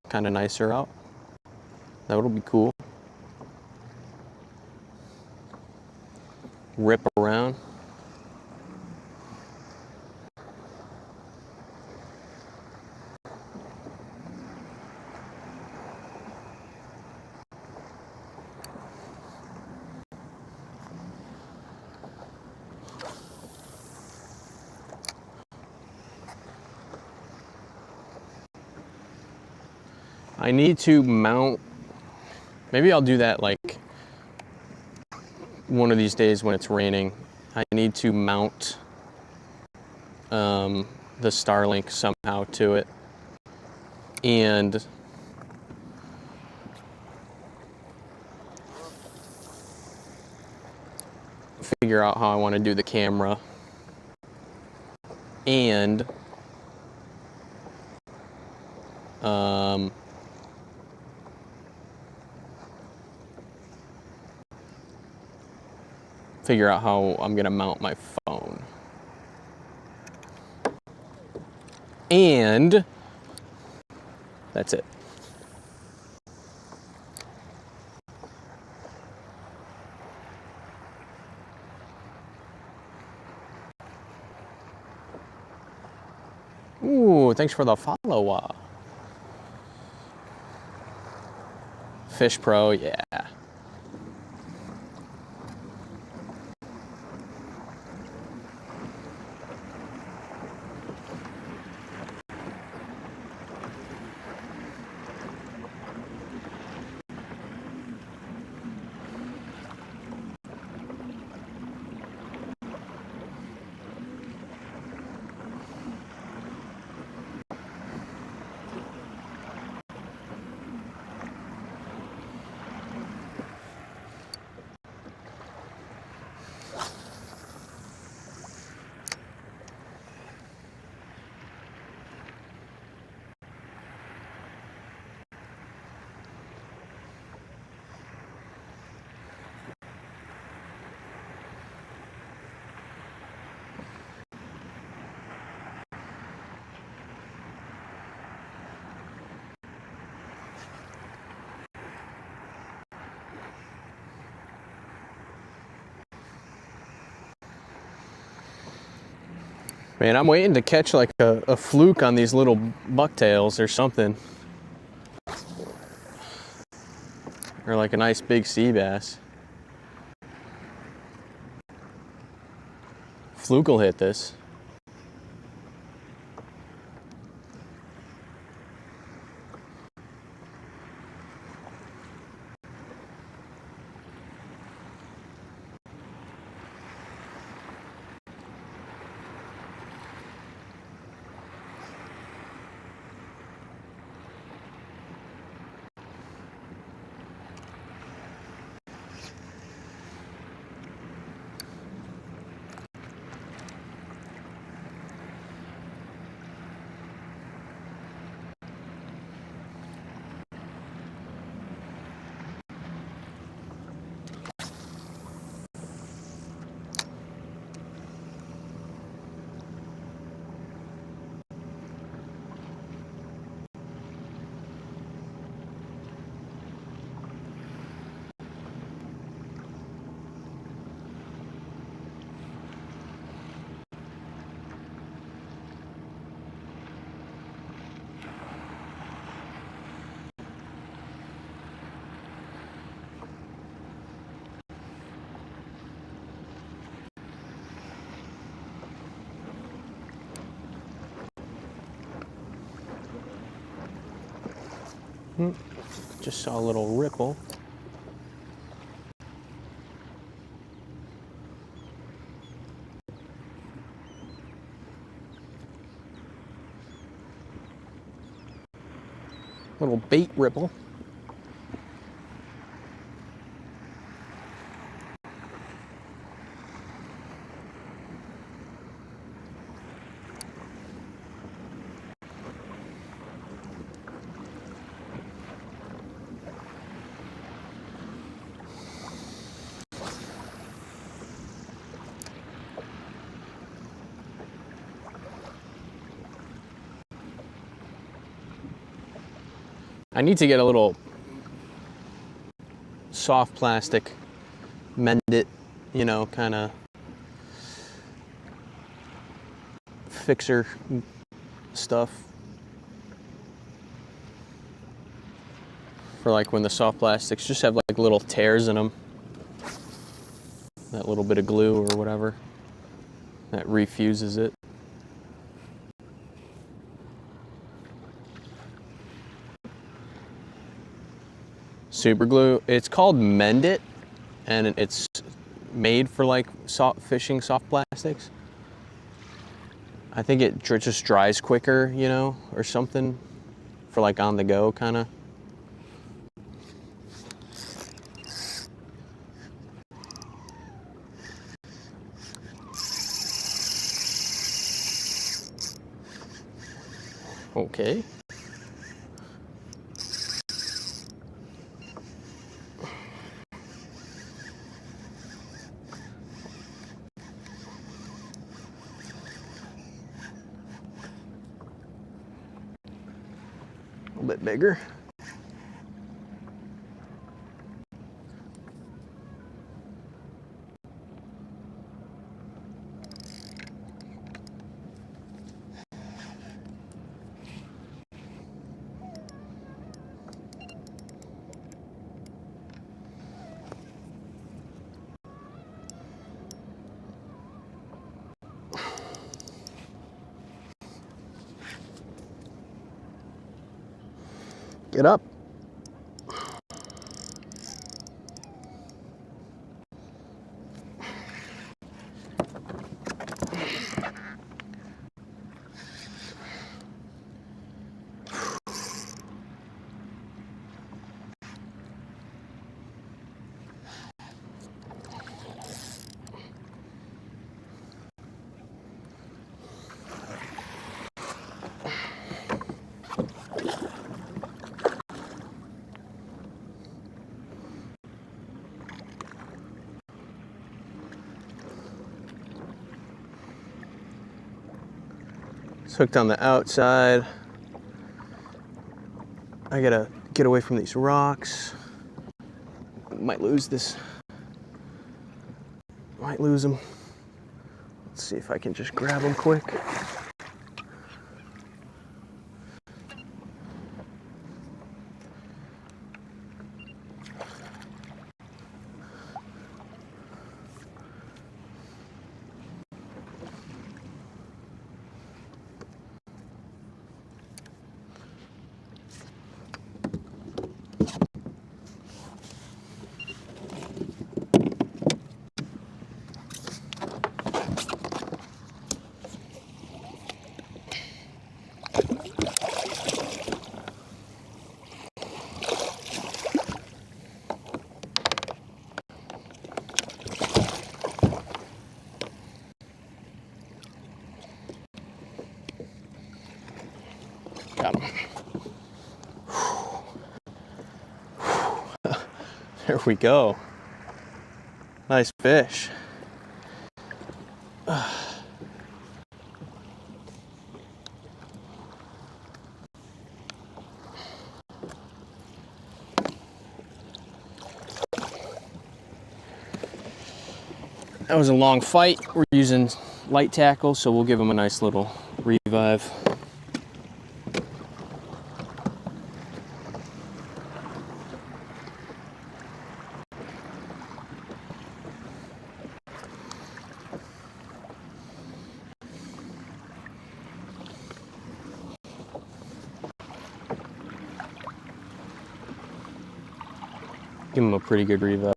kind of nicer out. That would be cool. Rip around. I need to mount, maybe I'll do that like one of these days when it's raining. I need to mount the Starlink somehow to it and figure out how I want to do the camera and figure out how I'm gonna mount my phone. And that's it. Ooh, thanks for the follow. Fish Pro, yeah. Man, I'm waiting to catch like a fluke on these little bucktails or something. Or like a nice big sea bass. Fluke will hit this. Just saw a little ripple. Little bait ripple. I need to get a little soft plastic, mend it, you know, kind of fixer stuff for like when the soft plastics just have like little tears in them. That little bit of glue or whatever that refuses it. Super glue. It's called Mend It, and it's made for like fishing soft plastics. I think it just dries quicker, you know, or something for like on the go kind of. Okay. A little bit bigger. Get up. It's hooked on the outside. I gotta get away from these rocks. Might lose this. Might lose them. Let's see if I can just grab them quick. Got him. There we go. Nice fish. That was a long fight. We're using light tackle, so we'll give them a nice little revive. Give him a pretty good revive.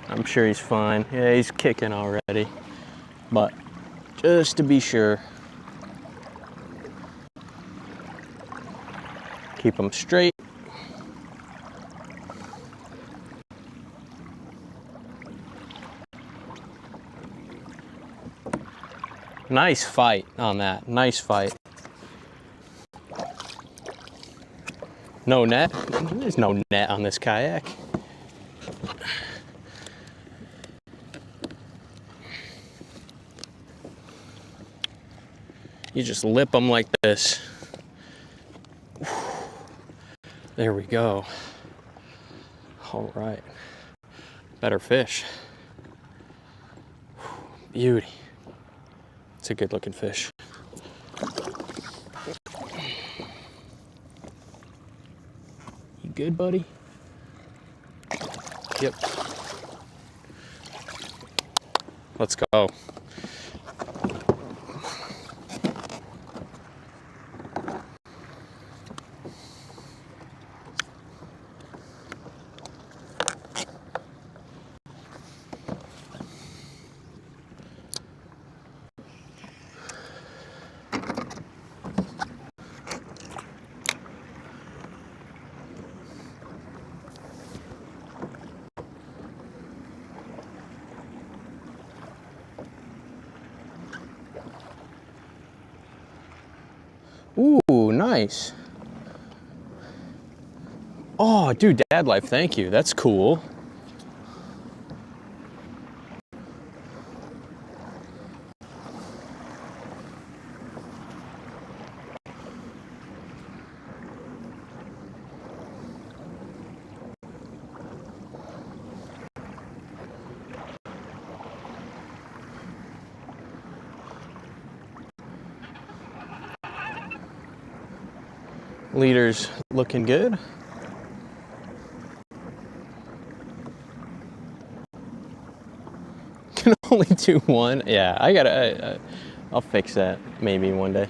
I'm sure he's fine. Yeah, he's kicking already. But just to be sure, keep him straight. Nice fight on that. Nice fight. No net? There's no net on this kayak. You just lip them like this. There we go. All right. Better fish. Beauty. It's a good looking fish. You good, buddy? Yep. Let's go. Ooh, nice. Oh, dude, dad life, thank you. That's cool. Leader's looking good. Can only do one. Yeah, I'll fix that maybe one day.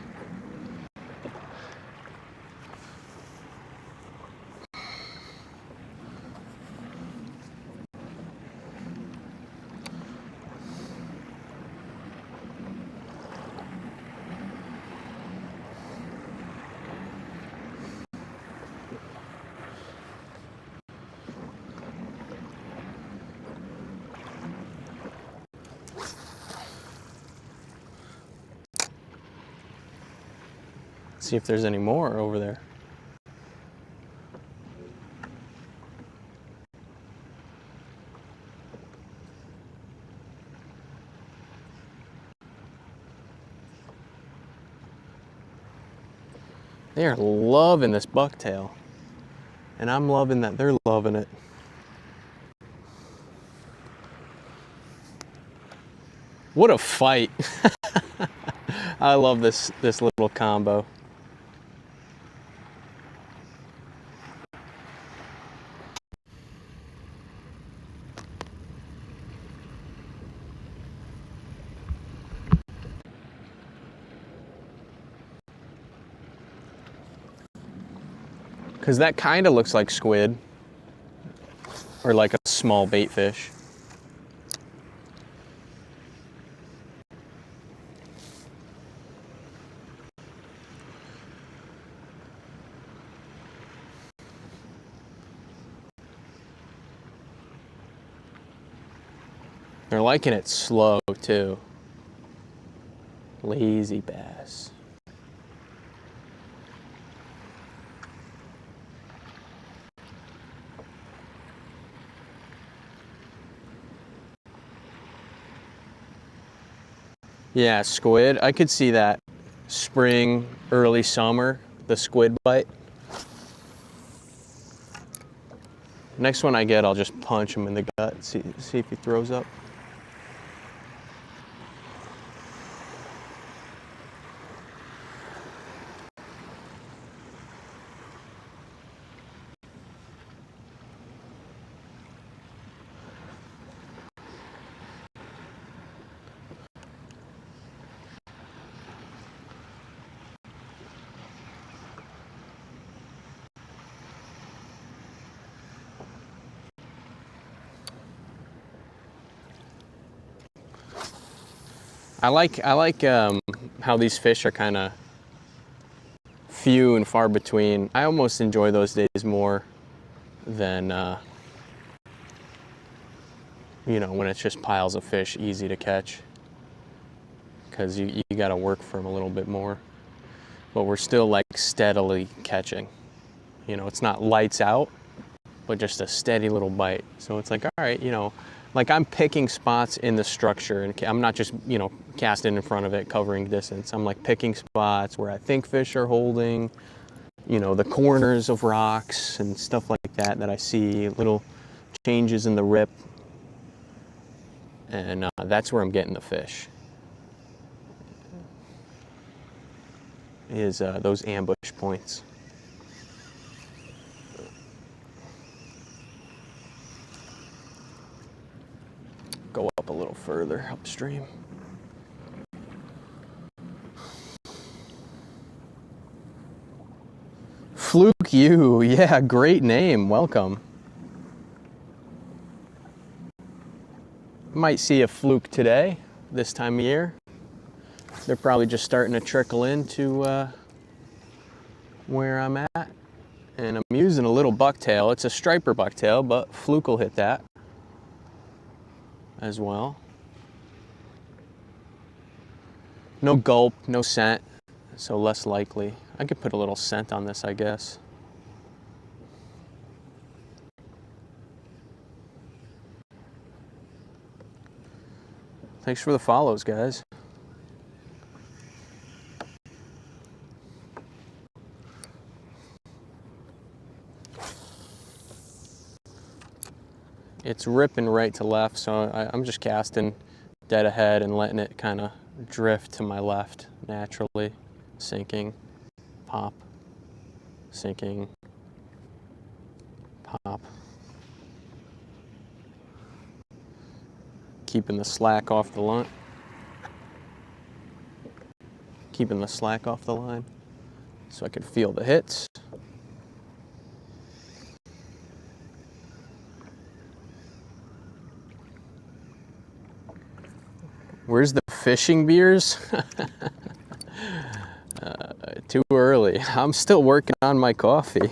Let's see if there's any more over there. They are loving this bucktail, and I'm loving that they're loving it. What a fight. I love this little combo. Because that kind of looks like squid, or like a small bait fish. They're liking it slow too. Lazy bass. Yeah, squid. I could see that spring, early summer, the squid bite. Next one I get, I'll just punch him in the gut, see if he throws up. I like how these fish are kind of few and far between. I almost enjoy those days more than you know, when it's just piles of fish easy to catch, because you got to work for them a little bit more. But we're still like steadily catching. You know, it's not lights out, but just a steady little bite. So it's like, all right, you know, like I'm picking spots in the structure, and I'm not just, you know, casting in front of it, covering distance. I'm like picking spots where I think fish are holding, you know, the corners of rocks and stuff like that I see, little changes in the rip. And that's where I'm getting the fish, is those ambush points. Go up a little further upstream. Fluke you, yeah, great name, welcome. Might see a fluke today, this time of year. They're probably just starting to trickle into where I'm at. And I'm using a little bucktail. It's a striper bucktail, but fluke will hit that as well. No gulp, no scent, so less likely. I could put a little scent on this, I guess. Thanks for the follows, guys. It's ripping right to left, so I'm just casting dead ahead and letting it kind of drift to my left naturally. Sinking, pop, sinking, pop. Keeping the slack off the line. Keeping the slack off the line so I could feel the hits. Where's the fishing beers? Too early. I'm still working on my coffee.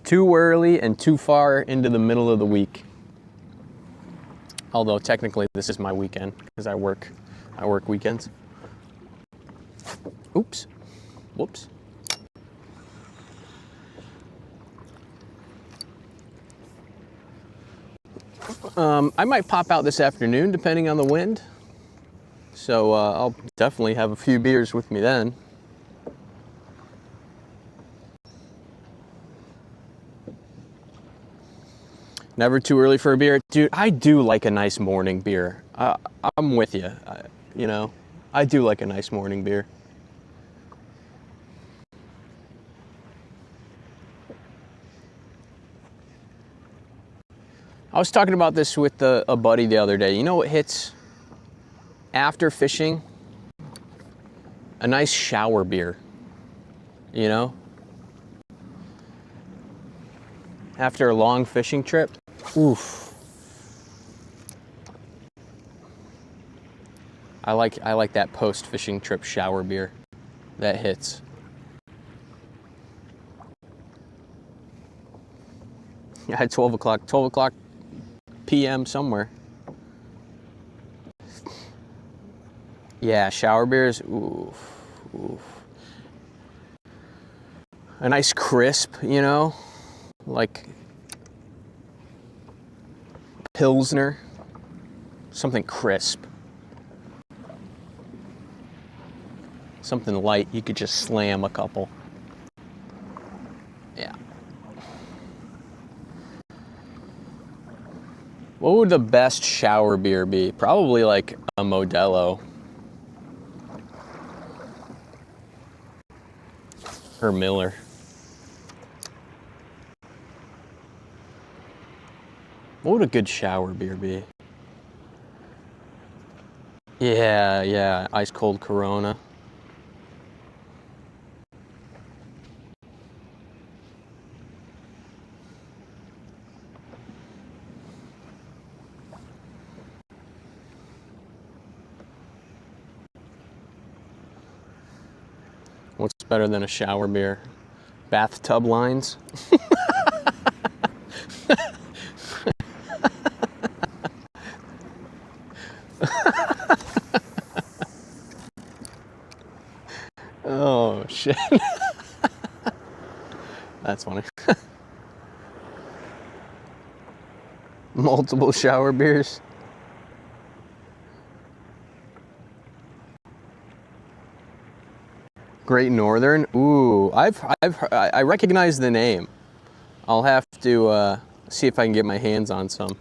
Too early and too far into the middle of the week. Although technically this is my weekend because I work weekends. Oops. Whoops. I might pop out this afternoon depending on the wind. So I'll definitely have a few beers with me then. Never too early for a beer. Dude, I do like a nice morning beer. I'm with you. You know, I do like a nice morning beer. I was talking about this with a buddy the other day. You know what hits after fishing? A nice shower beer, you know? After a long fishing trip, oof. I like that post-fishing trip shower beer. That hits. Yeah, 12 o'clock p.m. somewhere. Yeah, shower beers, oof, oof. A nice crisp, you know, like Pilsner, something crisp. Something light, you could just slam a couple. Yeah. What would the best shower beer be? Probably like a Modelo. Or Miller. What would a good shower beer be? Yeah, ice cold Corona. What's better than a shower beer? Bathtub lines? Oh, shit. That's funny. Multiple shower beers. Great Northern. Ooh, I recognize the name. I'll have to see if I can get my hands on some.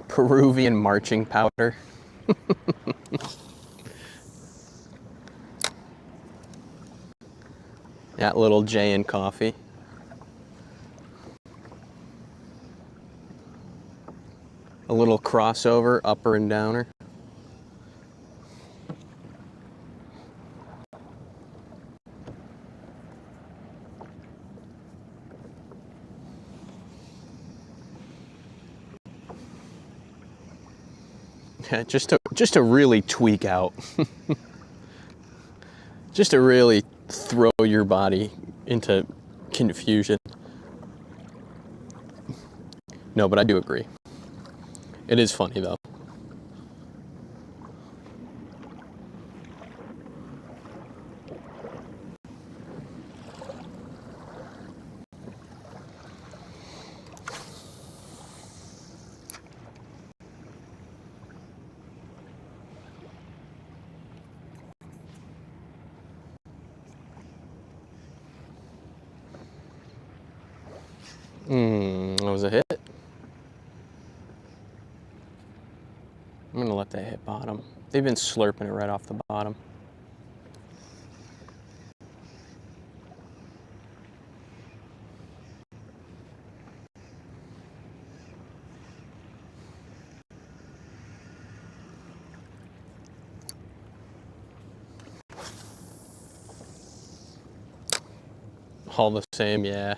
Peruvian marching powder. That little J in coffee. A little crossover, upper and downer. Yeah, just to really tweak out. Just to really throw your body into confusion. No, but I do agree. It is funny though. That was a hit. I'm gonna let that hit bottom. They've been slurping it right off the bottom. All the same, yeah.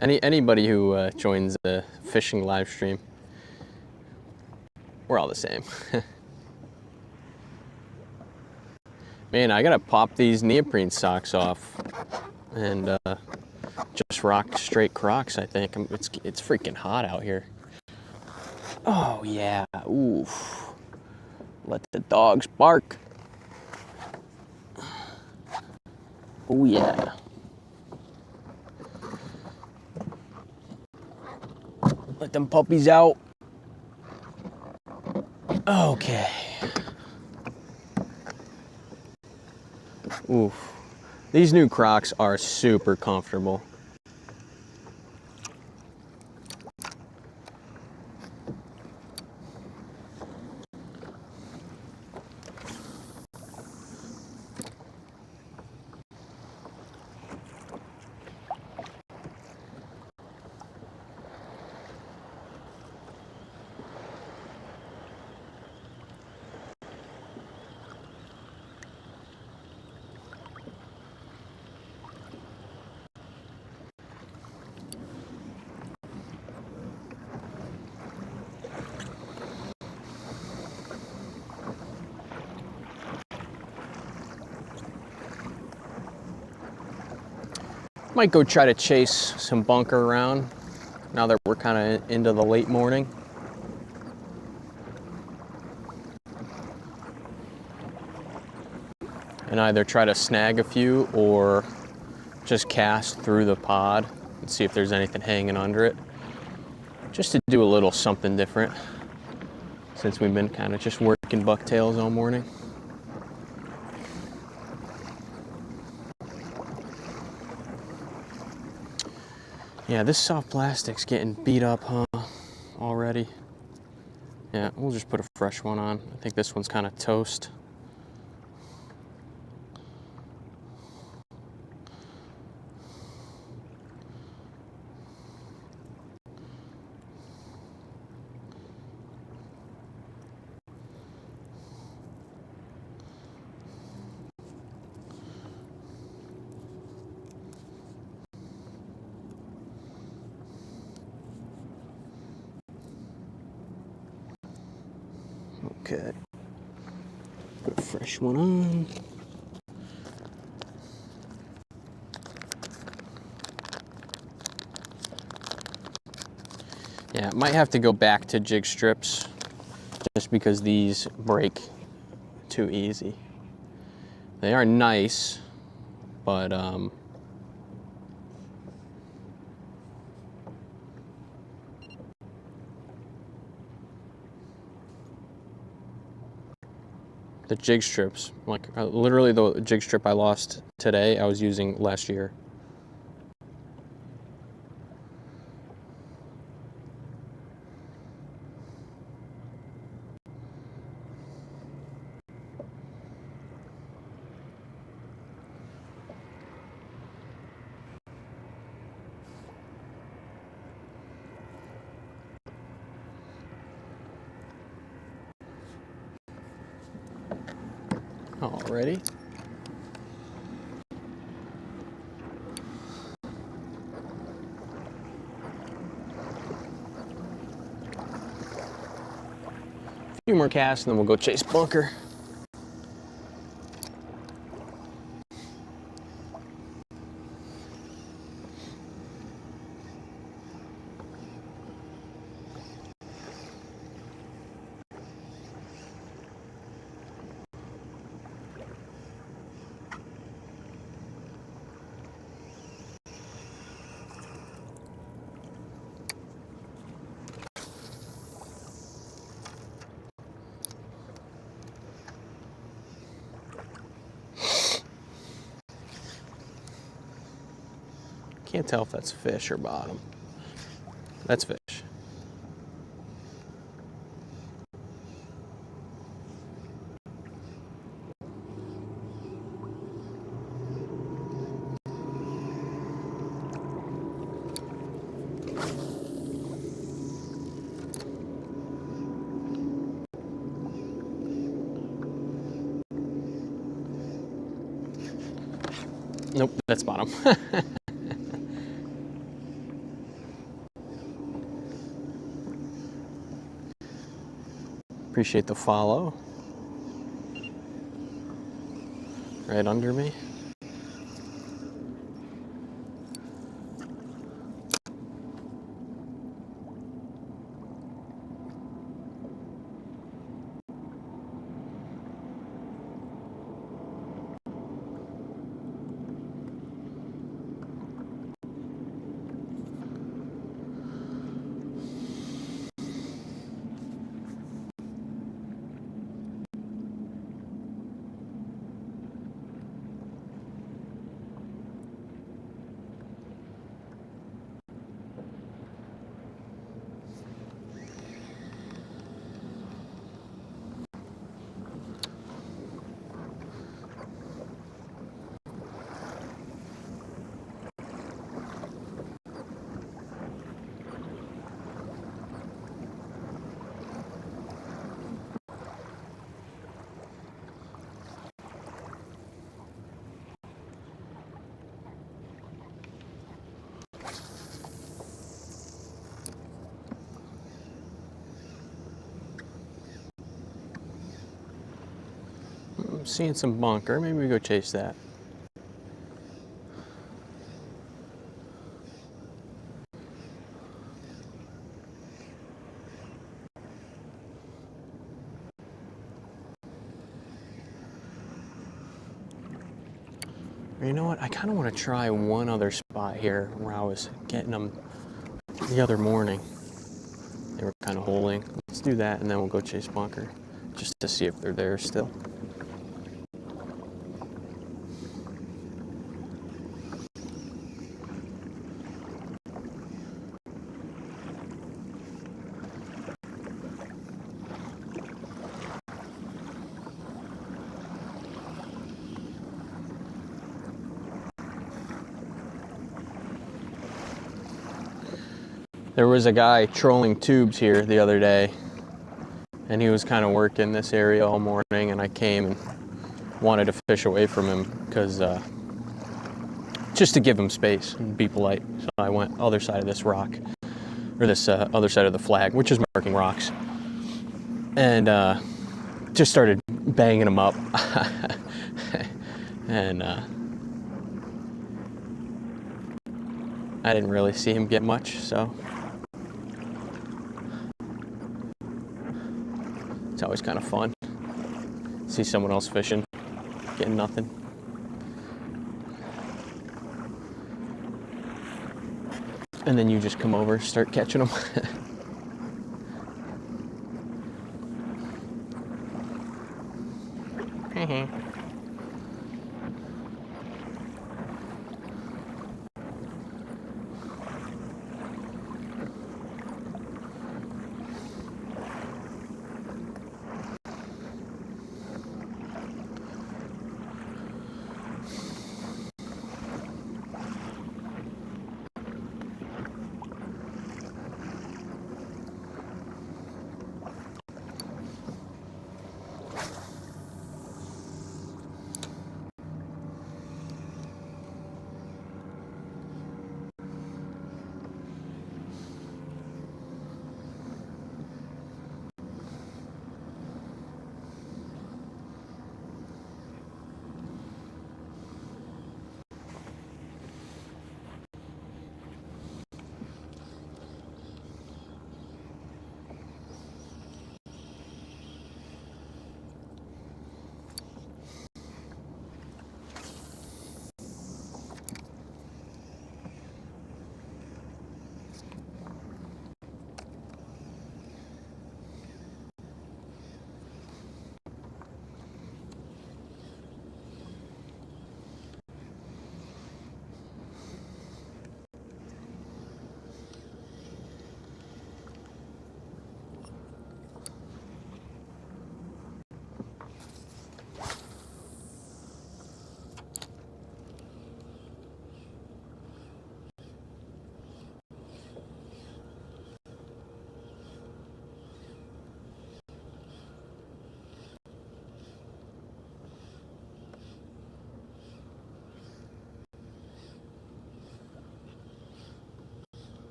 Anybody who joins the fishing live stream, we're all the same. Man, I gotta pop these neoprene socks off. and just rock straight crocs, I think. It's freaking hot out here. Oh yeah, oof. Let the dogs bark. Oh yeah. Let them puppies out. Okay. Oof. These new Crocs are super comfortable. Might go try to chase some bunker around now that we're kind of into the late morning. And either try to snag a few or just cast through the pod and see if there's anything hanging under it. Just to do a little something different since we've been kind of just working bucktails all morning. Yeah, this soft plastic's getting beat up, huh, already? Yeah, we'll just put a fresh one on. I think this one's kind of toast. Okay. Put a fresh one on. Yeah, might have to go back to jig strips just because these break too easy. They are nice, but the jig strips, like literally the jig strip I lost today, I was using last year. Already. A few more casts and then we'll go chase bunker. Can't tell if that's fish or bottom. That's fish. Nope, that's bottom. Appreciate the follow. Right under me. I'm seeing some bunker. Maybe we go chase that. You know what? I kind of want to try one other spot here where I was getting them the other morning. They were kind of holding. Let's do that, and then we'll go chase bunker just to see if they're there still. There was a guy trolling tubes here the other day, and he was kind of working this area all morning, and I came and wanted to fish away from him because just to give him space and be polite. So I went other side of this rock, or this other side of the flag, which is marking rocks, and just started banging him up. And I didn't really see him get much, so it's always kind of fun. See someone else fishing, getting nothing. And then you just come over, start catching them.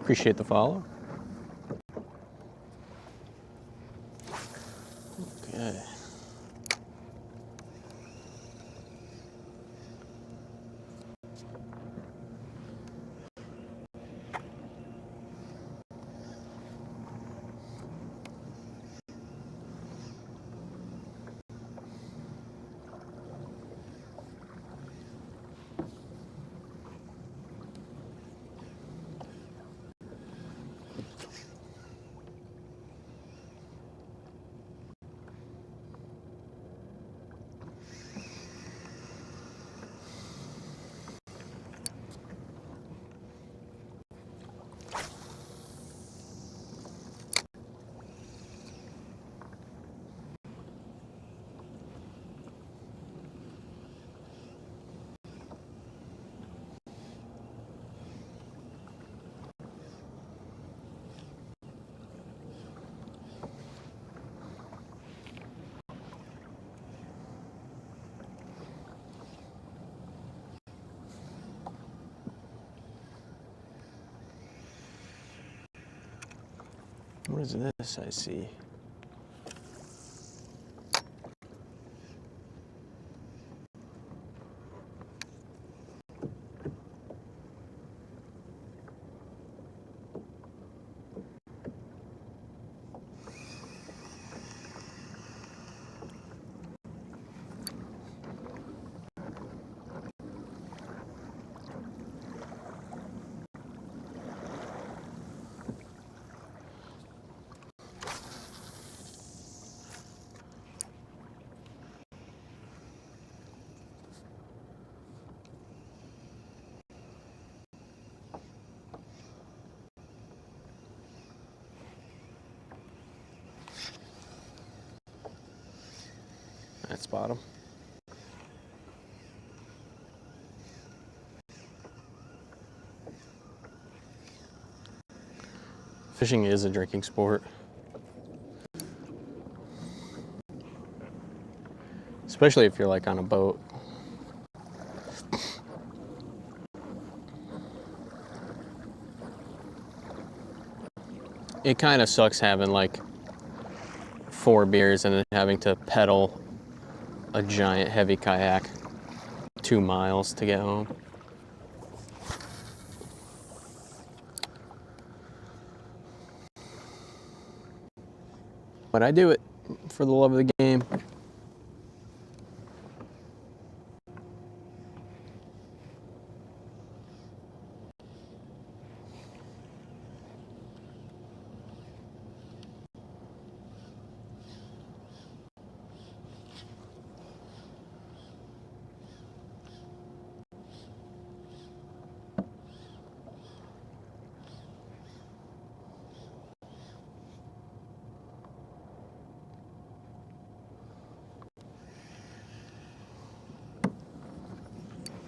Appreciate the follow. Okay. What is this I see? That's bottom. Fishing is a drinking sport. Especially if you're like on a boat. It kind of sucks having like 4 beers and then having to pedal a giant heavy kayak 2 miles to get home. But I do it for the love of the game.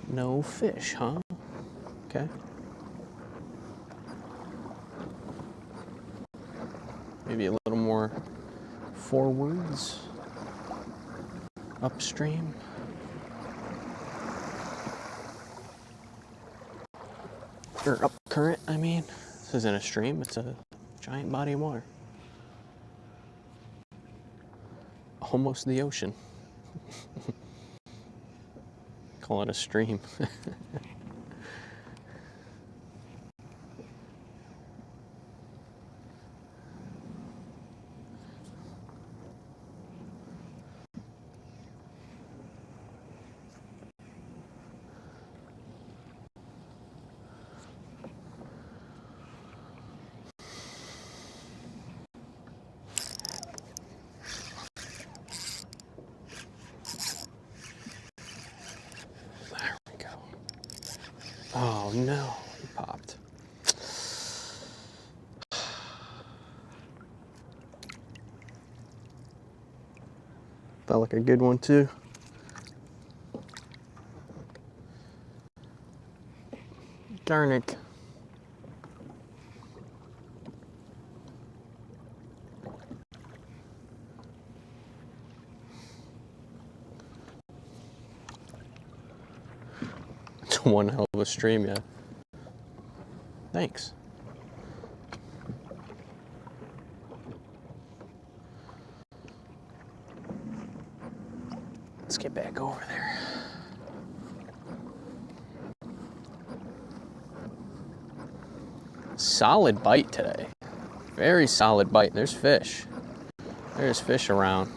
No fish, huh? Okay. Maybe a little more forwards, upstream. Or up current, I mean. This isn't a stream, it's a giant body of water. Almost the ocean. Call it a stream. Oh no, he popped. Felt like a good one too. Darn it. It's one hell of a stream, yeah. Thanks. Let's get back over there. Solid bite today. Very solid bite. There's fish. There's fish around.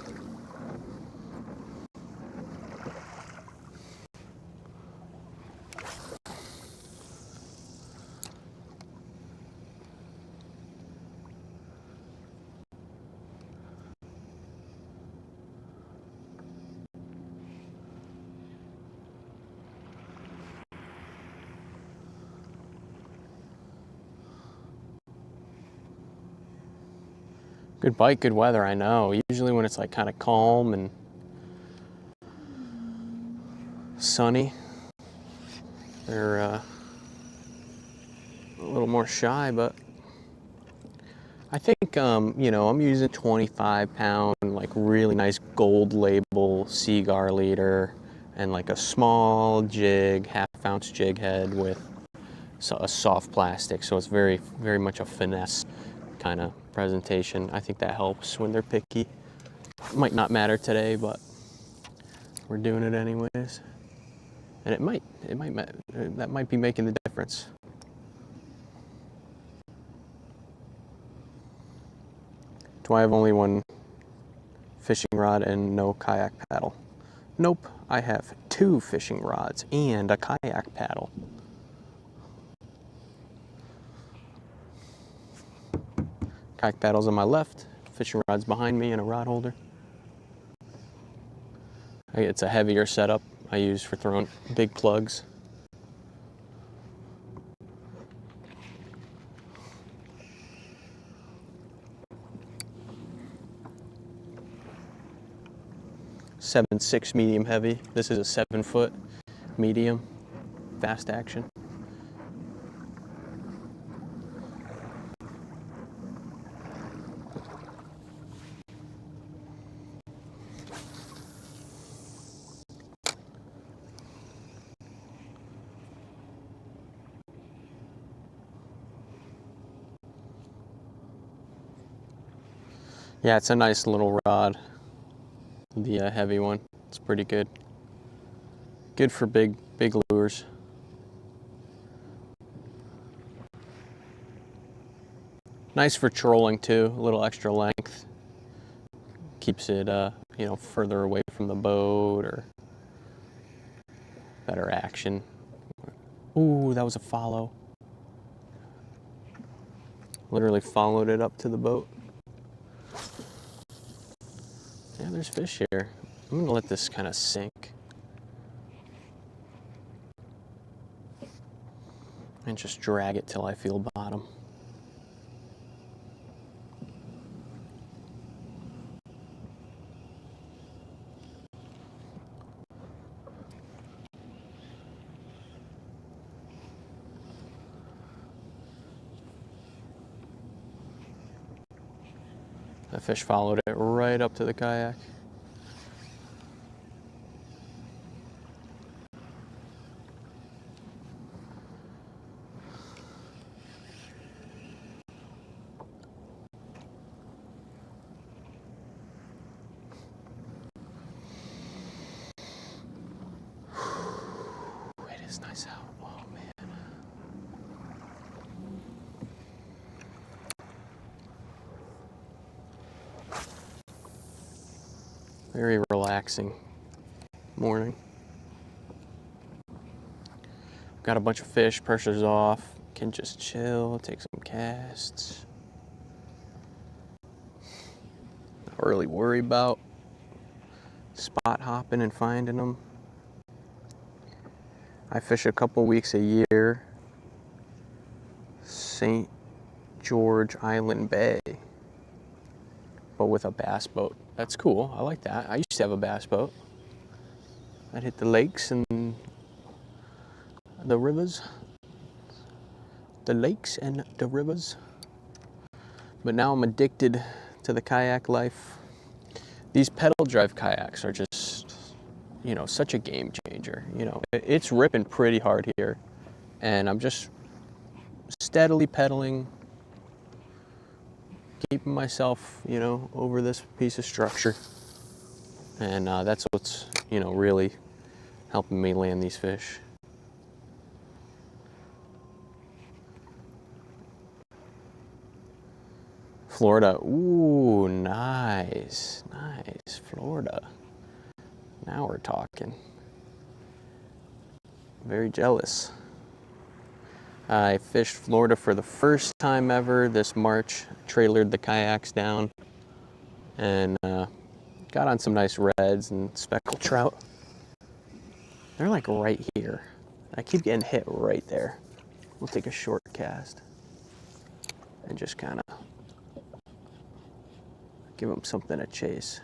Good bite, good weather, I know. Usually when it's like kind of calm and sunny, they're a little more shy, but I think, you know, I'm using 25-pound, like really nice gold label Seagar leader and like a small jig, half-ounce jig head with a soft plastic, so it's very, very much a finesse kind of presentation. I think that helps when they're picky. Might not matter today, but we're doing it anyways. And that might be making the difference. Do I have only one fishing rod and no kayak paddle? Nope, I have 2 fishing rods and a kayak paddle. Kayak paddle's on my left, fishing rod's behind me, and a rod holder. It's a heavier setup I use for throwing big plugs. Seven 6 medium heavy. This is a 7-foot medium, fast action. Yeah, it's a nice little rod. The heavy one. It's pretty good. Good for big lures. Nice for trolling too. A little extra length. Keeps it, further away from the boat, or better action. Ooh, that was a follow. Literally followed it up to the boat. Yeah, there's fish here. I'm gonna let this kind of sink. And just drag it till I feel bottom. The fish followed it right up to the kayak. It is nice out. Oh man. Very relaxing morning. Got a bunch of fish, pressure's off. Can just chill, take some casts. Not really worry about spot hopping and finding them. I fish a couple weeks a year. St. George Island Bay, but with a bass boat. That's cool. I like that. I used to have a bass boat. I'd hit the lakes and the rivers. The lakes and the rivers. But now I'm addicted to the kayak life. These pedal drive kayaks are just, such a game changer. It's ripping pretty hard here, and I'm just steadily pedaling, keeping myself, over this piece of structure. And that's what's, really helping me land these fish. Florida. Ooh, nice. Nice. Florida. Now we're talking. Very jealous. I fished Florida for the first time ever this March. Trailered the kayaks down and got on some nice reds and speckled trout. They're like right here. I keep getting hit right there. We'll take a short cast and just kind of give them something to chase.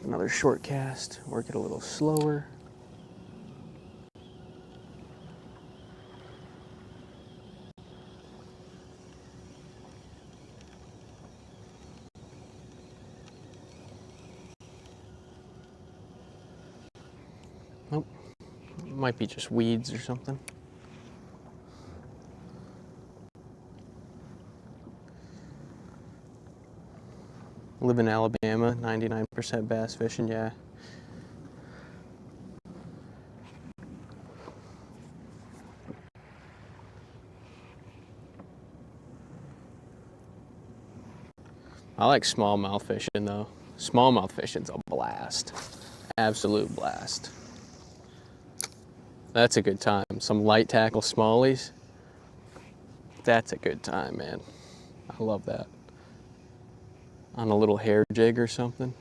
Another short cast, work it a little slower. Oh, might be just weeds or something. Live in Alabama, 99% bass fishing, yeah. I like smallmouth fishing though. Smallmouth fishing's a blast. Absolute blast. That's a good time. Some light tackle smallies. That's a good time, man. I love that. On a little hair jig or something.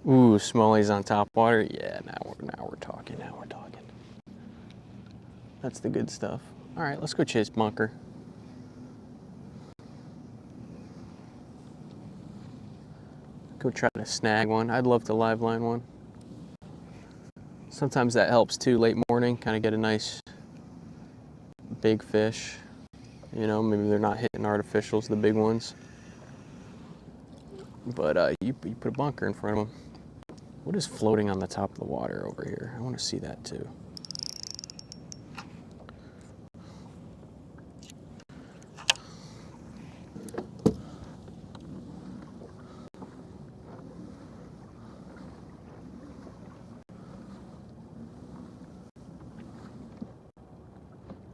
Ooh, smallies on top water. Yeah, now we're talking. Now we're talking. That's the good stuff. All right, let's go chase bunker. Go try to snag one. I'd love to live line one. Sometimes that helps too. Late morning, kind of get a nice big fish. You know, maybe they're not hitting artificials, the big ones. But you put a bunker in front of them. What is floating on the top of the water over here? I want to see that too.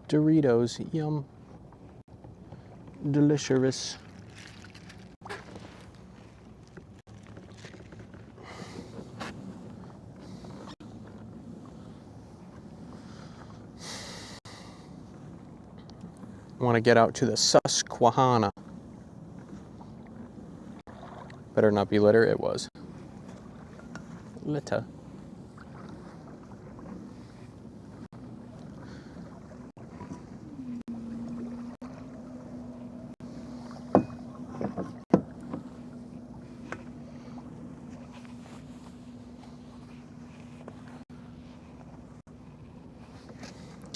Doritos, yum. Delicious. Want to get out to the Susquehanna. Better not be litter. It was. Litter.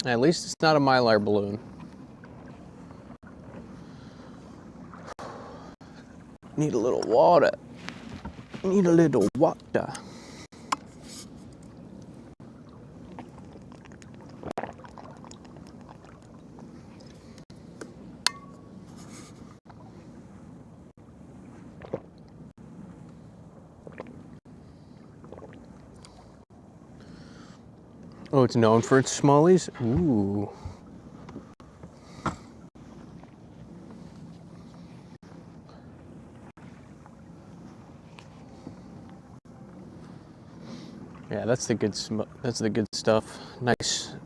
At least it's not a Mylar balloon. Need a little water. Need a little water. Oh, it's known for its smallies? Ooh. Yeah, that's the good stuff. Nice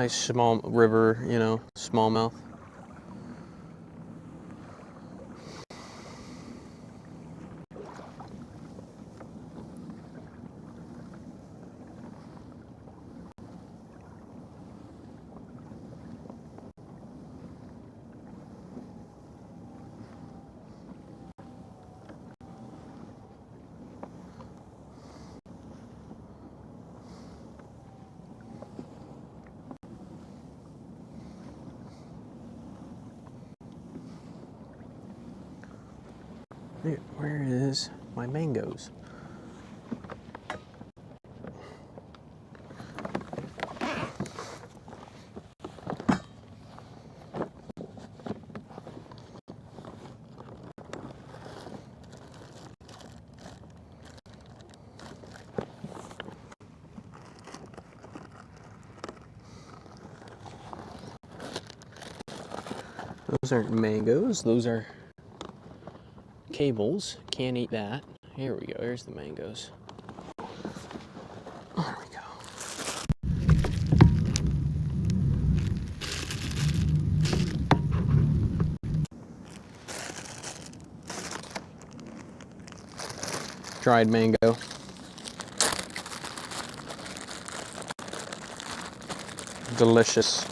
small river, you know, smallmouth. Where is my mangoes? Those aren't mangoes, those are cables. Can't eat that. Here we go, here's the mangoes. There we go. dried mango. Delicious.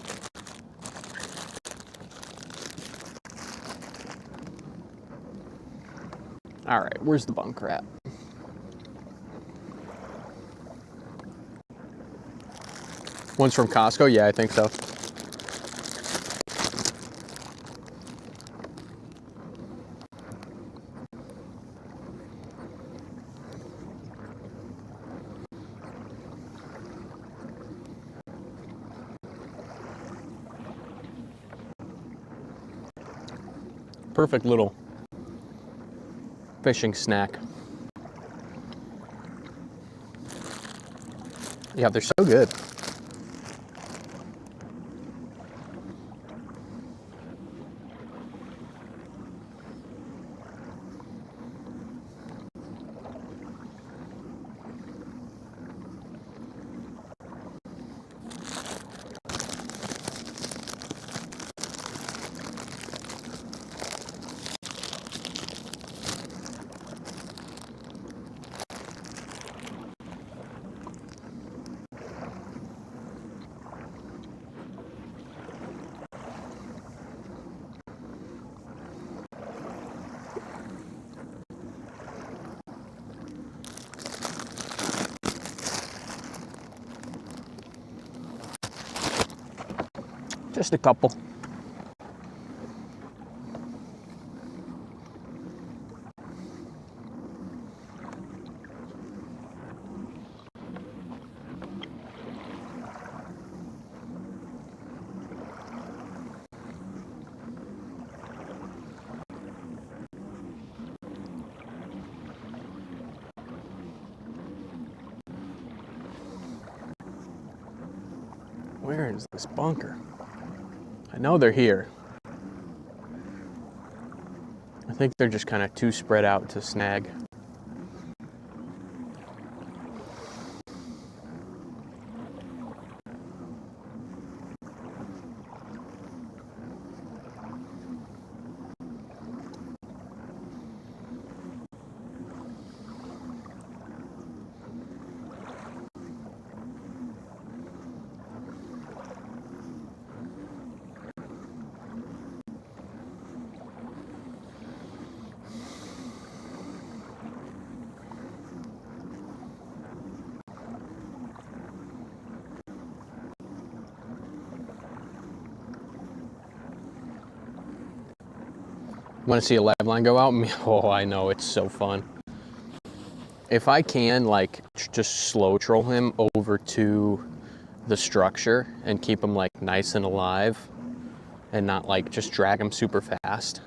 All right, where's the bunker at? One's from Costco? Yeah, I think so. Perfect little fishing snack. Yeah, they're so good. Just a couple. Where is this bunker? I know they're here. I think they're just kind of too spread out to snag. Want to see a live line go out? Oh, I know, it's so fun. If I can, like, just slow troll him over to the structure and keep him, like, nice and alive and not, like, just drag him super fast.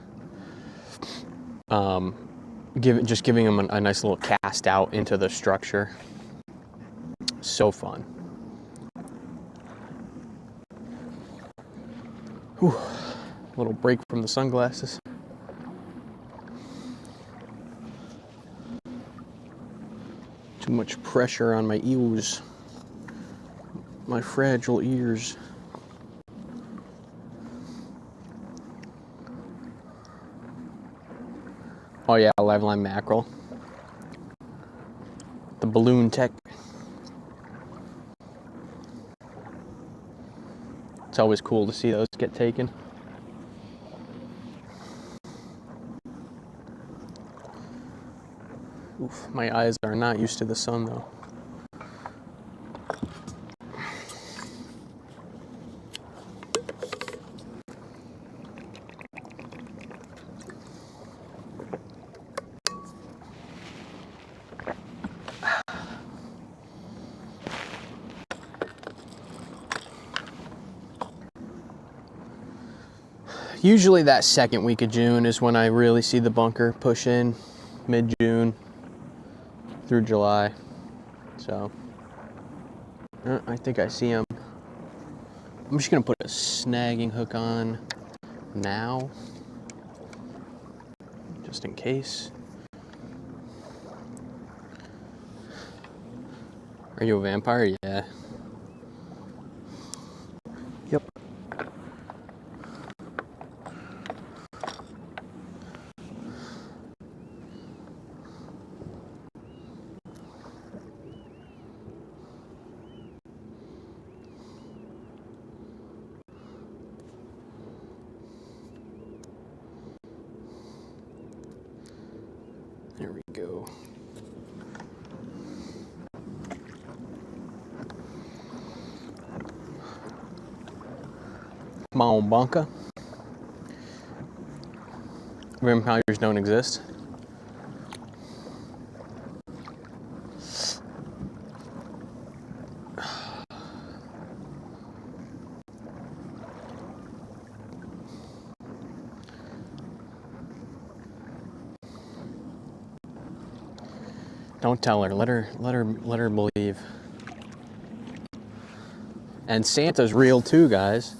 Just giving him a nice little cast out into the structure. So fun. Whew. A little break from the sunglasses. Too much pressure on my ears. My fragile ears. Oh yeah, live line mackerel. The balloon tech. It's always cool to see those get taken. Oof, my eyes are not used to the sun though. Usually that second week of June is when I really see the bunker push in, mid-June through July. So, I think I see him. I'm just gonna put a snagging hook on now, just in case. Are you a vampire? Yeah. Yep. my own bunker. Vampires don't exist. Don't tell her. Let her believe. And Santa's real too, guys.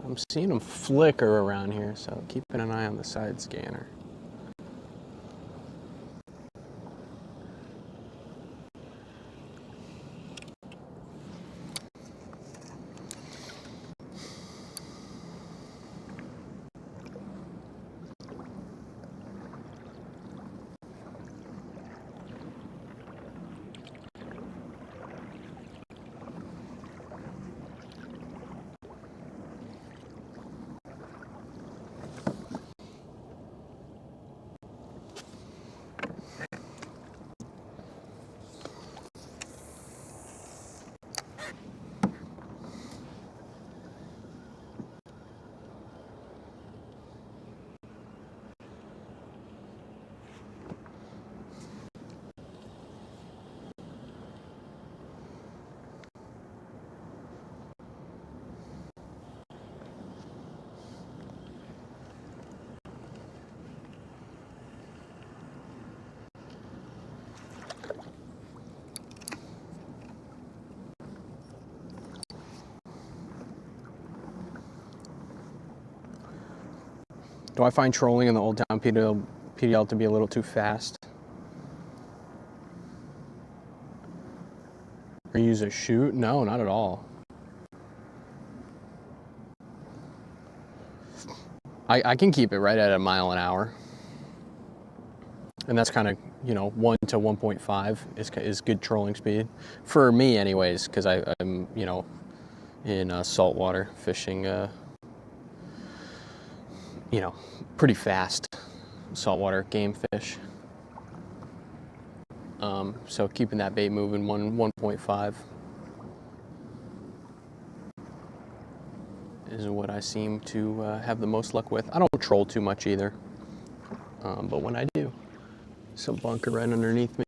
I'm seeing them flicker around here, so keeping an eye on the side scanner. Do I find trolling in the Old Town PDL to be a little too fast? Or use a chute? No, not at all. I can keep it right at 1 mile an hour. And that's kind of, 1 to 1.5 is good trolling speed. For me anyways, because I'm, in saltwater fishing, pretty fast saltwater game fish. So keeping that bait moving 1.5 is what I seem to have the most luck with. I don't troll too much either, but when I do, some bunker right underneath me.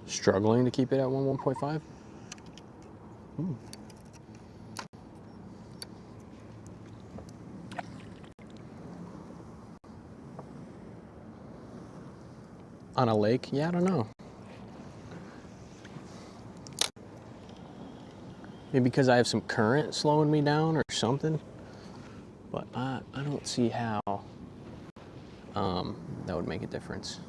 Struggling to keep it at 1.5. On a lake? Yeah, I don't know. Maybe because I have some current slowing me down or something. But I don't see how that would make a difference.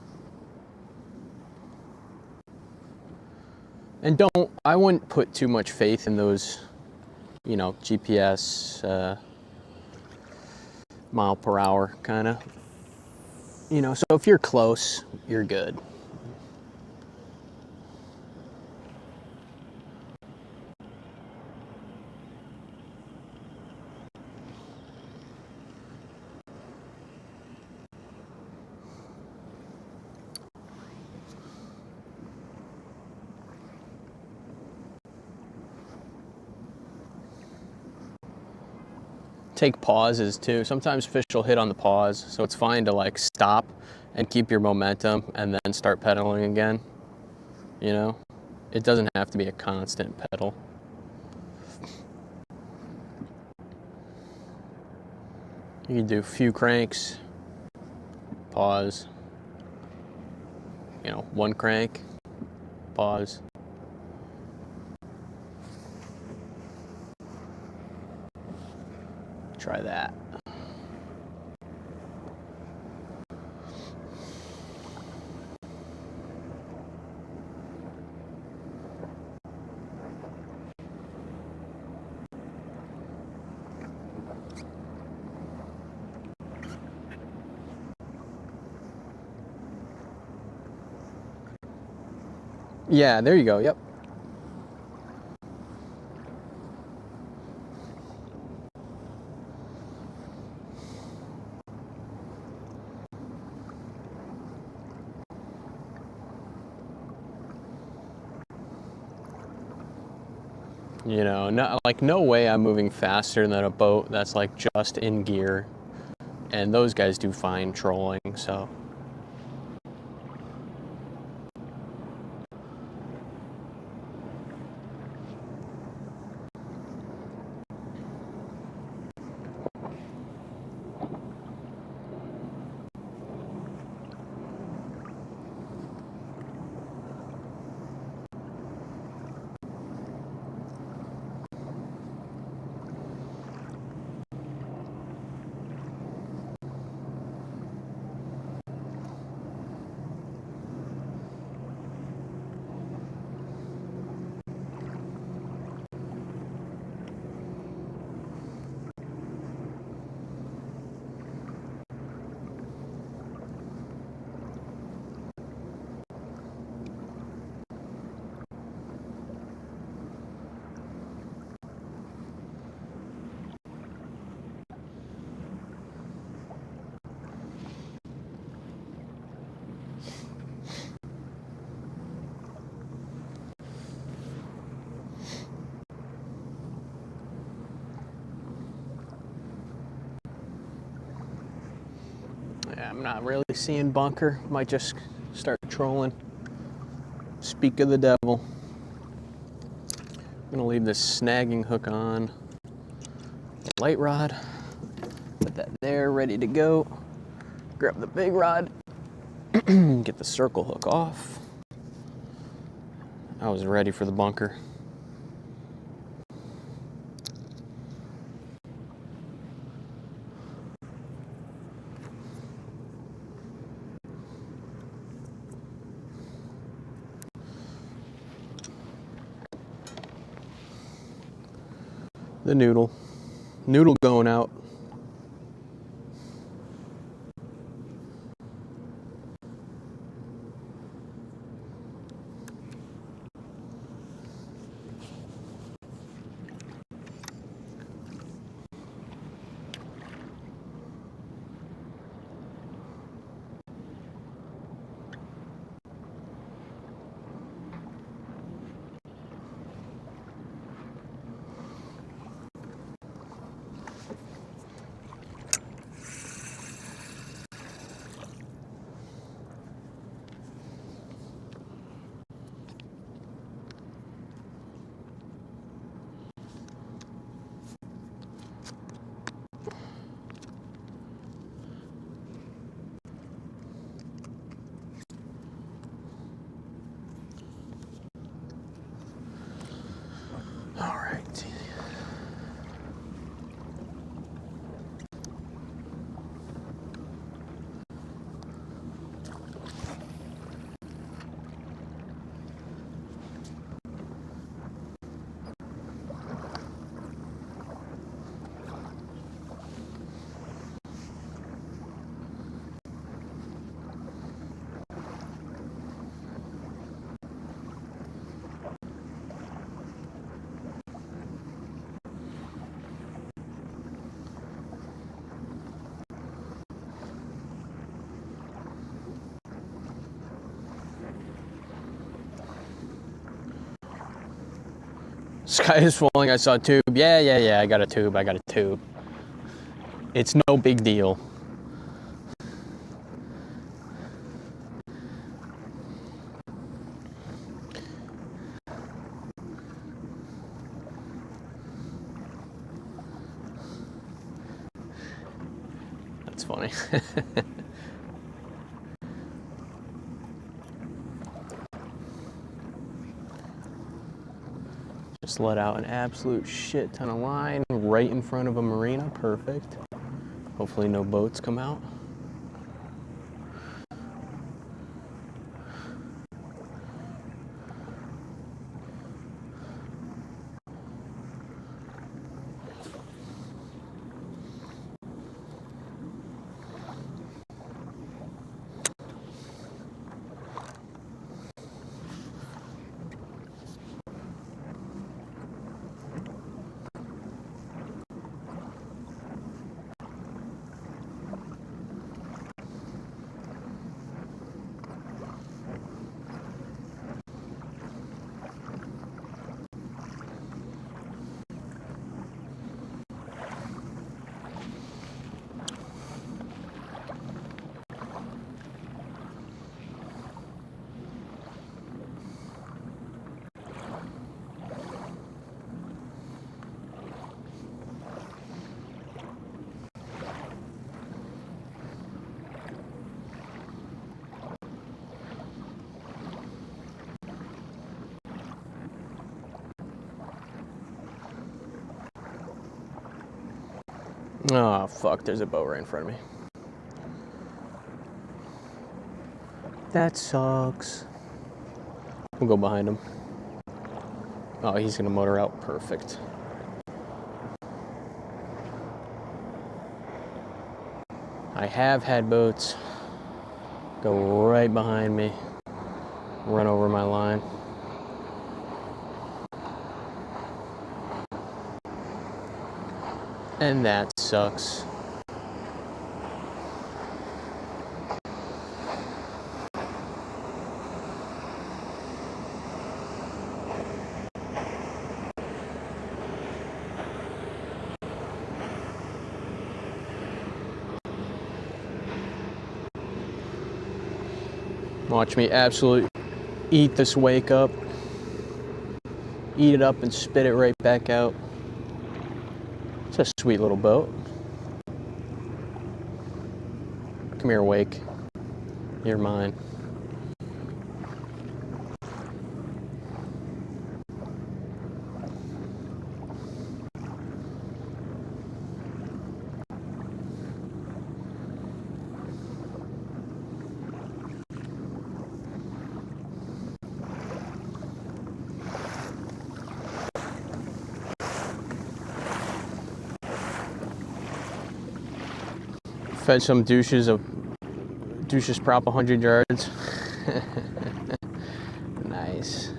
And I wouldn't put too much faith in those, GPS, mile per hour kind of. So if you're close, you're good. Take pauses too. Sometimes fish will hit on the pause, so it's fine to stop and keep your momentum and then start pedaling again. It doesn't have to be a constant pedal. You can do a few cranks, pause, you know, one crank, pause. Try that. Yeah, there you go. Yep. You know, no way I'm moving faster than a boat that's like just in gear. And those guys do fine trolling, so. Yeah, I'm not really seeing bunker. Might just start trolling. Speak of the devil. I'm gonna leave this snagging hook on. Light rod. Put that there, ready to go. Grab the big rod. Get the circle hook off. I was ready for the bunker. The noodle. Noodle going out. All right. Sky is falling. I saw a tube. Yeah. I got a tube. It's no big deal. That's funny. Just let out an absolute shit ton of line right in front of a marina. Perfect. Hopefully no boats come out. Oh, fuck, there's a boat right in front of me. That sucks. We'll go behind him. Oh, he's gonna motor out. Perfect. I have had boats go right behind me, run over my line. And that sucks. Watch me absolutely eat this wake up, eat it up and spit it right back out. It's a sweet little boat. Come here, wake. You're mine. Fed some douches prop 100 yards. Nice.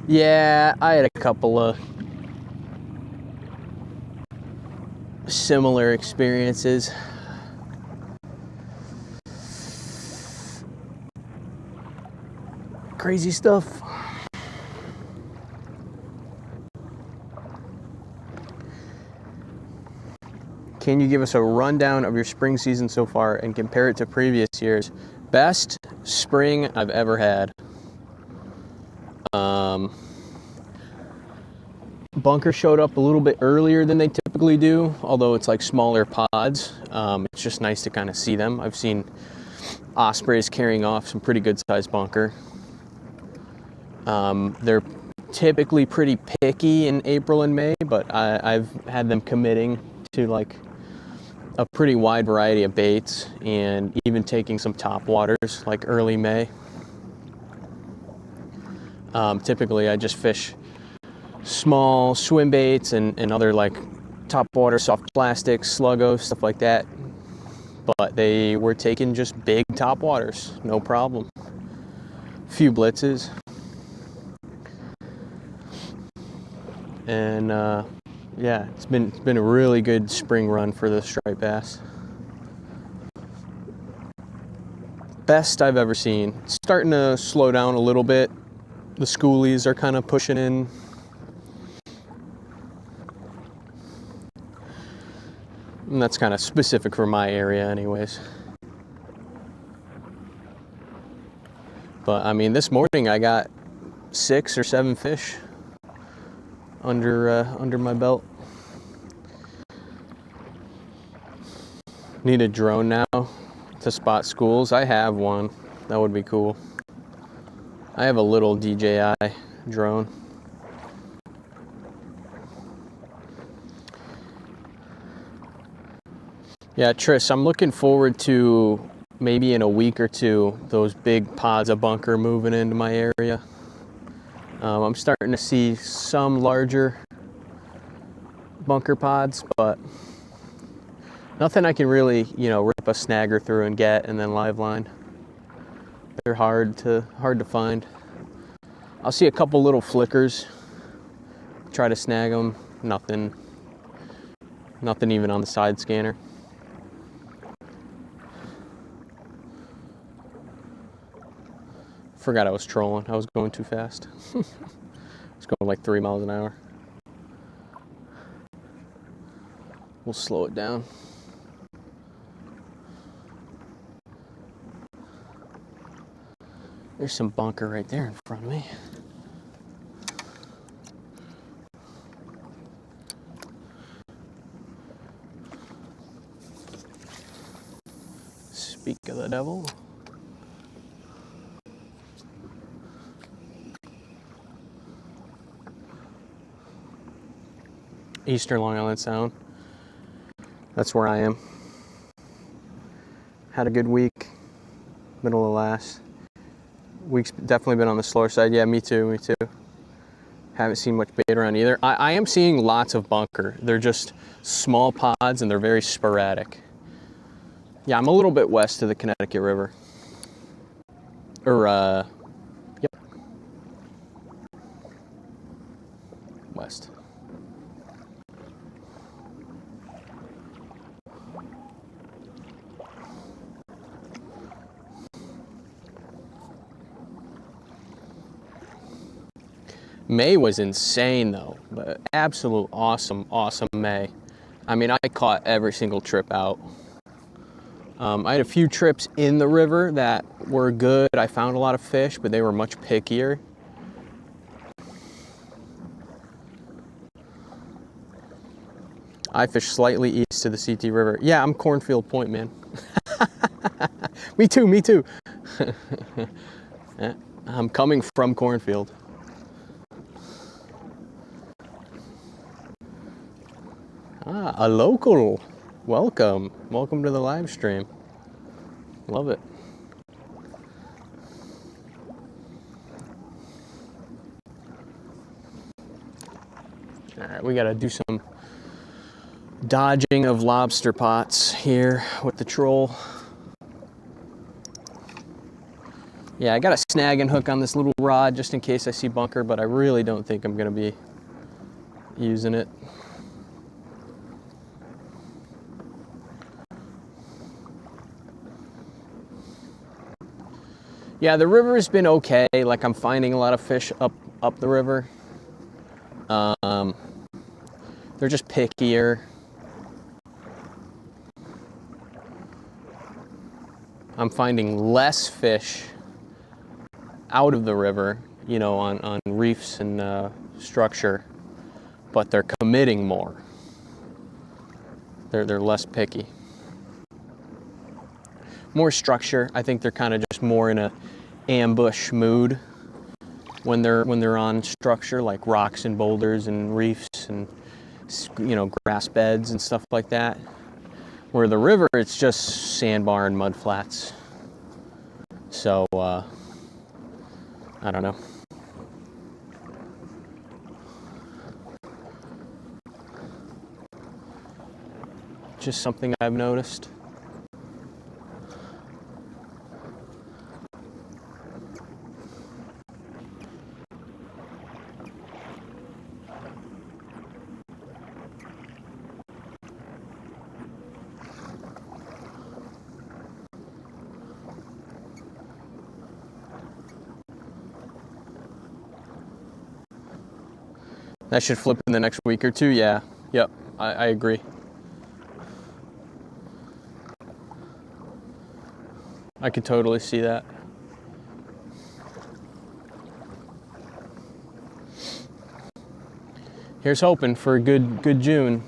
Yeah, I had a couple of similar experiences. Crazy stuff. Can you give us a rundown of your spring season so far and compare it to previous years? Best spring I've ever had. Bunker showed up a little bit earlier than they typically do, although it's like smaller pods. It's just nice to kind of see them. I've seen ospreys carrying off some pretty good sized bunker. They're typically pretty picky in April and May, but I've had them committing to like a pretty wide variety of baits and even taking some top waters like early May. Typically I just fish small swim baits and other like top water, soft plastics, sluggo, stuff like that. But they were taking just big top waters, no problem. Few blitzes. And yeah, it's been a really good spring run for the striped bass. Best I've ever seen. It's starting to slow down a little bit. The schoolies are kind of pushing in. And that's kind of specific for my area anyways. But I mean, this morning I got 6 or 7 fish under my belt. Need a drone now to spot schools. I have one. That would be cool. I have a little DJI drone. Yeah, Tris, I'm looking forward to maybe in a week or two, those big pods of bunker moving into my area. I'm starting to see some larger bunker pods, but nothing I can really, rip a snagger through and get and then live line. They're hard to find. I'll see a couple little flickers, try to snag them. Nothing even on the side scanner. Forgot I was trolling. I was going too fast. I was going like 3 miles an hour. We'll slow it down. There's some bunker right there in front of me. Speak of the devil. Eastern Long Island Sound. That's where I am. Had a good week. Middle of last. Week's definitely been on the slower side. Yeah, me too. Haven't seen much bait around either. I am seeing lots of bunker. They're just small pods and they're very sporadic. Yeah, I'm a little bit west of the Connecticut River. Yep. West. May was insane though, but absolute awesome May. I mean, I caught every single trip out. I had a few trips in the river that were good. I found a lot of fish, but they were much pickier. I fish slightly east of the CT River. Yeah, I'm Cornfield Point, man. Me too. I'm coming from Cornfield. Ah, a local. Welcome to the live stream. Love it. All right, we gotta do some dodging of lobster pots here with the troll. Yeah, I got a snag and hook on this little rod just in case I see bunker, but I really don't think I'm gonna be using it. Yeah, the river has been okay. Like, I'm finding a lot of fish up the river. They're just pickier. I'm finding less fish out of the river, on reefs and structure, but they're committing more. They're less picky. More structure. I think they're kind of just more in a ambush mood when they're on structure, like rocks and boulders and reefs and grass beds and stuff like that. Where the river, it's just sandbar and mud flats. So I don't know. Just something I've noticed. That should flip in the next week or two, yeah. Yep, I agree. I could totally see that. Here's hoping for a good June.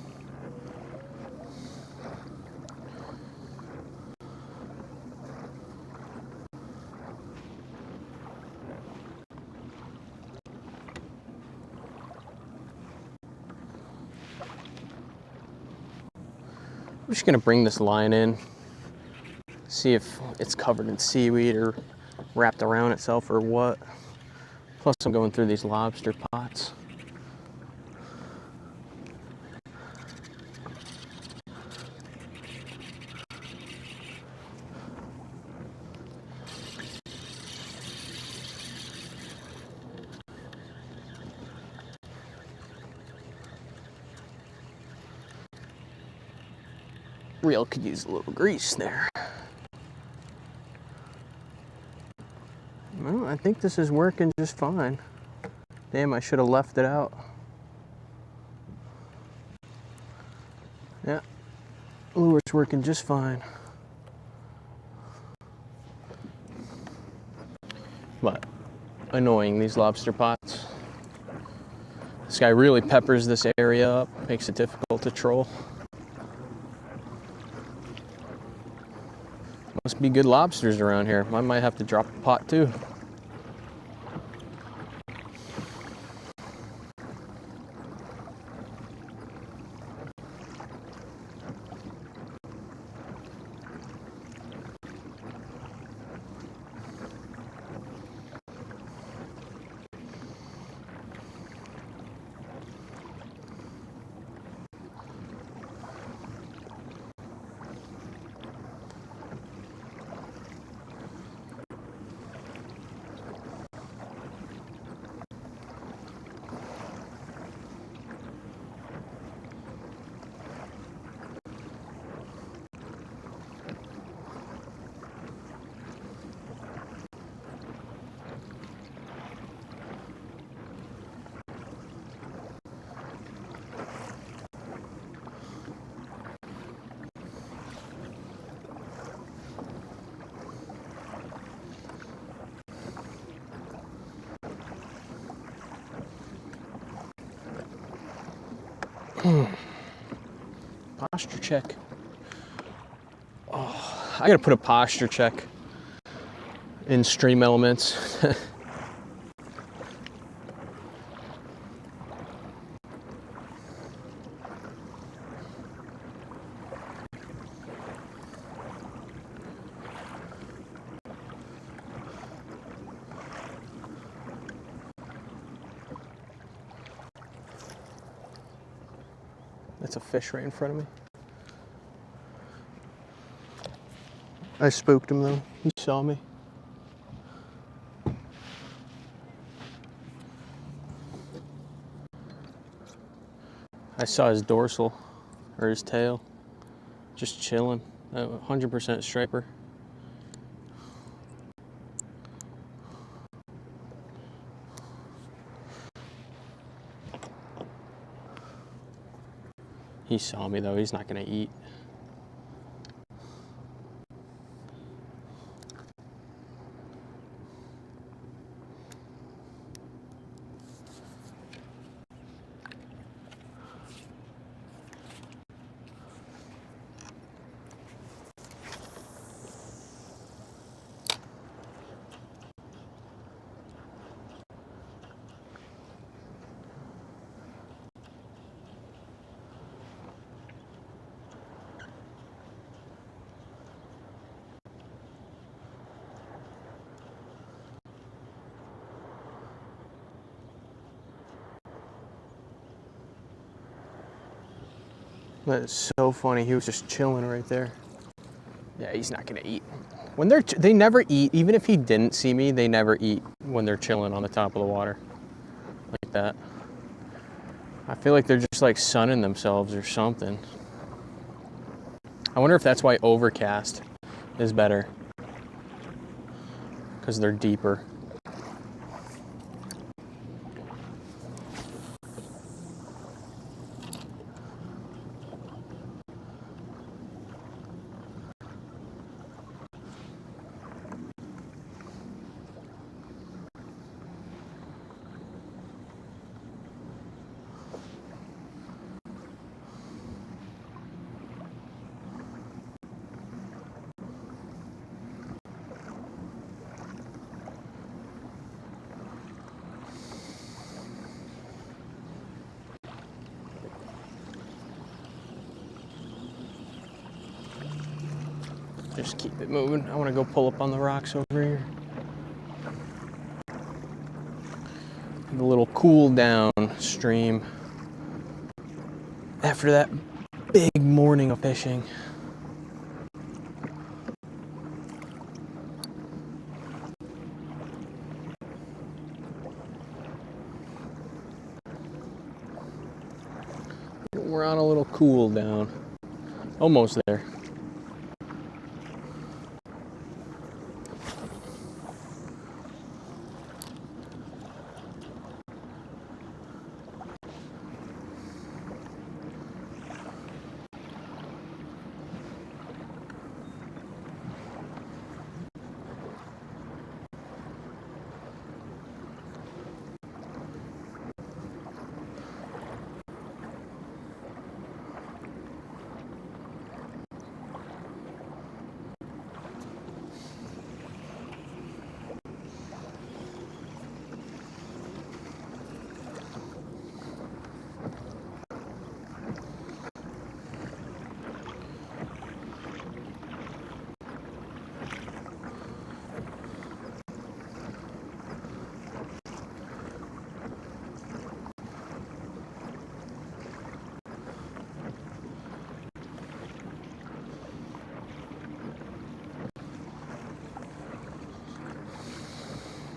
I'm just gonna bring this line in, see if it's covered in seaweed or wrapped around itself or what. Plus I'm going through these lobster pots. Reel could use a little grease there. Well, I think this is working just fine. Damn, I should have left it out. Yeah, lure's working just fine. But annoying, these lobster pots. This guy really peppers this area up, makes it difficult to troll. Must be good lobsters around here. I might have to drop a pot too. Posture check. Oh, I gotta put a posture check in Stream Elements. That's a fish right in front of me. I spooked him though. He saw me. I saw his dorsal or his tail just chilling. 100% striper. He saw me though. He's not gonna eat. That is so funny. He was just chilling right there. Yeah, he's not gonna eat. When they never eat. Even if he didn't see me, they never eat when they're chilling on the top of the water like that. I feel like they're just like sunning themselves or something. I wonder if that's why overcast is better, because they're deeper. Just keep it moving. I want to go pull up on the rocks over here. A little cool down stream after that big morning of fishing. We're on a little cool down. Almost there.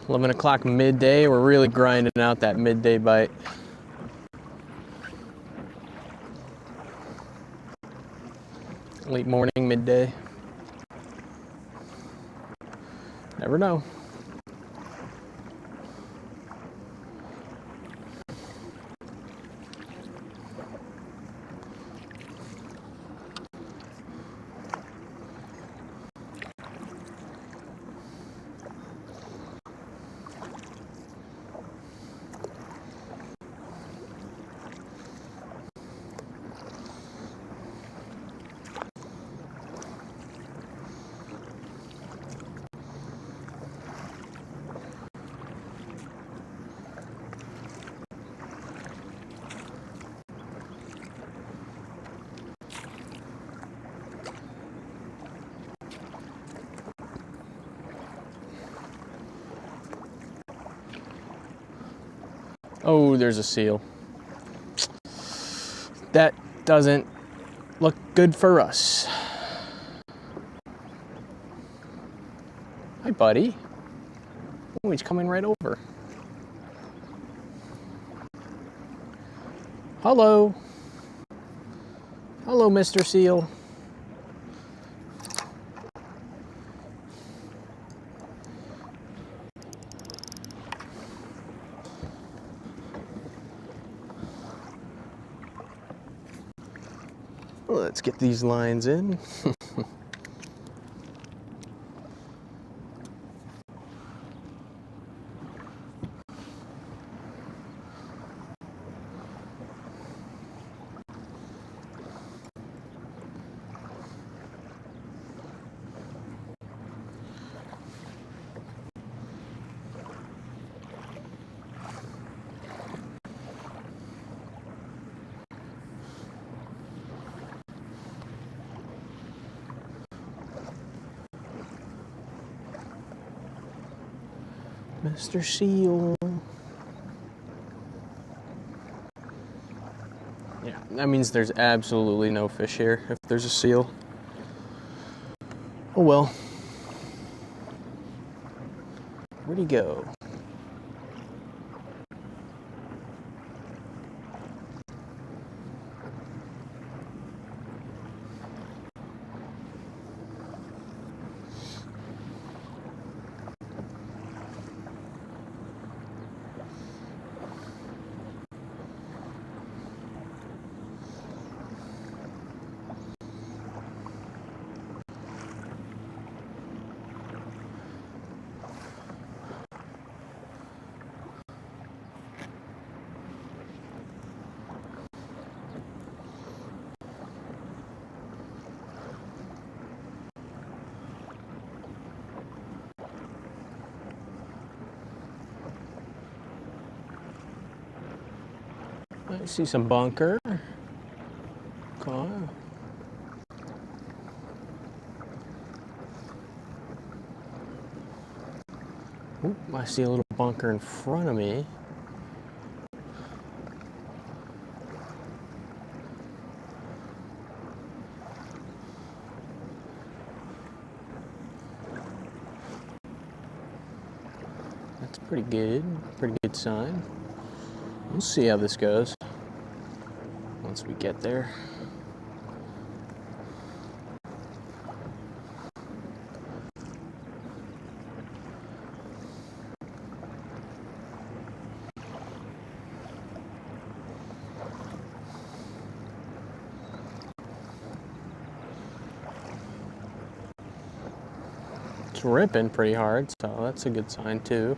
$11 o'clock midday. We're really grinding out that midday bite. Late morning, midday. Never know. Oh, there's a seal. That doesn't look good for us. Hi, buddy. Oh, he's coming right over. Hello. Hello, Mr. Seal. Let's get these lines in. Mr. Seal. Yeah, that means there's absolutely no fish here if there's a seal. Oh well. Where'd he go? I see some bunker. Okay. Oop, I see a little bunker in front of me. That's pretty good sign. We'll see how this goes once we get there. It's ripping pretty hard, so that's a good sign too.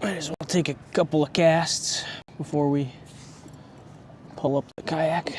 Might as well take a couple of casts before we pull up the kayak.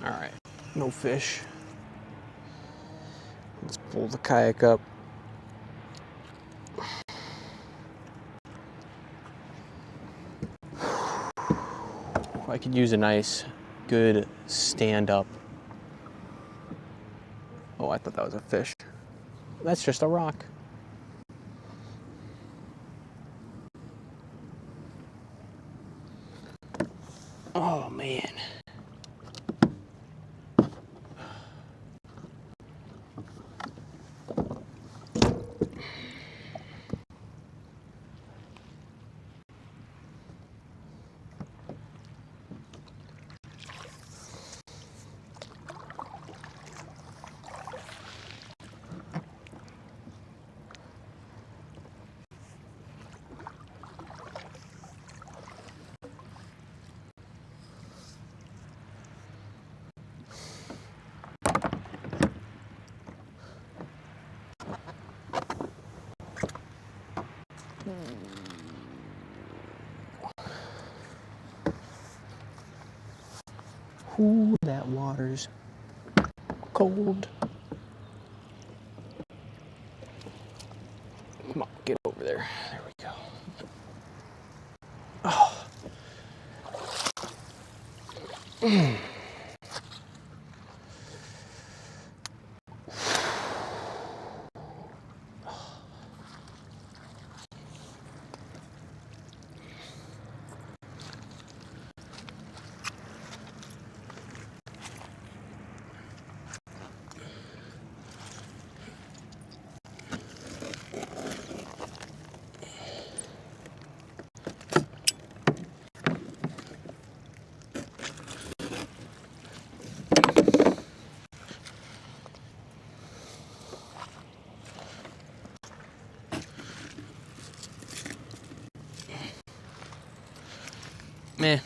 All right, no fish. Let's pull the kayak up. I could use a nice, good stand-up. Oh, I thought that was a fish. That's just a rock. Oh, man. Ooh, that water's cold. Come on, get over there. There we go. Oh. Meh.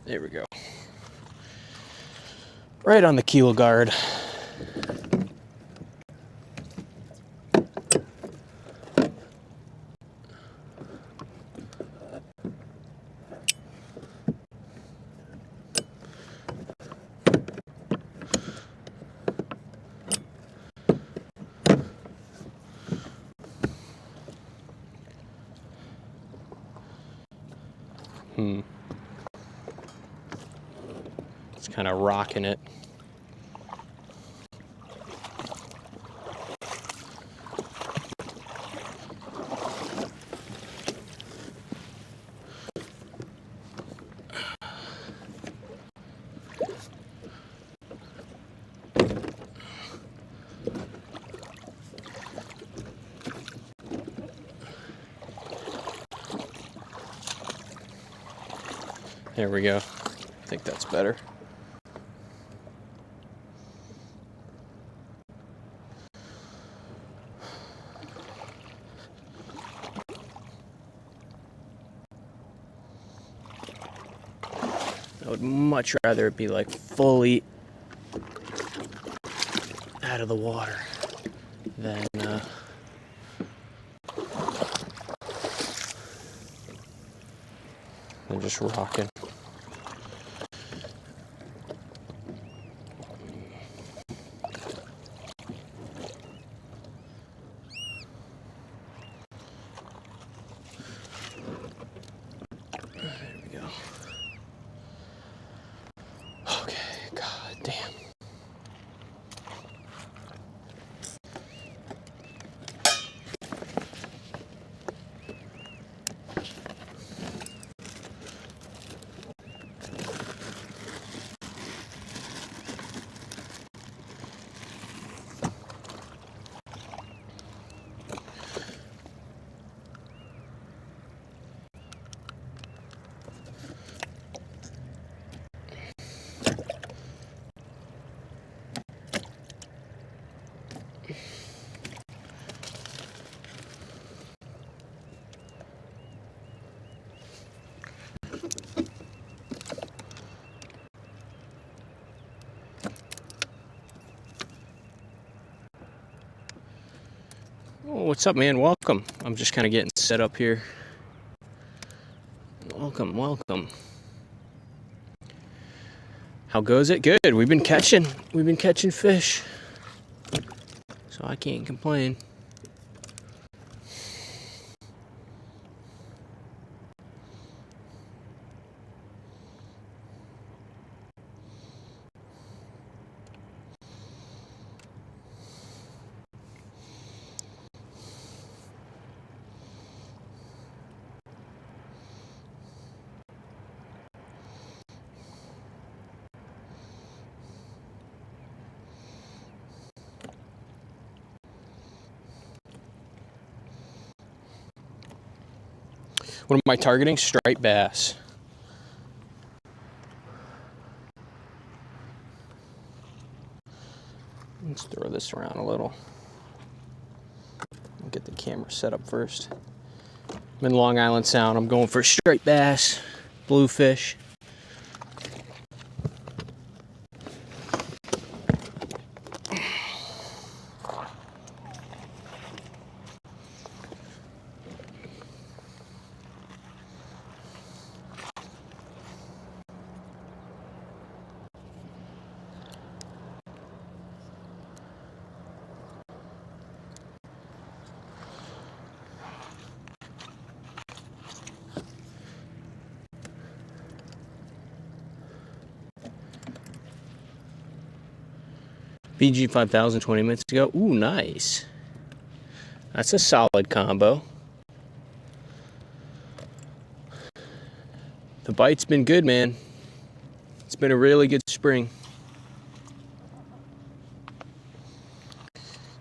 There we go. Right on the keel guard. It's kind of rocking it. There we go. I think that's better. I would much rather it be like fully out of the water than just rocking. There we go. Okay, god damn. Oh, what's up, man? Welcome. I'm just kind of getting set up here. Welcome, welcome. How goes it? Good. We've been catching fish. So I can't complain. What am I targeting? Striped bass. Let's throw this around a little. I'll get the camera set up first. I'm in Long Island Sound. I'm going for striped bass, bluefish. BG 5000 20 minutes ago. Ooh, nice. That's a solid combo. The bite's been good, man. It's been a really good spring.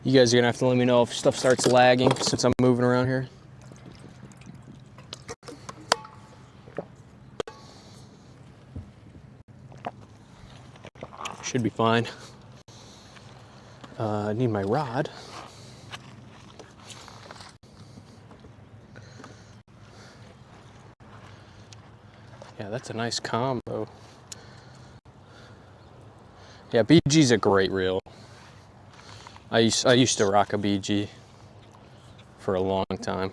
You guys are gonna have to let me know if stuff starts lagging since I'm moving around here. Should be fine. I need my rod. Yeah, that's a nice combo. Yeah, BG's a great reel. I used to rock a BG for a long time.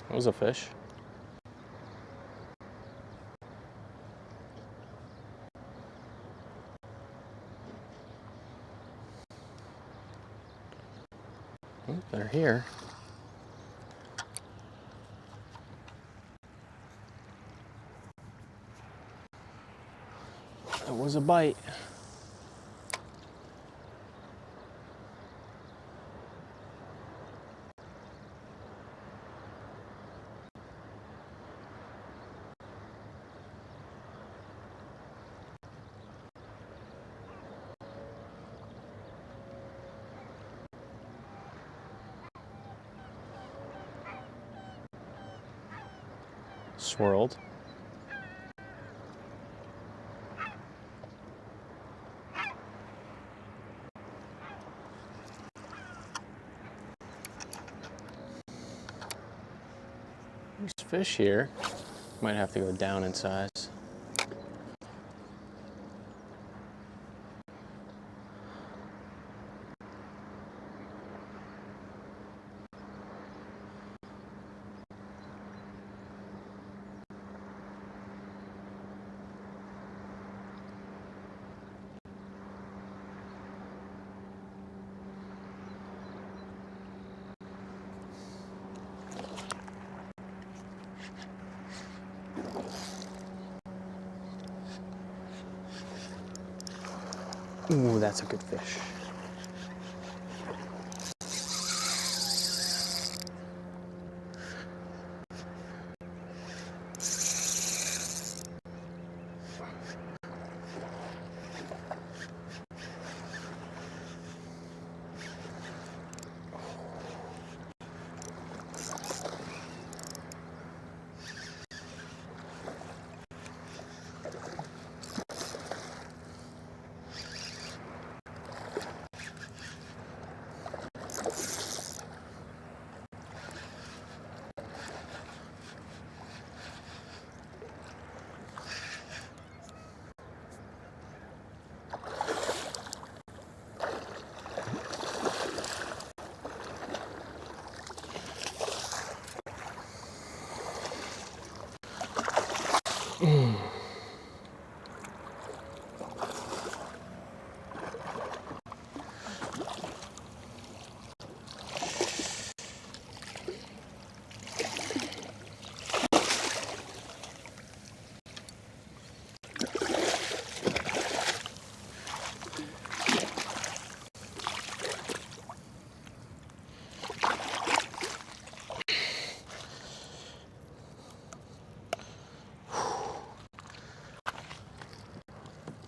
That was a fish. Oh, they're here. That was a bite. Swirled. There's fish here. Might have to go down in size. Ooh, that's a good fish.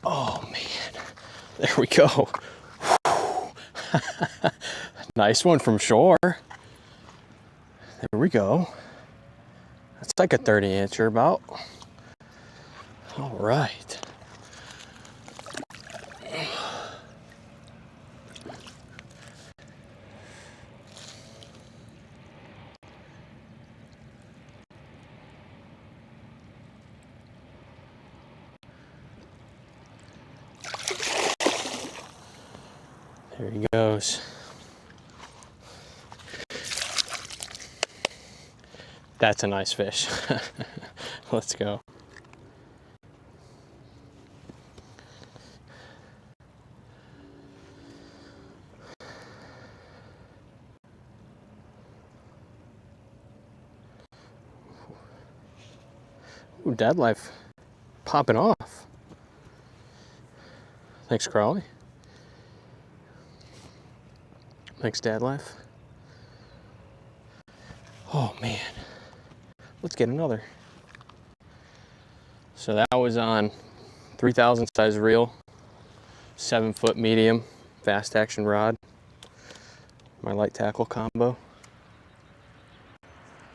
Oh man, there we go. Nice one from shore. There we go. That's like a 30-incher about. All right. There he goes. That's a nice fish. Let's go. Ooh, dead life popping off. Thanks, Crawley. Thanks, Dad Life. Oh man, let's get another. So that was on 3,000 size reel, 7-foot medium, fast action rod. My light tackle combo.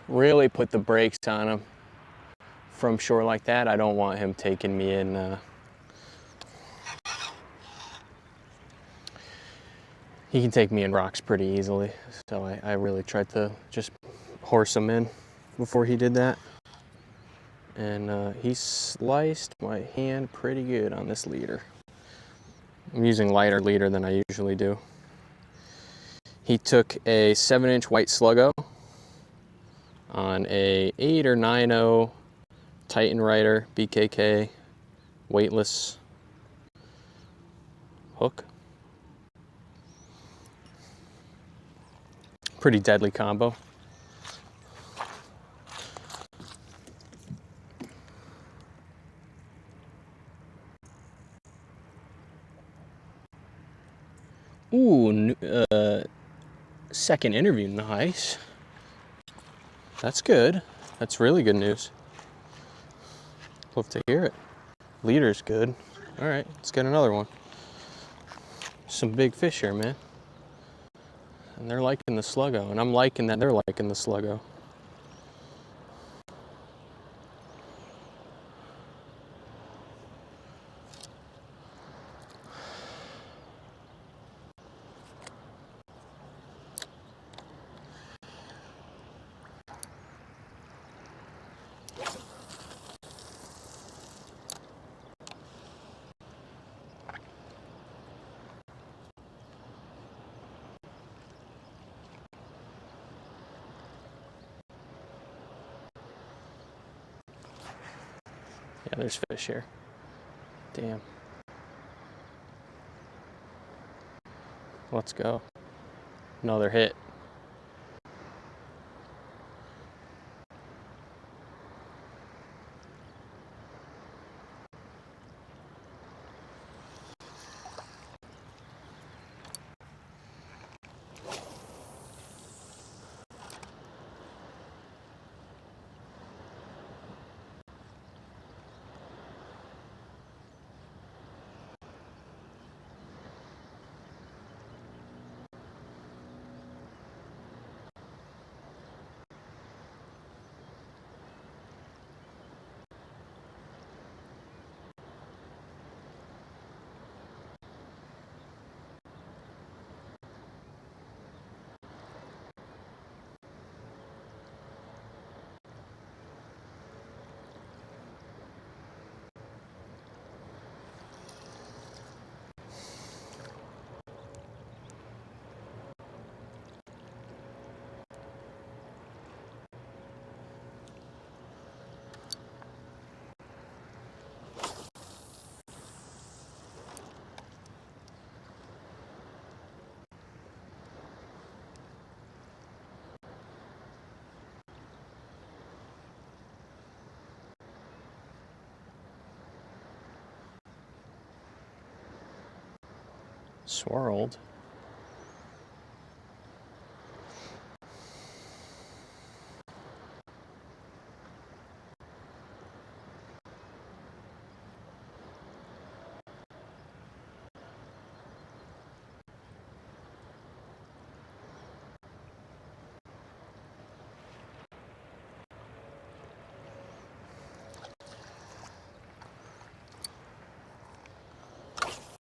Really put the brakes on him. From shore like that, I don't want him taking me in. He can take me in rocks pretty easily, so I really tried to just horse him in before he did that. And he sliced my hand pretty good on this leader. I'm using lighter leader than I usually do. He took a 7-inch white sluggo on a 8 or 9.0 Titan Rider BKK weightless hook. Pretty deadly combo. Ooh, second interview, nice. That's good. That's really good news. Love to hear it. Leader's good. All right, let's get another one. Some big fish here, man. And they're liking the sluggo, and I'm liking that they're liking the sluggo. Yeah, there's fish here. Damn. Let's go. Another hit. Swirled.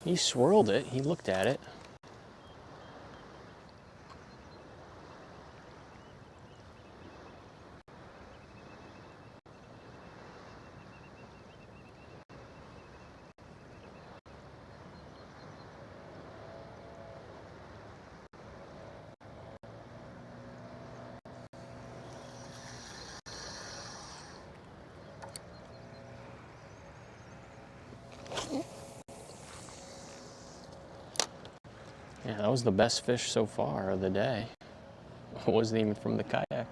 He swirled it. He looked at it. Yeah, that was the best fish so far of the day. It wasn't even from the kayak.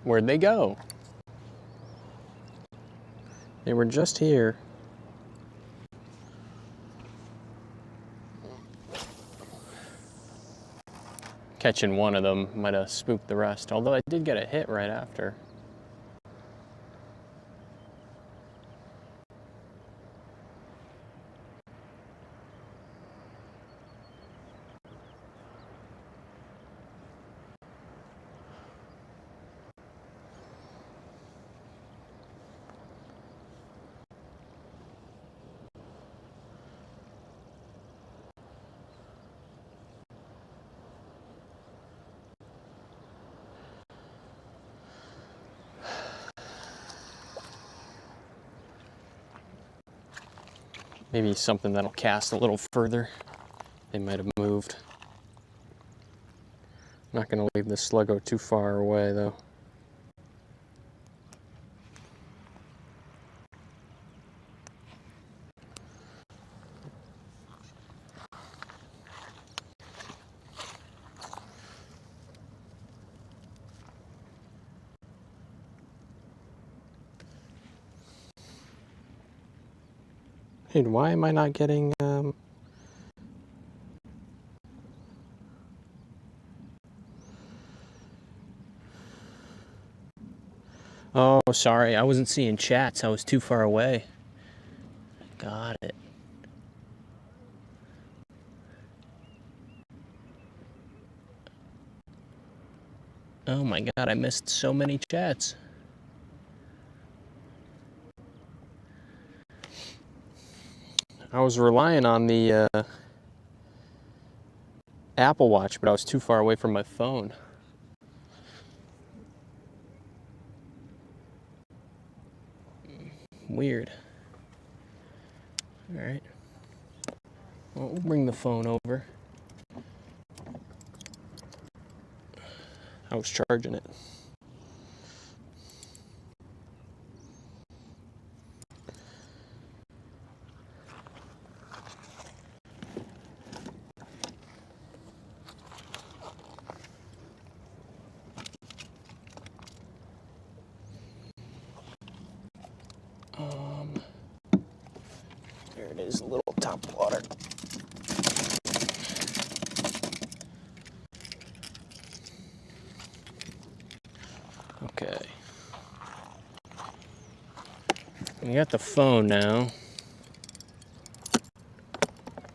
Where'd they go? They were just here. Catching one of them might have spooked the rest, although I did get a hit right after. Maybe something that'll cast a little further. They might have moved. I'm not gonna leave the sluggo too far away though. Hey, why am I not getting, Oh, sorry, I wasn't seeing chats. I was too far away. Got it. Oh my god, I missed so many chats. I was relying on the Apple Watch, but I was too far away from my phone. Weird. All right. Well, we'll bring the phone over. I was charging it. it is, a little top water. Okay. We got the phone now,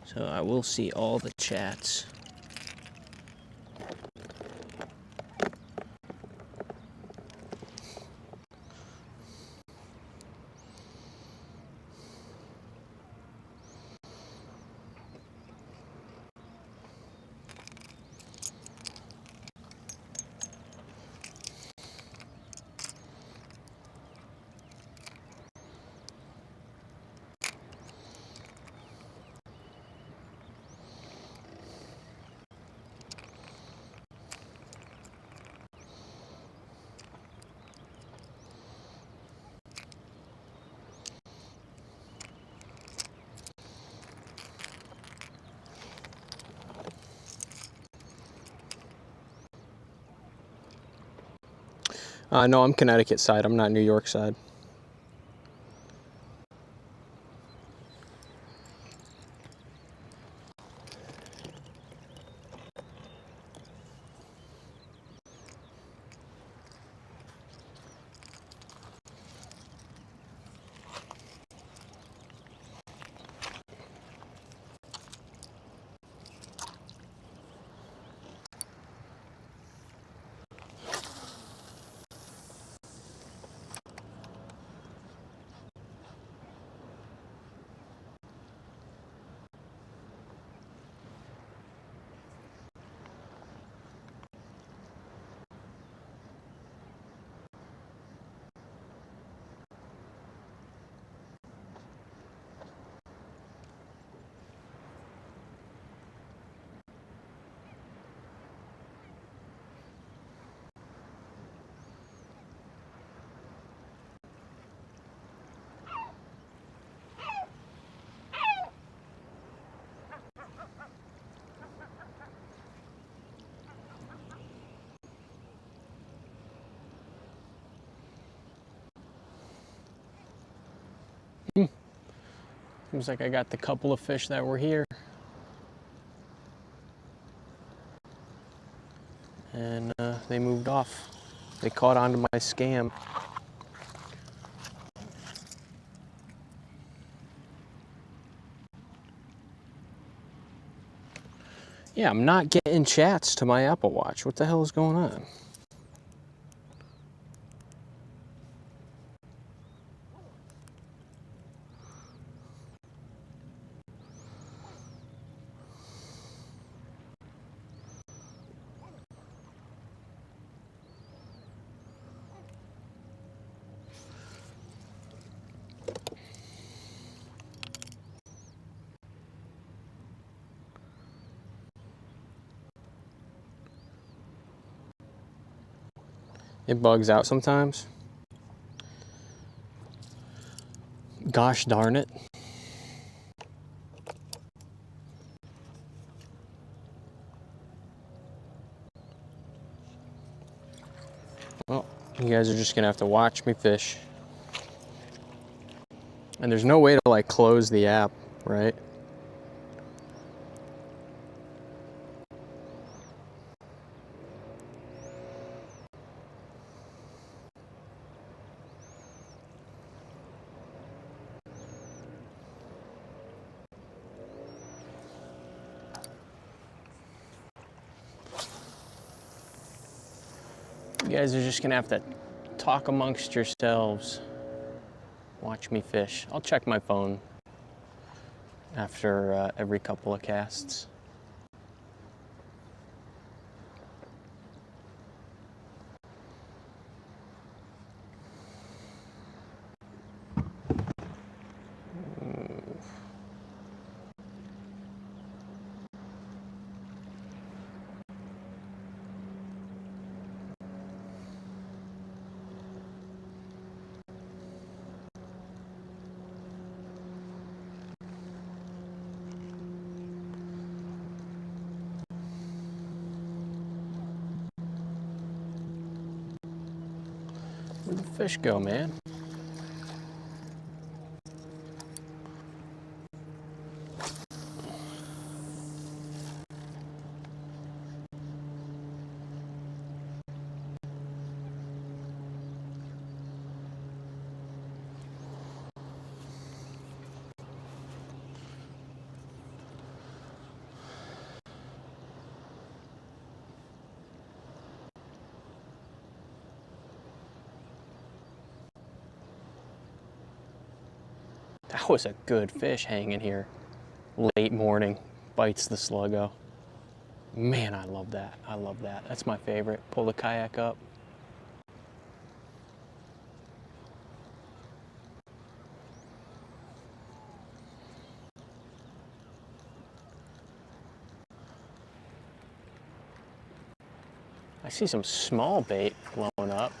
so I will see all the chats. No, I'm Connecticut side. I'm not New York side. Seems like I got the couple of fish that were here. And they moved off. They caught onto my scam. Yeah, I'm not getting chats to my Apple Watch. What the hell is going on? It bugs out sometimes. Gosh darn it. Well, you guys are just gonna have to watch me fish. And there's no way to like close the app, right? You guys are just gonna have to talk amongst yourselves. Watch me fish. I'll check my phone after every couple of casts. Where'd the fish go, man? That was a good fish hanging here. Late morning, bites the sluggo. Man, I love that. I love that. That's my favorite. Pull the kayak up. I see some small bait blowing up.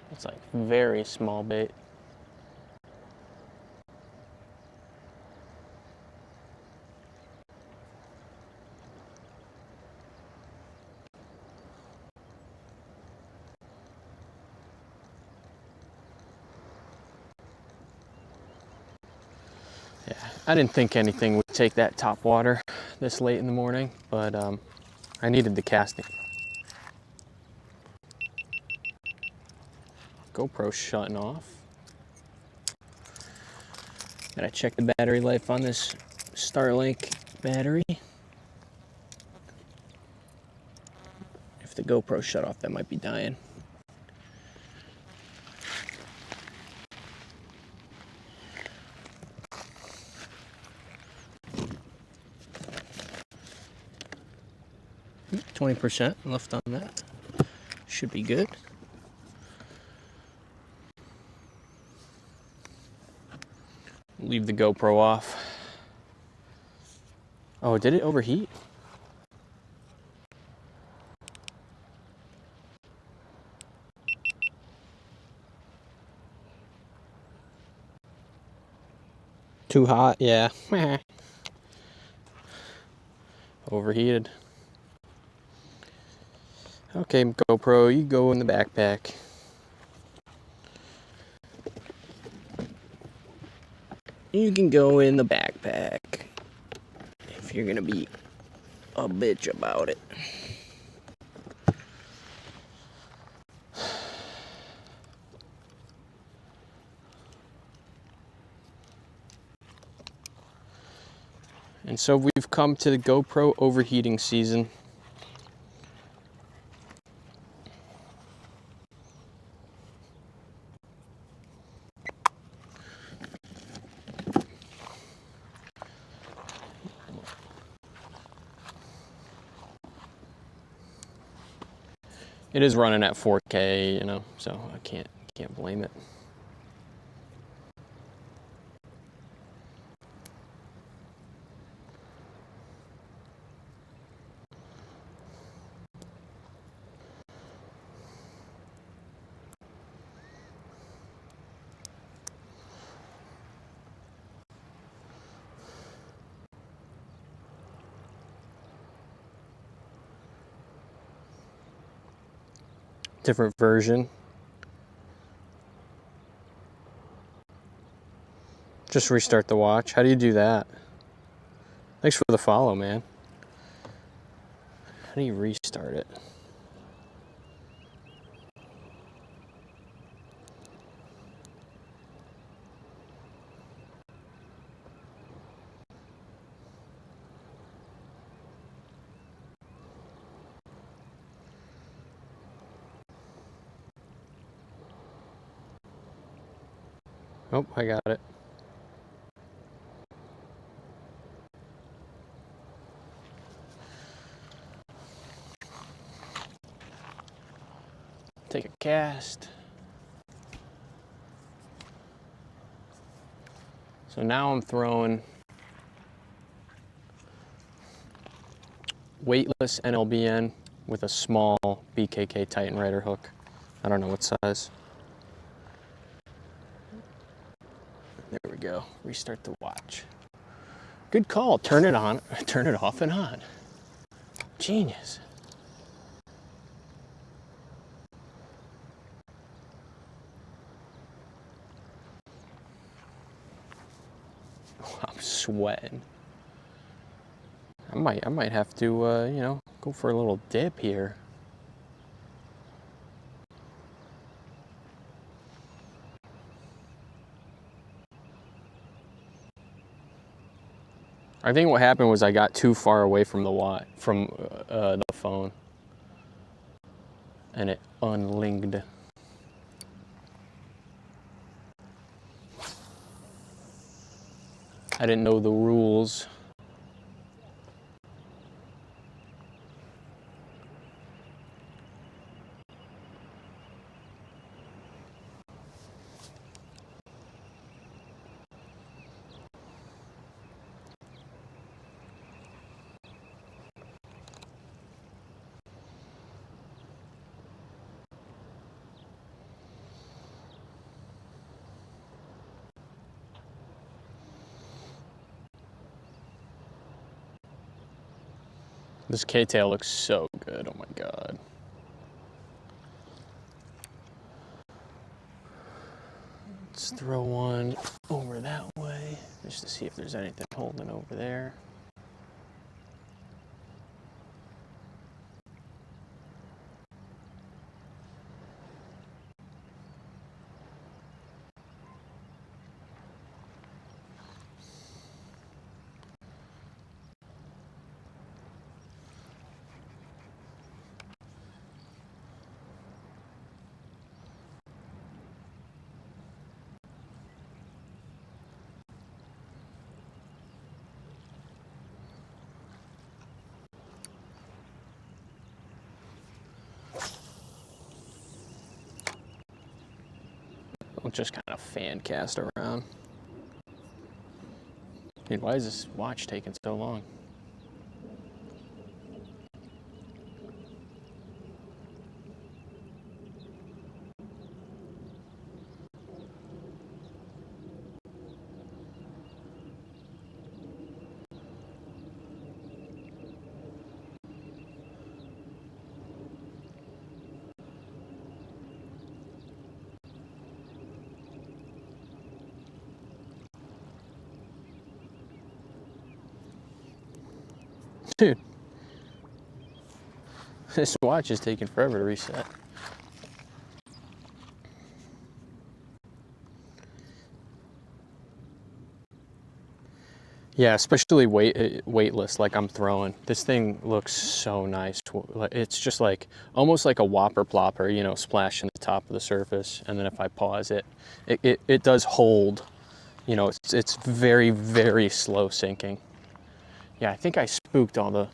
It's like very small bait. Yeah, I didn't think anything would take that top water this late in the morning, but I needed the casting. GoPro shutting off. Gotta check the battery life on this Starlink battery. If the GoPro shut off, that might be dying. Hmm, 20% left on that. Should be good. Leave the GoPro off. Oh, did it overheat? Too hot, yeah. Overheated. Okay, GoPro, you go in the backpack. You can go in the backpack if you're gonna be a bitch about it. And so we've come to the GoPro overheating season. It is running at 4K, you know, so I can't blame it. Different version. Just restart the watch. How do you do that? Thanks for the follow, man. How do you restart it? Oh, I got it. Take a cast. So now I'm throwing weightless NLBN with a small BKK Titan Rider hook. I don't know what size. There we go. Restart the watch. Good call. Turn it on, turn it off and on. Genius. I'm sweating. I might have to, you know, go for a little dip here. I think what happened was I got too far away from the phone, and it unlinked. I didn't know the rules. This K-tail looks so good, oh my God. Let's throw one over that way, just to see if there's anything holding over there. I'll just kind of fan cast around. Dude, why is this watch taking so long? Dude, this watch is taking forever to reset. Yeah, especially weightless, like I'm throwing. This thing looks so nice. It's just like, almost like a whopper plopper, you know, splashing the top of the surface. And then if I pause it, it does hold. You know, it's very, very slow sinking. Yeah, I think I spooked all the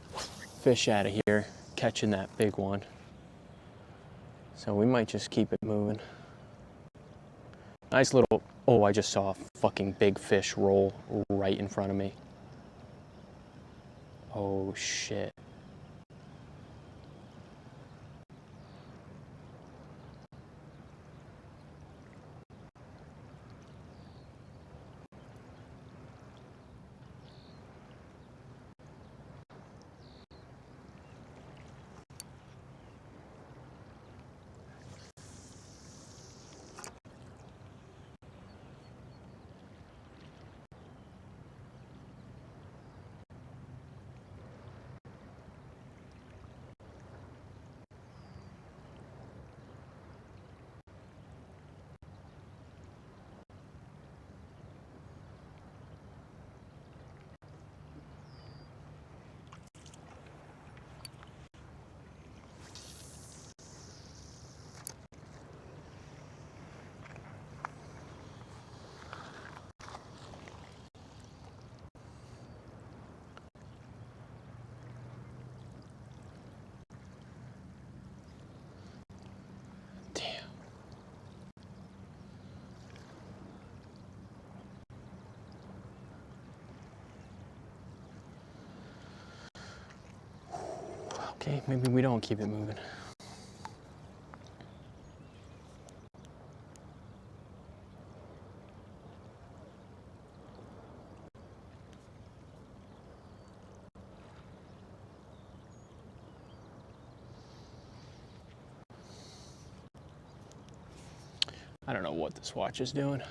fish out of here catching that big one. So we might just keep it moving. Nice little, oh, I just saw a fucking big fish roll right in front of me. Oh shit. Okay, maybe we don't keep it moving. I don't know what this watch is doing.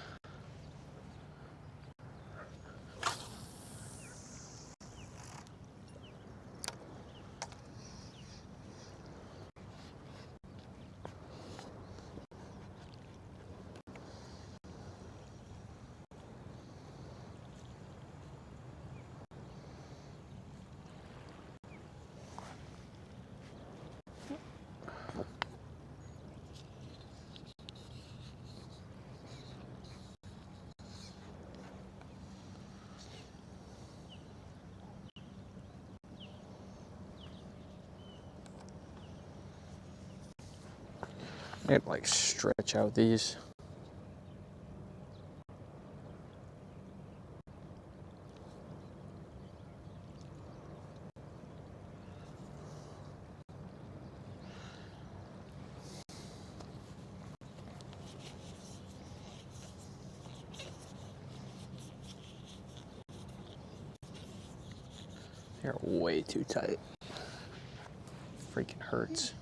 I have to like stretch out these. They're way too tight. Freaking hurts.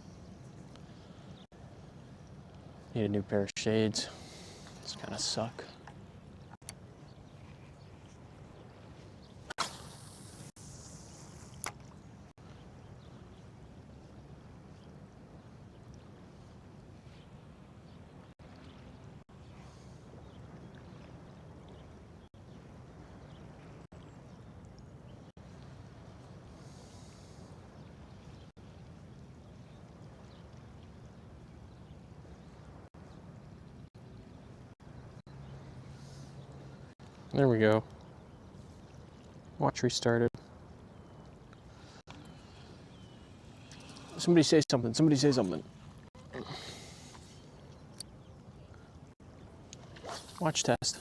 Need a new pair of shades. These kind of suck. There we go. Watch restarted. Somebody say something. Somebody say something. Watch test.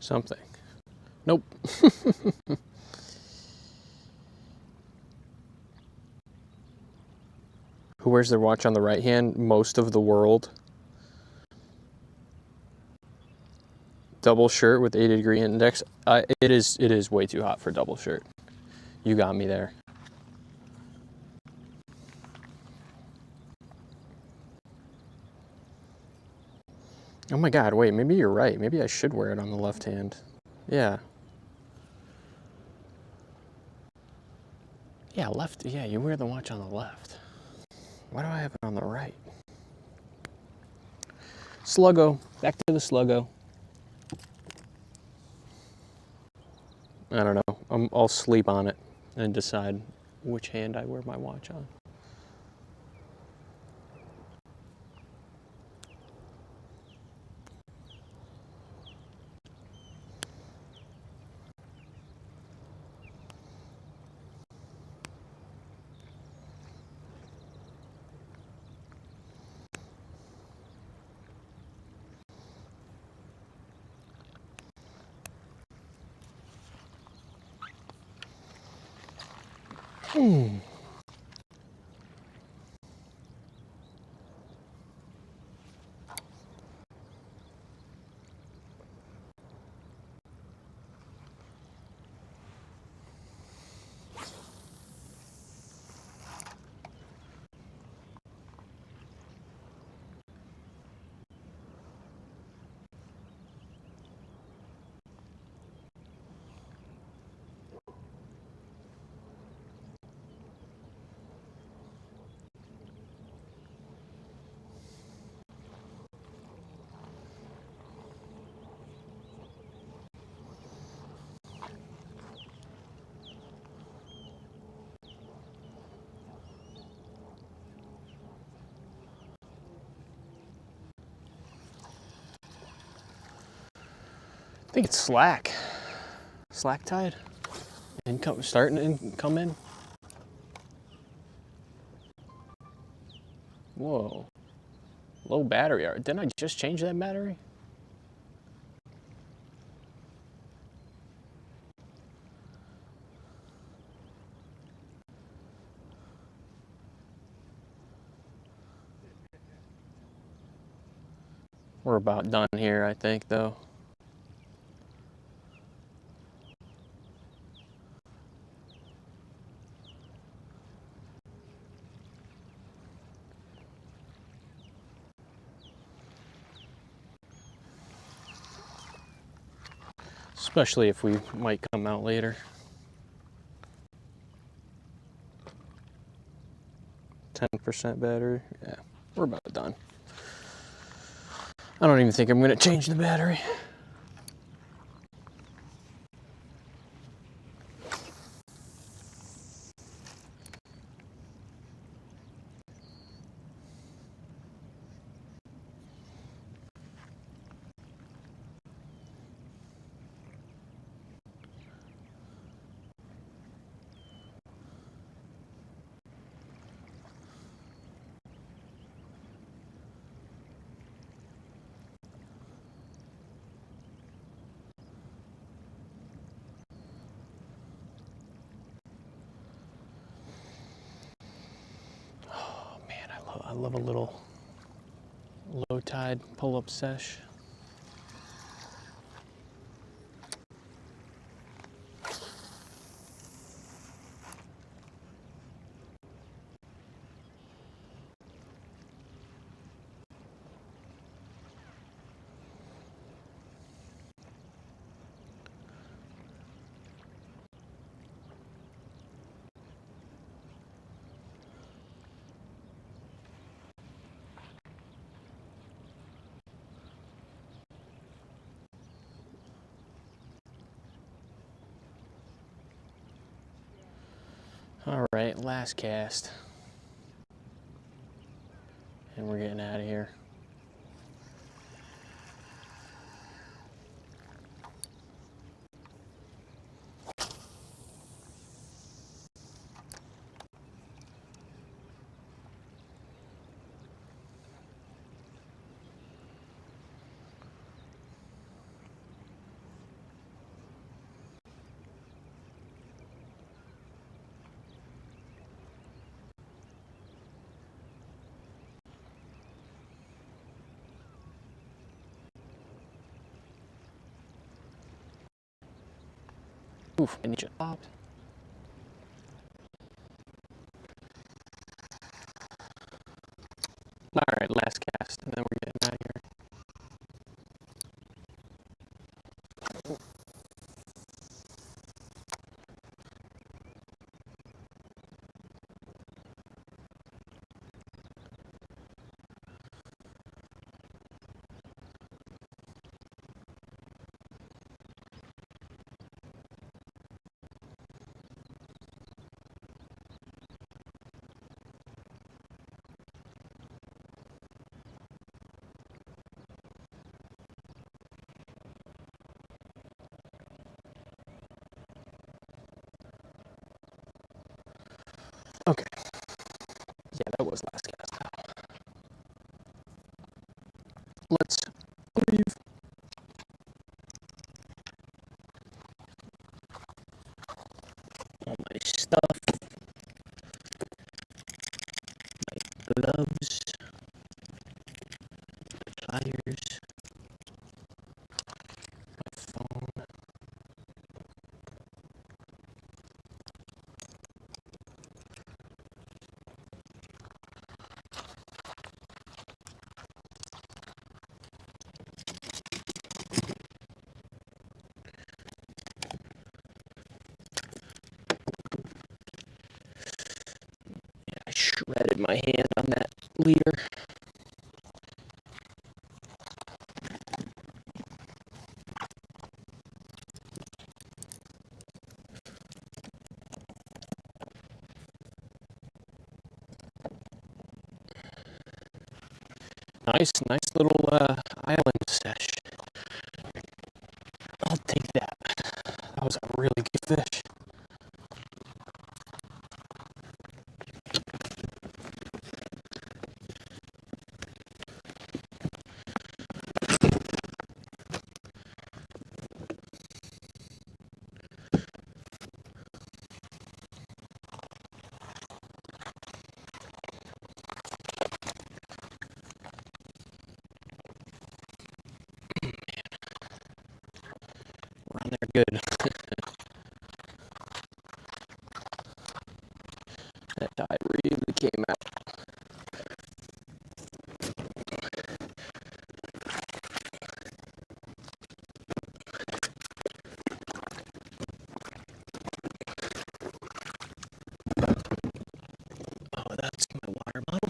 Something. Nope. Who wears their watch on the right hand? Most of the world. Double shirt with 80-degree index. It is way too hot for double shirt. You got me there. Oh my God, wait, maybe you're right. Maybe I should wear it on the left hand. Yeah. Yeah, left. Yeah, you wear the watch on the left. Why do I have it on the right? Sluggo. Back to the Sluggo. I don't know. I'll sleep on it and decide which hand I wear my watch on. I think it's slack. Slack tide. Starting to come in. Whoa. Low battery. Didn't I just change that battery? We're about done here, I think, though. Especially if we might come out later. 10% battery. Yeah, we're about done. I don't even think I'm gonna change the battery. I love a little low tide pull-up sesh. All right, last cast. And we're getting out of here. Oof, and it just popped. All right, last cast, and then we're getting out of here. Okay. Yeah, that was last cast. Let's leave. All my stuff, my gloves, pliers, my phone. Yeah, I shredded my hand on that leader. Nice little island sesh. I'll take that. That was a really good fish. We're on there good. That tide really came out. Oh, that's my water bottle.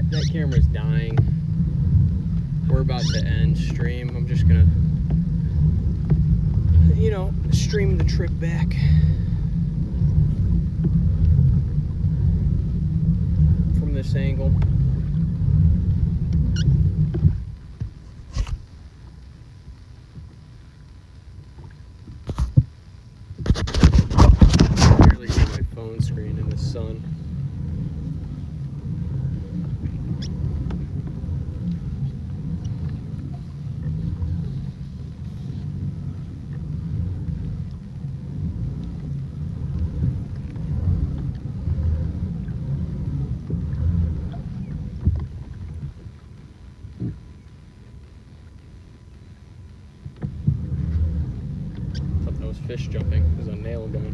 that camera's dying. We're about to end stream. I'm just gonna, you know, stream the trip back. From this angle. Barely see my phone screen in the sun. Fish jumping. There's a nail gun.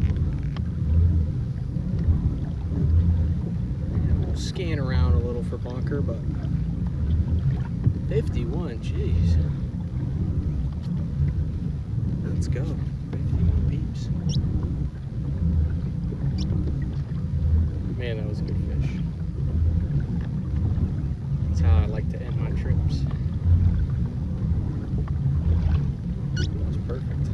We'll scan around a little for bunker, but 51, jeez. Let's go. 51 peeps. Man, that was a good fish. That's how I like to end my trips. That was perfect.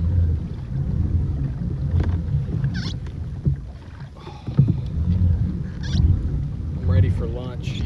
Ready for lunch.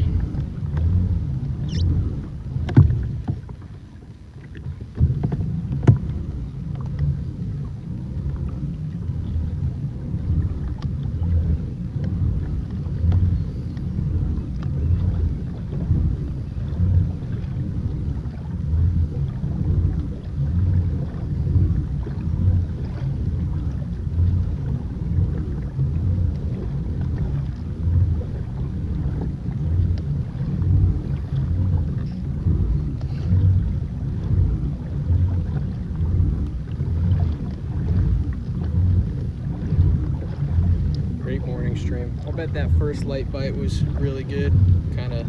Stream. I'll bet that first light bite was really good. Kind of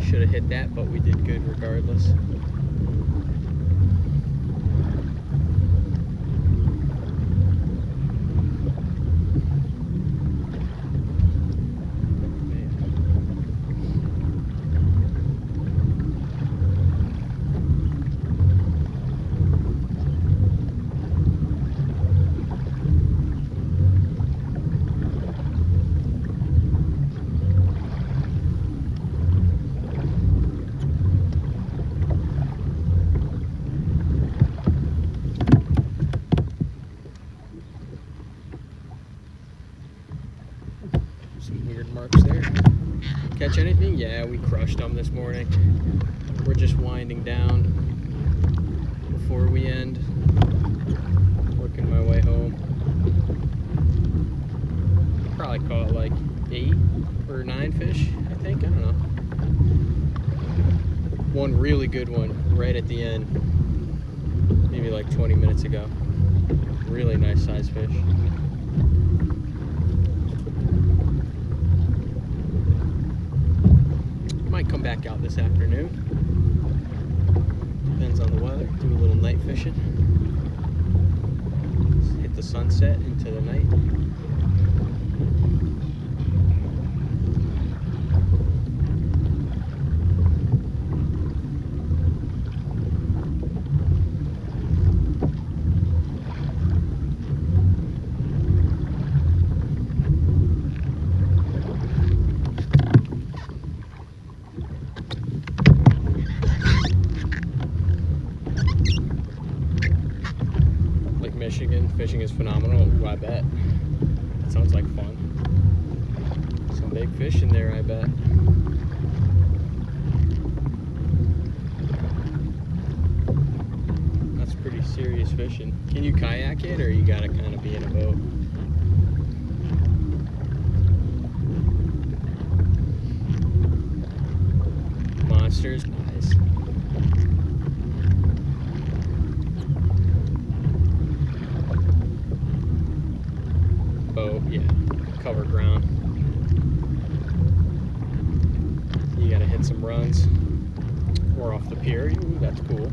should have hit that, but we did good regardless. Marks there. Catch anything? Yeah, we crushed them this morning. We're just winding down before we end. Working my way home. Probably caught like 8 or 9 fish, I think. I don't know. One really good one right at the end. Maybe like 20 minutes ago. Really nice size fish. Might come back out this afternoon. Depends on the weather. Do a little night fishing. Hit the sunset into the night. Michigan fishing is phenomenal. Ooh, I bet. That sounds like fun. Some big fish in there, I bet. That's pretty serious fishing. Can you kayak it, or you gotta kind of be in a boat? Monsters, nice. Boat, yeah, cover ground. You gotta hit some runs. Or off the pier. Ooh, that's cool.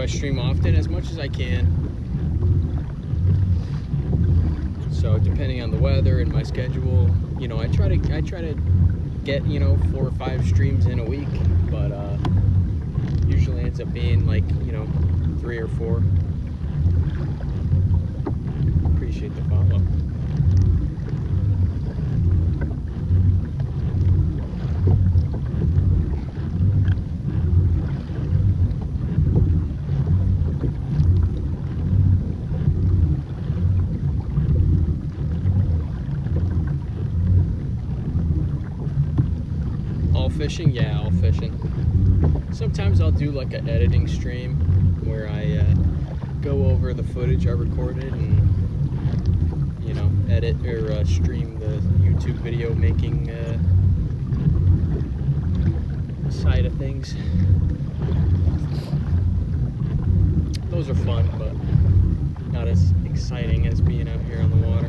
I stream often? As much as I can. So depending on the weather and my schedule, you know, I try to get, you know, 4 or 5 streams in a week, but usually ends up being like, you know, 3 or 4. Appreciate the follow. Fishing? Yeah, all fishing. Sometimes I'll do like an editing stream where I go over the footage I recorded and, you know, edit or stream the YouTube video making side of things. Those are fun, but not as exciting as being out here on the water.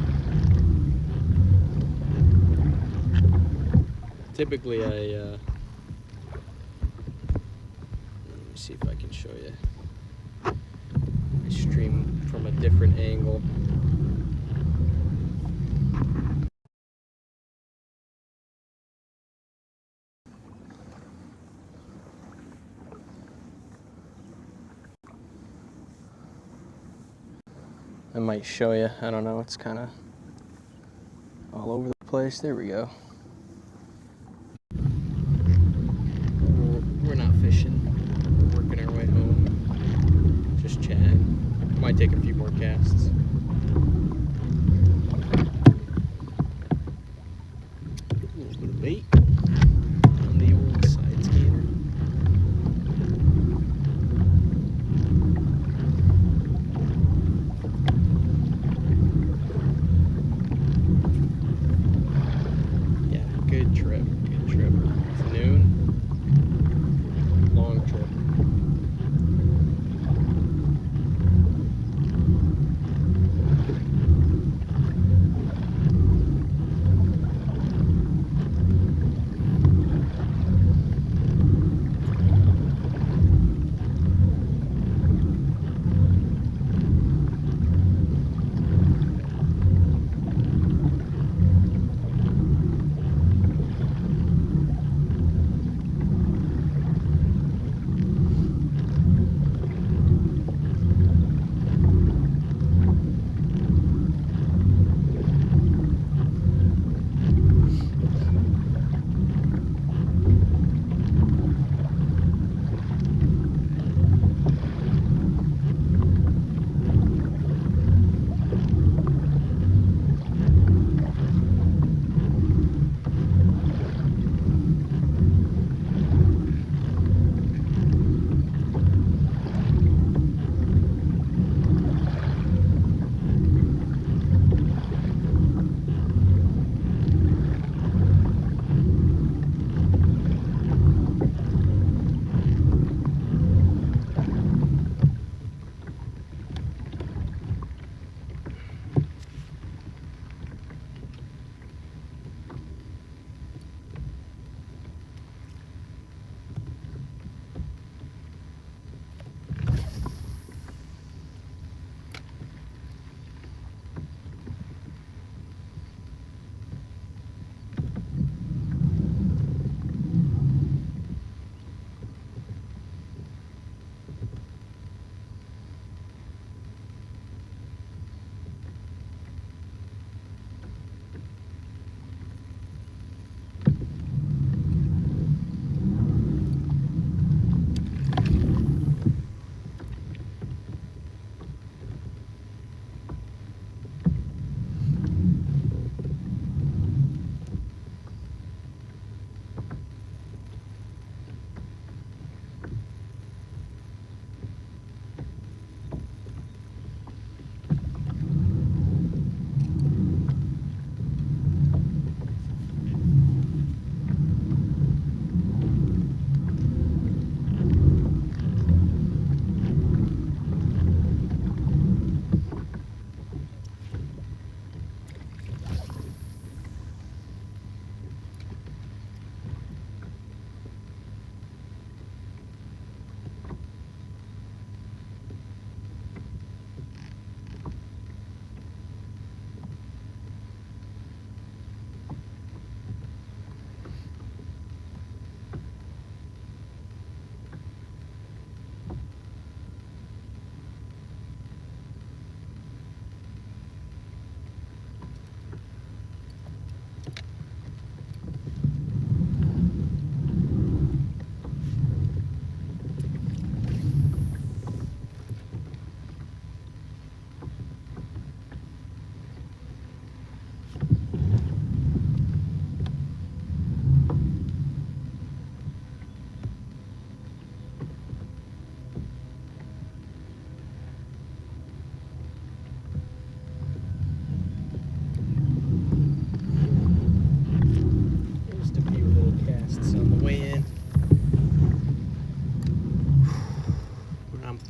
Typically, let me see if I can show you. I stream from a different angle. I might show you. I don't know. It's kind of all over the place. There we go. We're not fishing. We're working our way home. Just chatting. Might take a few more casts. A little bit of bait on the old side scanner. Yeah, good trip. Good trip. It's noon. Long trip.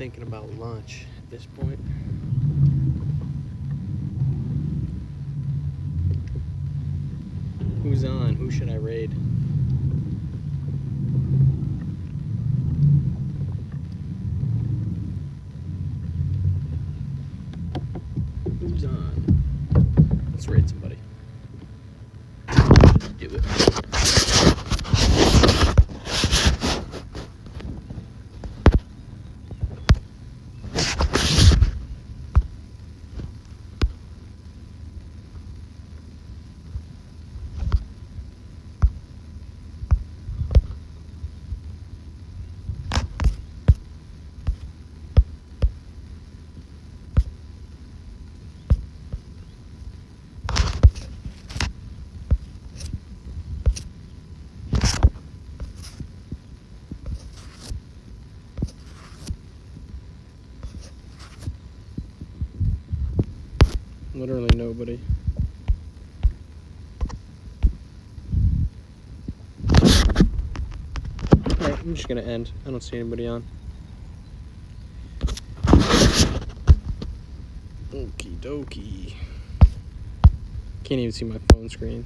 thinking about lunch at this point. Who's on? Who should I raid? Who's on? Let's raid somebody. Let's do it. Literally nobody. Alright, I'm just gonna end. I don't see anybody on. Okie dokie. Can't even see my phone screen.